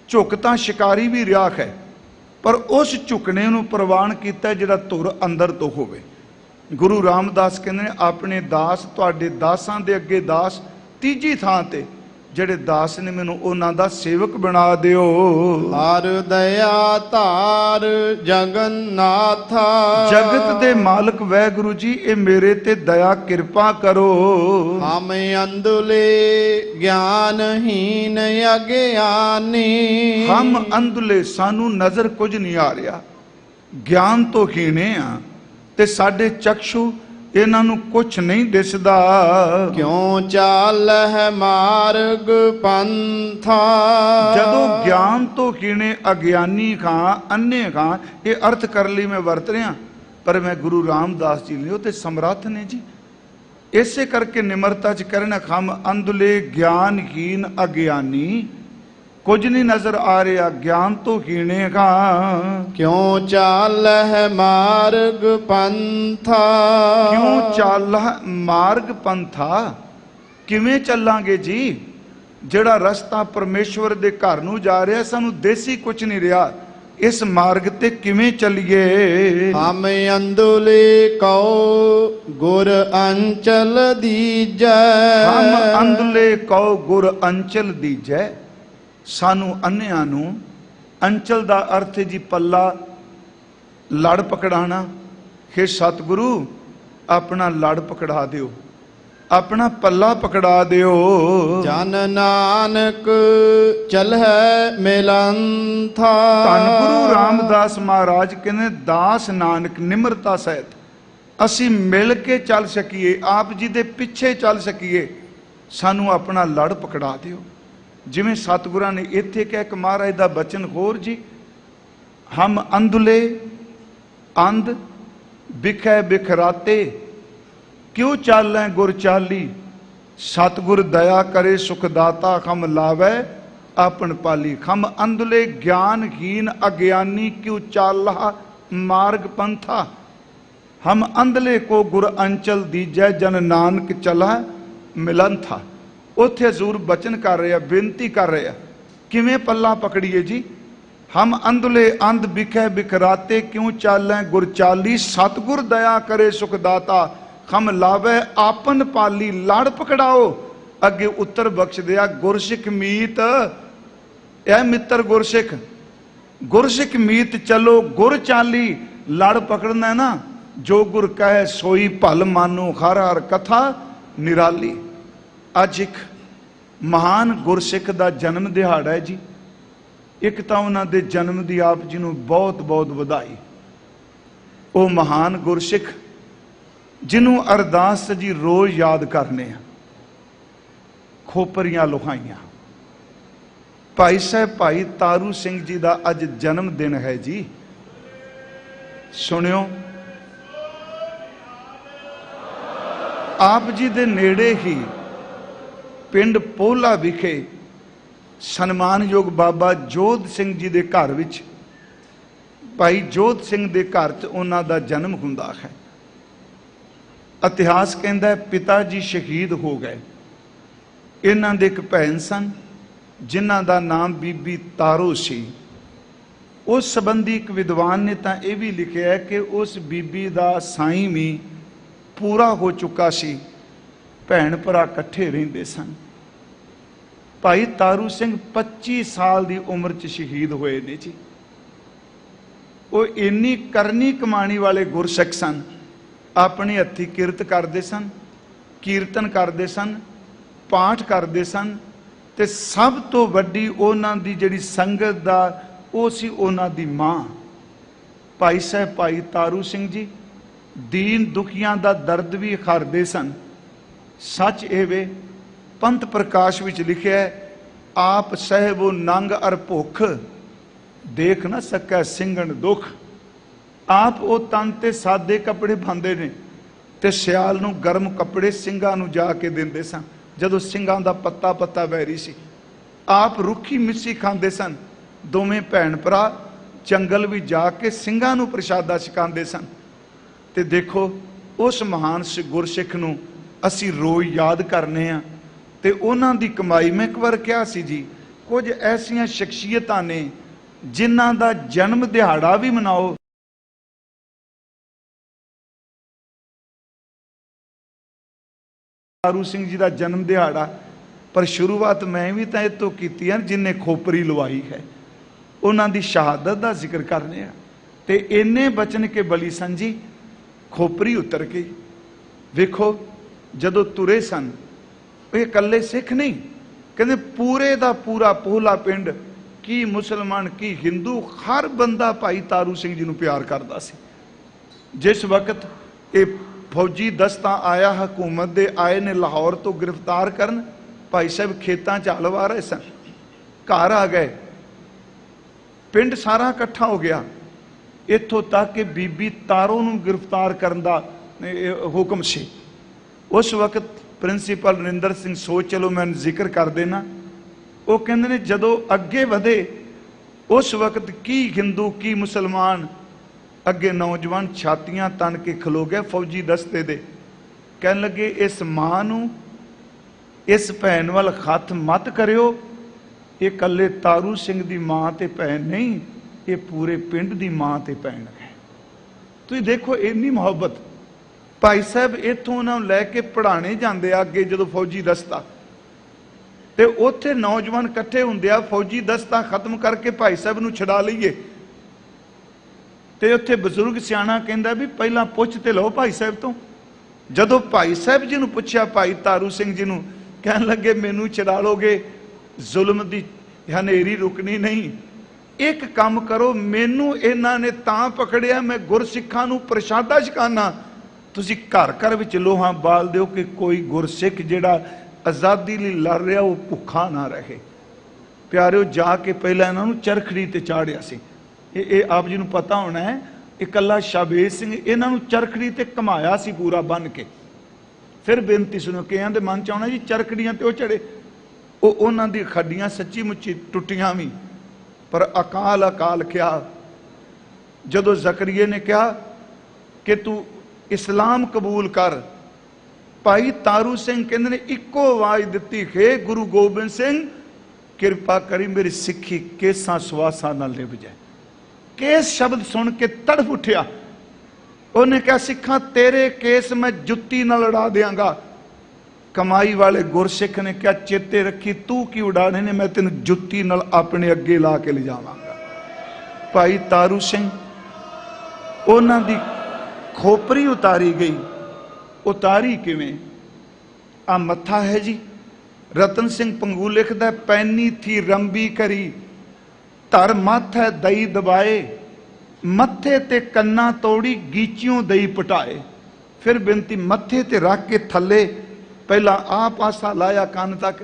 झुकता शिकारी भी रिहा है, पर उस झुकने नूं प्रवान किया जिहड़ा धुर अंदर तो होवे। गुरु रामदास कहते हैं अपने दास तुहाडे दासां दे अगे दास, तीजी थां ते ਜਿਹੜੇ दास ने मैनू उन्हां दा सेवक बना दिओ। हर दया धार जगन्नाथा, जगत दे मालक वाहिगुरू जी ये मेरे ते दया कृपा करो। हम अंधुले ज्ञानहीन अज्ञानी, हम अंधुले, सानू नजर कुछ नहीं आ रहा, ज्ञान तो हीने आ ते साडे चक्षु इन्हां नूं कुछ नहीं दिसदा। क्यों चाल है मार्ग पंथा, जदों ज्ञान तो हीने अज्ञानी खां अन्ने खां, ये अर्थ कर ली मैं वरत रहा, पर मैं गुरु रामदास जी ने ते समर्थ ने जी। इसे करके निमरता च करना, हम अंधुले ज्ञानहीन अज्ञानी, कुछ नहीं नजर आ रहा, ज्ञान तो हीने का। क्यों चाल है मार्ग पंथा, क्यों चाल मार्ग पंथा, किवें चलांगे जी। जिहड़ा रस्ता परमेश्वर दे घर नूं जा रहा, सानू देसी कुछ नहीं रहा, इस मार्ग ते किवें चलिए। हम अंधुले कहो गुर अंचल दीजै, हम अंधुले कहो गुर अंचल दीजै। सानू अन्नियां नूं, अंचल दा अर्थ है जी पल्ला, लड़ पकड़ाना। हे सतगुरु अपना लड़ पकड़ा दिओ, अपना पल्ला पकड़ा दियो। जन नानक चलह मिलंथा। धन गुरु रामदास महाराज कहने दास नानक निमरता सहित असी मिल के चल सकीए, आप जी दे पिछे चल सकीए, सानू अपना लड़ पकड़ा दियो। जिवें सतगुरां ने इत्थे कह के महाराज दा बचन होर जी, हम अंधुले अंध बिखै बिखराते क्यों चालै गुर चाली, सतगुर दया करे सुखदाता खम लावै आपन पाली। खम अंधुले ज्ञानहीन अज्ञानी क्यों चाला मार्ग पंथा, हम अंधले को गुर अंचल दीजै जन नानक चला मिलन था। उत्थे हजूर बचन कर रहे, बेनती कर रहे, किवें पल्ला पकड़िए जी। हम अंधले अंध बिखै बिखराते क्यों चालै गुर चाली, सतगुर दया करे सुखदाता खम लावे आपन पाली। लड़ पकड़ाओ अगे उत्तर बख्श दिया, गुरसिख मीत ए मित्र गुरसिख, गुरसिख मीत चलो गुर चाली। लड़ पकड़ना है ना, जो गुर कहे सोई भल मानो, हर हर कथा निराली। अज एक महान गुरसिख दा जन्म दिहाड़ा है जी। एक तो उन्होंने दे जन्म की आप जी नूं बहुत बहुत बधाई। वो महान गुरसिख जिन्हों अरदास जी रोज याद करने, खोपरियां लुहाइयां। भाई साहब भाई तारू सिंह जी का अज जन्म दिन है जी। सुनियो, आप जी दे नेड़े ही पिंड पोला विखे सन्मानयोग बाबा जोध सिंह जी के घर विच भाई जोध सिंह के घर च उन्हां दा जन्म हुंदा है। इतिहास कहता है पिता जी शहीद हो गए। इन्हां दे एक भैन सन जिन्हां दा नाम बीबी तारो सी। उस संबंधी एक विद्वान ने तो यह भी लिखा है कि उस बीबी दा साईं भी पूरा हो चुका सी, भैन भरा कट्ठे रहिंदे सन। भाई तारू सिंह 25 साल की उम्र च शहीद होए ने जी। वो इन्नी करनी कमाणी वाले गुरसिख सन, अपनी हथी किरत करते सन, कीर्तन करते सन, पाठ करते सन, ते सब तो वड्डी उन्हां दी जिहड़ी संगत दा वो सी उन्हां दी मां भाई साहब भाई तारू सिंह जी। दीन दुखियां दा दर्द भी खारदे सन। सच एवे पंथ प्रकाश विच लिखिया है, आप सहबो नंग अर भुख देख न सकै सिंघण दुख। आप वो तन ते सादे कपड़े पाते ने ते सियाल नूं गर्म कपड़े सिंघां नूं जाके देंदे सन। जदों सिंघां दा पत्ता पत्ता वैरी सी, आप रुखी मिस्सी खांदे सन। दोवें भैन भरा जंगल भी जाके सिंघां नूं प्रशादा छकांदे सन। ते देखो उस महान गुरसिख नूं असीं रोज़ याद करने आ ते उन्हां दी कमाई। मैं एक बार कहा सी जी, कुछ ऐसियां शख्सियतां ने जिन्हां दा जन्म दिहाड़ा भी मनाओ। तारू सिंह जी का जन्म दिहाड़ा, पर शुरुआत मैं भी तो ये तो की जिन्हें खोपरी लवाई है, उन्होंने शहादत का जिक्र करने। ते इन्ने बचन के बली सन जी, खोपरी उतर गई। वेखो जदों तुरे सन, ये कल्ले सिख नहीं, कहते पूरे का पूरा पोहला पिंड की मुसलमान की हिंदू हर बंदा भाई तारू सिंह जी नूं प्यार करता सी। जिस वक्त ये फौजी दस्ता आया हुकूमत दे आए ने लाहौर तो गिरफ्तार करन, भाई साहब खेतां च हल वाह रहे सन, घर आ गए, पिंड सारा इकट्ठा हो गया। इत्थों तक कि बीबी तारो नूं गिरफ्तार करन दा हुक्म सी। उस वक्त प्रिंसीपल नरिंदर सिंह सोच, चलो मैं जिक्र कर देना, वो कहते ने जदों अगे वधे उस वक्त की हिंदू की मुसलमान अगे नौजवान छातियां तन के खलो गए फौजी दस्ते दे। कह लगे इस मां नूं इस भैन वाल खत मत करियो, ये कल्ले तारू सिंह दी मां ते भैन नहीं, ये पूरे पिंड दी मां ते भैन है। तुसीं देखो इन्नी मुहब्बत। भाई साहब इत्थों उन्होंने लैके पढ़ाने जाते अगे जो फौजी दस्ता, ते उत्थे नौजवान इकट्ठे हुंदे आ, फौजी दस्ता खत्म करके भाई साहब नूं छड़ा लईए। ते उत्थे बजुर्ग सियाणा कहंदा भी पहला पुछ ते लो भाई साहब तो, ਜਦੋਂ ਭਾਈ ਸਾਹਿਬ ਜੀ ਨੂੰ ਪੁੱਛਿਆ, ਭਾਈ ਤਾਰੂ ਸਿੰਘ ਜੀ ਨੂੰ, ਕਹਿਣ ਲੱਗੇ ਮੈਨੂੰ ਛਡਾ ਲੋਗੇ, ਜ਼ੁਲਮ ਦੀ ਹਨੇਰੀ ਰੁਕਣੀ ਨਹੀਂ। ਇੱਕ ਕੰਮ ਕਰੋ, ਮੈਨੂੰ ਇਹਨਾਂ ਨੇ ਤਾਂ ਪਕੜਿਆ, ਮੈਂ ਗੁਰਸਿੱਖਾਂ ਨੂੰ ਪ੍ਰਸ਼ਾਦਾ ਛਕਾਨਾ, ਤੁਸੀਂ ਘਰ ਘਰ ਵਿੱਚ ਲੋਹਾ ਬਾਲ ਦਿਓ ਕਿ ਕੋਈ ਗੁਰਸਿੱਖ ਜਿਹੜਾ ਆਜ਼ਾਦੀ ਲਈ ਲੜ ਰਿਹਾ ਉਹ ਭੁੱਖਾ ਨਾ ਰਹੇ। ਪਿਆਰਿਓ, ਜਾ ਕੇ ਪਹਿਲਾਂ ਇਹਨਾਂ ਨੂੰ ਚਰਖੜੀ ਤੇ ਚਾੜਿਆ ਸੀ। ਇਹ ਆਪ ਜੀ ਨੂੰ ਪਤਾ ਹੋਣਾ ਹੈ, ਇਕੱਲਾ ਸ਼ਾਬੇਸ਼ ਸਿੰਘ ਇਹਨਾਂ ਨੂੰ ਚਰਖੜੀ ਤੇ ਘਮਾਇਆ ਸੀ ਪੂਰਾ ਬੰਨ ਕੇ। ਫਿਰ ਬੇਨਤੀ ਸੁਣੋ, ਕਿ ਇਹਨਾਂ ਦੇ ਮਨ ਚ ਆਉਣਾ ਜੀ ਚਰਖੜੀਆਂ ਤੇ ਉਹ ਚੜੇ, ਉਹਨਾਂ ਦੀ ਖੱਡੀਆਂ ਸੱਚੀ ਮੁੱਚੀ ਟੁੱਟੀਆਂ ਵੀ, ਪਰ ਅਕਾਲ ਕਿਹਾ। ਜਦੋਂ ਜ਼ਕਰੀਏ ਨੇ ਕਿਹਾ ਕਿ ਤੂੰ ਇਸਲਾਮ ਕਬੂਲ ਕਰ, ਭਾਈ ਤਾਰੂ ਸਿੰਘ ਕਹਿੰਦੇ ਨੇ ਇੱਕੋ ਆਵਾਜ਼ ਦਿੱਤੀ, ਹੈ ਗੁਰੂ ਗੋਬਿੰਦ ਸਿੰਘ ਕਿਰਪਾ ਕਰੀ ਮੇਰੀ ਸਿੱਖੀ ਕੇਸਾਂ ਸਵਾਸਾਂ ਨਾਲ ਨਿਭ ਜਾਏ। ਕੇਸ ਸ਼ਬਦ ਸੁਣ ਕੇ ਤੜਫ ਉੱਠਿਆ। ਉਹਨੇ ਕਿਹਾ, ਸਿੱਖਾਂ ਤੇਰੇ ਕੇਸ ਮੈਂ ਜੁੱਤੀ ਨਾਲ ਉਡਾ ਦਿਆਂਗਾ। ਕਮਾਈ ਵਾਲੇ ਗੁਰਸਿੱਖ ਨੇ ਕਿਹਾ, ਚੇਤੇ ਰੱਖੀ ਤੂੰ ਕੀ ਉਡਾਣੇ ਨੇ, ਮੈਂ ਤੈਨੂੰ ਜੁੱਤੀ ਨਾਲ ਆਪਣੇ ਅੱਗੇ ਲਾ ਕੇ ਲਿਜਾਵਾਂਗਾ। ਭਾਈ ਤਾਰੂ ਸਿੰਘ, ਉਹਨਾਂ ਦੀ ਖੋਪਰੀ ਉਤਾਰੀ ਗਈ। ਉਤਾਰੀ ਕਿਵੇਂ? ਆ ਮੱਥਾ ਹੈ ਜੀ, ਰਤਨ ਸਿੰਘ ਪੰਗੂ ਲਿਖਦਾ, ਪੈਨੀ ਥੀ ਰੰਬੀ ਕਰੀ, ਧਰ ਮੱਥ ਹੈ ਦਈ ਦਬਾਏ, ਮੱਥੇ ਤੇ ਕੰਨਾਂ ਤੋੜੀ ਗੀਚਿਓਂ ਦਈ ਪਟਾਏ। ਫਿਰ ਬੇਨਤੀ, ਮੱਥੇ ਤੇ ਰੱਖ ਕੇ ਥੱਲੇ ਪਹਿਲਾਂ ਆ ਪਾਸਾ ਲਾਇਆ ਕੰਨ ਤੱਕ,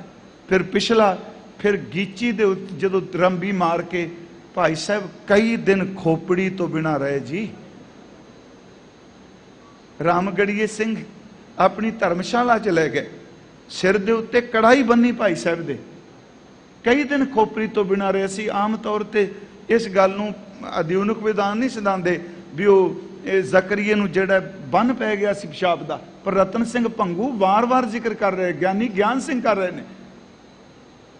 ਫਿਰ ਪਿਛਲਾ, ਫਿਰ ਗੀਚੀ ਦੇ ਜਦੋਂ ਰੰਬੀ ਮਾਰ ਕੇ ਭਾਈ ਸਾਹਿਬ ਕਈ ਦਿਨ ਖੋਪੜੀ ਤੋਂ ਬਿਨਾ ਰਹੇ ਜੀ। ਰਾਮਗੜੀਏ ਸਿੰਘ ਆਪਣੀ ਧਰਮਸ਼ਾਲਾ ਚ ਲੈ ਗਏ, ਸਿਰ ਦੇ ਉੱਤੇ ਕੜਾਈ ਬੰਨੀ ਭਾਈ ਸਾਹਿਬ ਦੇ, ਕਈ ਦਿਨ ਖੋਪੜੀ ਤੋਂ ਬਿਨਾ ਰਹੇ ਸੀ। ਆਮ ਤੌਰ ਤੇ ਇਸ ਗੱਲ ਨੂੰ ਅਧਿਉਨਿਕ ਵਿਧਾਨ ਨਹੀਂ ਸਿਧਾਉਂਦੇ ਵੀ ਉਹ ਜ਼ਕਰੀਏ ਨੂੰ ਜਿਹੜਾ ਬੰਨ ਪੈ ਗਿਆ ਸੀ ਪਿਸ਼ਾਬ ਦਾ, ਪਰ ਰਤਨ ਸਿੰਘ ਭੰਗੂ ਵਾਰ-ਵਾਰ ਜ਼ਿਕਰ ਕਰ ਰਹੇ, ਗਿਆਨੀ ਗਿਆਨ ਸਿੰਘ ਕਰ ਰਹੇ ਨੇ,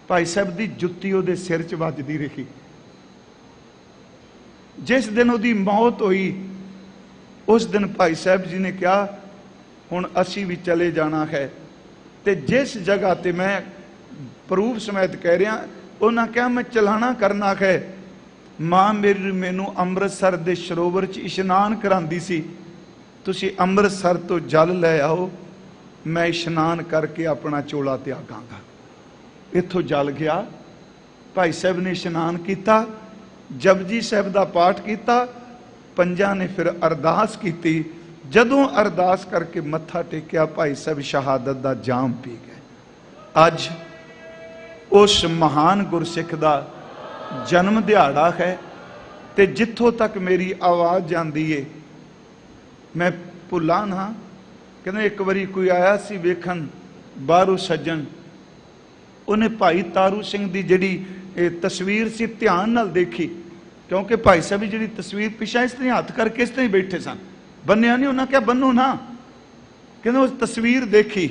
ਭਾਈ ਸਾਹਿਬ ਦੀ ਜੁੱਤੀ ਉਹਦੇ ਸਿਰ 'ਚ ਵੱਜਦੀ ਰਹੀ। ਜਿਸ ਦਿਨ ਉਹਦੀ ਮੌਤ ਹੋਈ, ਉਸ ਦਿਨ ਭਾਈ ਸਾਹਿਬ ਜੀ ਨੇ ਕਿਹਾ, ਹੁਣ ਅਸੀਂ ਵੀ ਚਲੇ ਜਾਣਾ ਹੈ। ਤੇ ਜਿਸ ਜਗ੍ਹਾ ਤੇ ਮੈਂ ਪ੍ਰੂਫ ਸਮੇਤ ਕਹਿ ਰਿਹਾ, ਉਹਨਾਂ ਕਿਹਾ ਮੈਂ ਚਲਾਣਾ ਕਰਨਾ ਹੈ। ਮਾਂ ਮੇਰੀ ਮੈਨੂੰ ਅੰਮ੍ਰਿਤਸਰ ਦੇ ਸਰੋਵਰ 'ਚ ਇਸ਼ਨਾਨ ਕਰਾਉਂਦੀ ਸੀ, ਤੁਸੀਂ ਅੰਮ੍ਰਿਤਸਰ ਤੋਂ ਜਲ ਲੈ ਆਓ, ਮੈਂ ਇਸ਼ਨਾਨ ਕਰਕੇ ਆਪਣਾ ਚੋਲਾ ਤਿਆਗਾਂਗਾ। ਇੱਥੋਂ ਜਲ ਗਿਆ, ਭਾਈ ਸਾਹਿਬ ਨੇ ਇਸ਼ਨਾਨ ਕੀਤਾ, ਜਪਜੀ ਸਾਹਿਬ ਦਾ ਪਾਠ ਕੀਤਾ, ਪੰਜਾਂ ਨੇ ਫਿਰ ਅਰਦਾਸ ਕੀਤੀ। ਜਦੋਂ ਅਰਦਾਸ ਕਰਕੇ ਮੱਥਾ ਟੇਕਿਆ, ਭਾਈ ਸਾਹਿਬ ਸ਼ਹਾਦਤ ਦਾ ਜਾਮ ਪੀ ਗਏ। ਅੱਜ ਉਸ ਮਹਾਨ ਗੁਰਸਿੱਖ ਦਾ ਜਨਮ ਦਿਹਾੜਾ ਹੈ, ਤੇ ਜਿੱਥੋਂ ਤੱਕ ਮੇਰੀ ਆਵਾਜ਼ ਜਾਂਦੀ ਏ, ਮੈਂ ਭੁੱਲਾਂ ਨਾ। ਕਹਿੰਦੇ ਇੱਕ ਵਾਰੀ ਕੋਈ ਆਇਆ ਸੀ ਵੇਖਣ, ਬਾਹਰੋਂ ਸੱਜਣ, ਉਹਨੇ ਭਾਈ ਤਾਰੂ ਸਿੰਘ ਦੀ ਜਿਹੜੀ ਇਹ ਤਸਵੀਰ ਸੀ ਧਿਆਨ ਨਾਲ ਦੇਖੀ, ਕਿਉਂਕਿ ਭਾਈ ਸਾਹਿਬ ਦੀ ਜਿਹੜੀ ਤਸਵੀਰ ਪਿਛਾ ਇਸ ਤਰ੍ਹਾਂ ਹੱਥ ਕਰਕੇ ਇਸ ਤਰ੍ਹਾਂ ਹੀ ਬੈਠੇ ਸਨ, ਬੰਨਿਆ ਨਹੀਂ। ਉਹਨਾਂ ਕਿਹਾ ਬੰਨੋ ਨਾ। ਕਹਿੰਦੇ ਉਸ ਤਸਵੀਰ ਦੇਖੀ,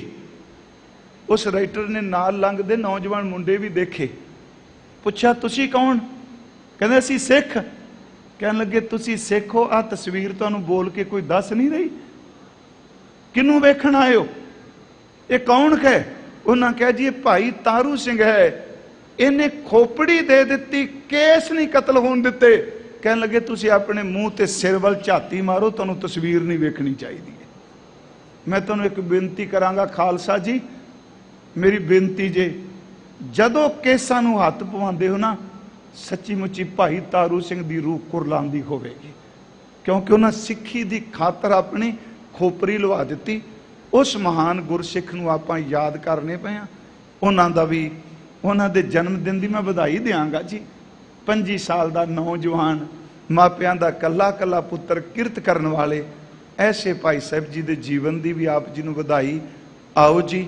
ਉਸ ਰਾਈਟਰ ਨੇ ਨਾਲ ਲੰਘਦੇ ਨੌਜਵਾਨ ਮੁੰਡੇ ਵੀ ਦੇਖੇ, ਪੁੱਛਿਆ ਤੁਸੀਂ ਕੌਣ? ਕਹਿੰਦੇ ਅਸੀਂ ਸਿੱਖ। ਕਹਿਣ ਲੱਗੇ ਤੁਸੀਂ ਸਿੱਖ ਹੋ, ਆਹ ਤਸਵੀਰ ਤੁਹਾਨੂੰ ਬੋਲ ਕੇ ਕੋਈ ਦੱਸ ਨਹੀਂ ਰਹੀ, ਕਿਹਨੂੰ ਵੇਖਣ ਆਏ ਹੋ, ਇਹ ਕੌਣ ਹੈ? ਉਹਨਾਂ ਕਿਹਾ ਜੀ ਇਹ ਭਾਈ ਤਾਰੂ ਸਿੰਘ ਹੈ, ਇਹਨੇ ਖੋਪੜੀ ਦੇ ਦਿੱਤੀ, ਕੇਸ ਨਹੀਂ ਕਤਲ ਹੋਣ ਦਿੱਤੇ। ਕਹਿਣ ਲੱਗੇ ਤੁਸੀਂ ਆਪਣੇ ਮੂੰਹ ਤੇ ਸਿਰ ਵੱਲ ਝਾਤੀ ਮਾਰੋ, ਤੁਹਾਨੂੰ ਤਸਵੀਰ ਨਹੀਂ ਵੇਖਣੀ ਚਾਹੀਦੀ ਹੈ। ਮੈਂ ਤੁਹਾਨੂੰ ਇੱਕ ਬੇਨਤੀ ਕਰਾਂਗਾ ਖਾਲਸਾ ਜੀ, ਮੇਰੀ ਬੇਨਤੀ ਜੇ, ਜਦੋਂ ਕੇਸਾਂ ਨੂੰ ਹੱਥ ਪਵਾਉਂਦੇ ਹੋ ਨਾ, ਸੱਚੀ ਮੁੱਚੀ ਭਾਈ ਤਾਰੂ ਸਿੰਘ ਦੀ ਰੂਹ ਕੁਰਲਾਉਂਦੀ ਹੋਵੇਗੀ, ਕਿਉਂਕਿ ਉਹਨਾਂ ਸਿੱਖੀ ਦੀ ਖਾਤਰ ਆਪਣੀ ਖੋਪਰੀ ਲਵਾ ਦਿੱਤੀ। ਉਸ ਮਹਾਨ ਗੁਰਸਿੱਖ ਨੂੰ ਆਪਾਂ ਯਾਦ ਕਰਨੇ ਪਏ ਆ। ਉਹਨਾਂ ਦਾ ਵੀ, ਉਹਨਾਂ ਦੇ ਜਨਮ ਦਿਨ ਦੀ ਮੈਂ ਵਧਾਈ ਦਿਆਂਗਾ ਜੀ। 25 ਸਾਲ ਦਾ ਨੌਜਵਾਨ, ਮਾਪਿਆਂ ਦਾ ਕੱਲਾ ਕੱਲਾ ਪੁੱਤਰ, ਕਿਰਤ ਕਰਨ ਵਾਲੇ ਐਸੇ ਭਾਈ ਸਾਹਿਬ ਜੀ ਦੇ ਜੀਵਨ ਦੀ ਵੀ ਆਪ ਜੀ ਨੂੰ ਵਧਾਈ। ਆਓ ਜੀ,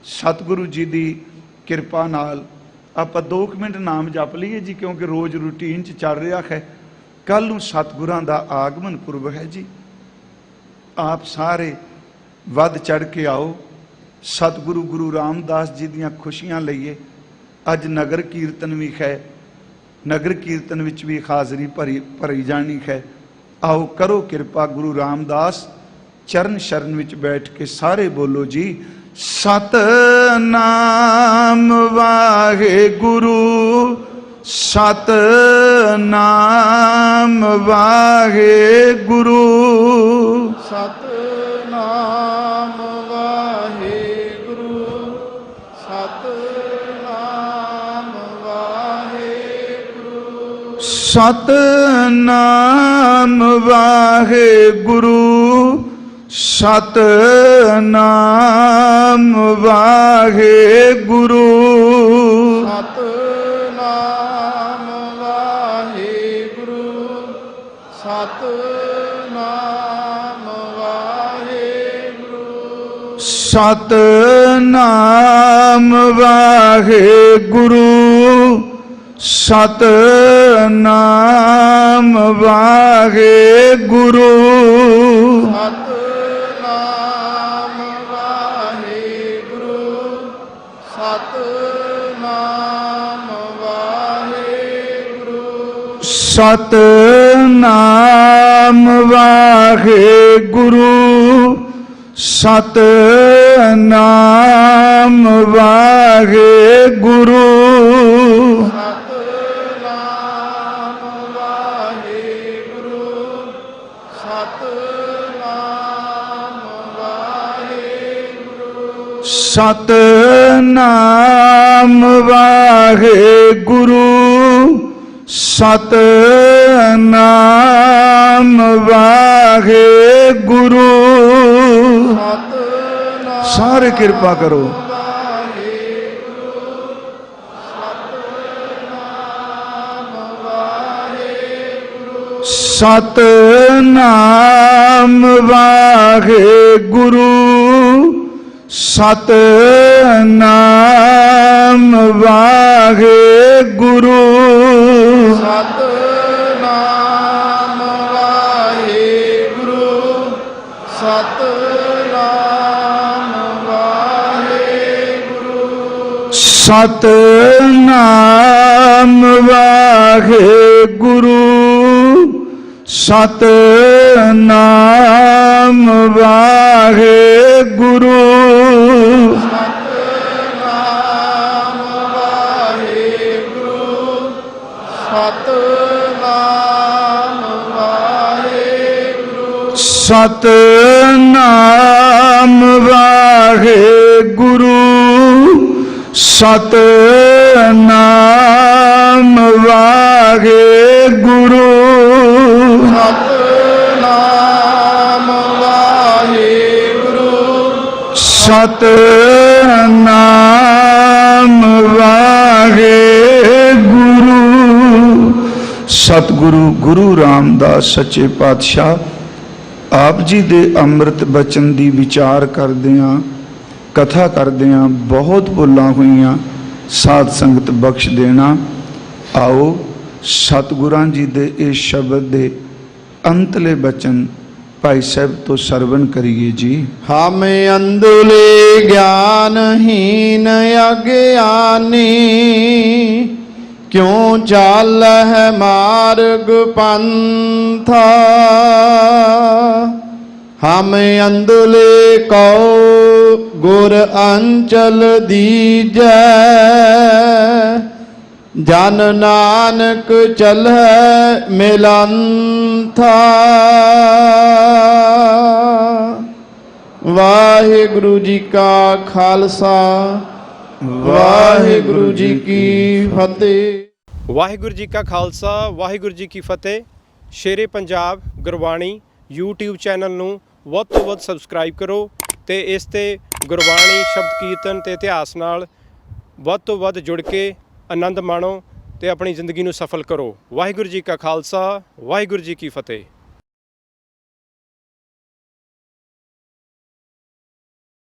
ਸਤਿਗੁਰੂ ਜੀ ਦੀ ਕਿਰਪਾ ਨਾਲ ਆਪਾਂ 2 ਮਿੰਟ ਨਾਮ ਜਪ ਲਈਏ ਜੀ, ਕਿਉਂਕਿ ਰੋਜ਼ ਰੂਟੀਨ 'ਚ ਚੱਲ ਰਿਹਾ ਹੈ। ਕੱਲ ਨੂੰ ਸਤਿਗੁਰਾਂ ਦਾ ਆਗਮਨ ਪੁਰਬ ਹੈ ਜੀ। ਆਪ ਸਾਰੇ ਵੱਧ ਚੜ ਕੇ ਆਓ, ਸਤਿਗੁਰੂ ਗੁਰੂ ਰਾਮਦਾਸ ਜੀ ਦੀਆਂ ਖੁਸ਼ੀਆਂ ਲਈਏ। ਅੱਜ ਨਗਰ ਕੀਰਤਨ ਵੀ ਹੈ, ਨਗਰ ਕੀਰਤਨ ਵਿੱਚ ਵੀ ਹਾਜ਼ਰੀ ਭਰੀ ਜਾਣੀ ਹੈ। ਆਓ ਕਰੋ ਕਿਰਪਾ, ਗੁਰੂ ਰਾਮਦਾਸ ਚਰਨ ਸ਼ਰਨ ਵਿੱਚ ਬੈਠ ਕੇ ਸਾਰੇ ਬੋਲੋ ਜੀ, ਸਤਨਾਮ ਵਾਹਿਗੁਰੂ, ਸਤਨਾਮ ਵਾਹਿਗੁਰੂ, ਸਤਨਾਮ ਸਤਨਾਮ ਵਾਹਿਗੁਰੂ ਸਤਨਾਮ ਵਾਹਿਗੁਰੂ ਸਤਨਾਮ ਵਾਹਿਗੁਰੂ ਸਤਨਾਮ ਵਾਹਿਗੁਰੂ ਸਤਨਾਮ ਵਾਹਿਗੁਰੂ ਸਤਨਾਮ ਵਾਹਿਗੁਰੂ ਸਤਨਾਮ ਵਾਹਿਗੁਰੂ ਸਤਨਾਮ ਵਾਹਿਗੁਰੂ ਸਤਨਾਮ ਵਾਹਿਗੁਰੂ ਸਤਨਾਮ ਵਾਹਿਗੁਰੂ ਸਤਨਾਮ ਵਾਹਿਗੁਰੂ ਸਤਨਾਮ ਵਾਹਿਗੁਰੂ ਸਤਨਾਮ ਵਾਹਿਗੁਰੂ ਸਤਨਾਮ ਵਾਹਿਗੁਰੂ ਸਾਰੇ ਕਿਰਪਾ ਕਰੋ ਸਤਨਾਮ ਵਾਹਿਗੁਰੂ ਸਤਨਾਮ ਵਾਹਿਗੁਰੂ ਸਤਨਾਮ ਵਾਹਿਗੁਰੂ ਸਤਨਾਮ ਵਾਹਿਗੁਰੂ ਸਤਨਾਮ ਵਾਹਿਗੁਰੂ ਸਤਨਾਮ ਵਾਹਿਗੁਰੂ ਸਤਨਾਮ ਵਾਹਿਗੁਰੂ ਸਤਨਾਮ ਵਾਹਿਗੁਰੂ ਸਤਨਾਮ ਵਾਹਿਗੁਰੂ ਸਤਨਾਮ ਵਾਹਿਗੁਰੂ ਸਤਨਾਮ ਵਾਹਿਗੁਰੂ ਸਤਨਾਮ ਵਾਹਿਗੁਰੂ ਸਤਿਗੁਰੂ ਗੁਰੂ ਰਾਮਦਾਸ ਸੱਚੇ ਪਾਤਸ਼ਾਹ ਆਪ ਜੀ ਦੇ ਅੰਮ੍ਰਿਤ ਬਚਨ ਦੀ ਵਿਚਾਰ ਕਰਦਿਆਂ ਕਥਾ ਕਰਦਿਆਂ ਬਹੁਤ ਭੁੱਲਾਂ ਹੋਈਆਂ ਸਾਧ ਸੰਗਤ ਬਖਸ਼ ਦੇਣਾ। ਆਓ ਸਤਿਗੁਰਾਂ ਜੀ ਦੇ ਇਸ ਸ਼ਬਦ ਦੇ ਅੰਤਲੇ ਬਚਨ ਭਾਈ ਸਾਹਿਬ ਤੋਂ ਸਰਵਣ ਕਰੀਏ ਜੀ। ਹਮ ਅੰਧਲੇ ਗਿਆਨਹੀਨ ਅਗਿਆਨੀ ਕਿਉਂ ਚਾਲਹਿ ਮਾਰਗ ਪੰਥਾ ਹਮ ਅੰਧਲੇ ਕਉ ਗੁਰ ਅੰਚਲ ਦੀਜੈ ਜਨ ਨਾਨਕ ਚਲਹਿ ਮਿਲੰਥਾ। ਵਾਹਿਗੁਰੂ ਜੀ ਕਾ ਖਾਲਸਾ ਵਾਹਿਗੁਰੂ ਜੀ ਕੀ ਫਤਿਹ। ਵਾਹਿਗੁਰੂ ਜੀ ਕਾ ਖਾਲਸਾ ਵਾਹਿਗੁਰੂ ਜੀ ਕੀ ਫਤਿਹ। ਸ਼ੇਰੇ ਪੰਜਾਬ ਗੁਰਬਾਣੀ YouTube ਚੈਨਲ ਨੂੰ ਵੱਧ ਤੋਂ ਵੱਧ ਸਬਸਕ੍ਰਾਈਬ ਕਰੋ ਤੇ ਇਸ ਤੇ ਗੁਰਬਾਣੀ ਸ਼ਬਦ ਕੀਰਤਨ ਤੇ ਇਤਿਹਾਸ ਨਾਲ ਵੱਧ ਤੋਂ ਵੱਧ ਜੁੜ ਕੇ ਆਨੰਦ ਮਾਣੋ ਤੇ ਆਪਣੀ ਜ਼ਿੰਦਗੀ ਨੂੰ ਸਫਲ ਕਰੋ। ਵਾਹਿਗੁਰੂ ਜੀ ਕਾ ਖਾਲਸਾ ਵਾਹਿਗੁਰੂ ਜੀ ਕੀ ਫਤਿਹ।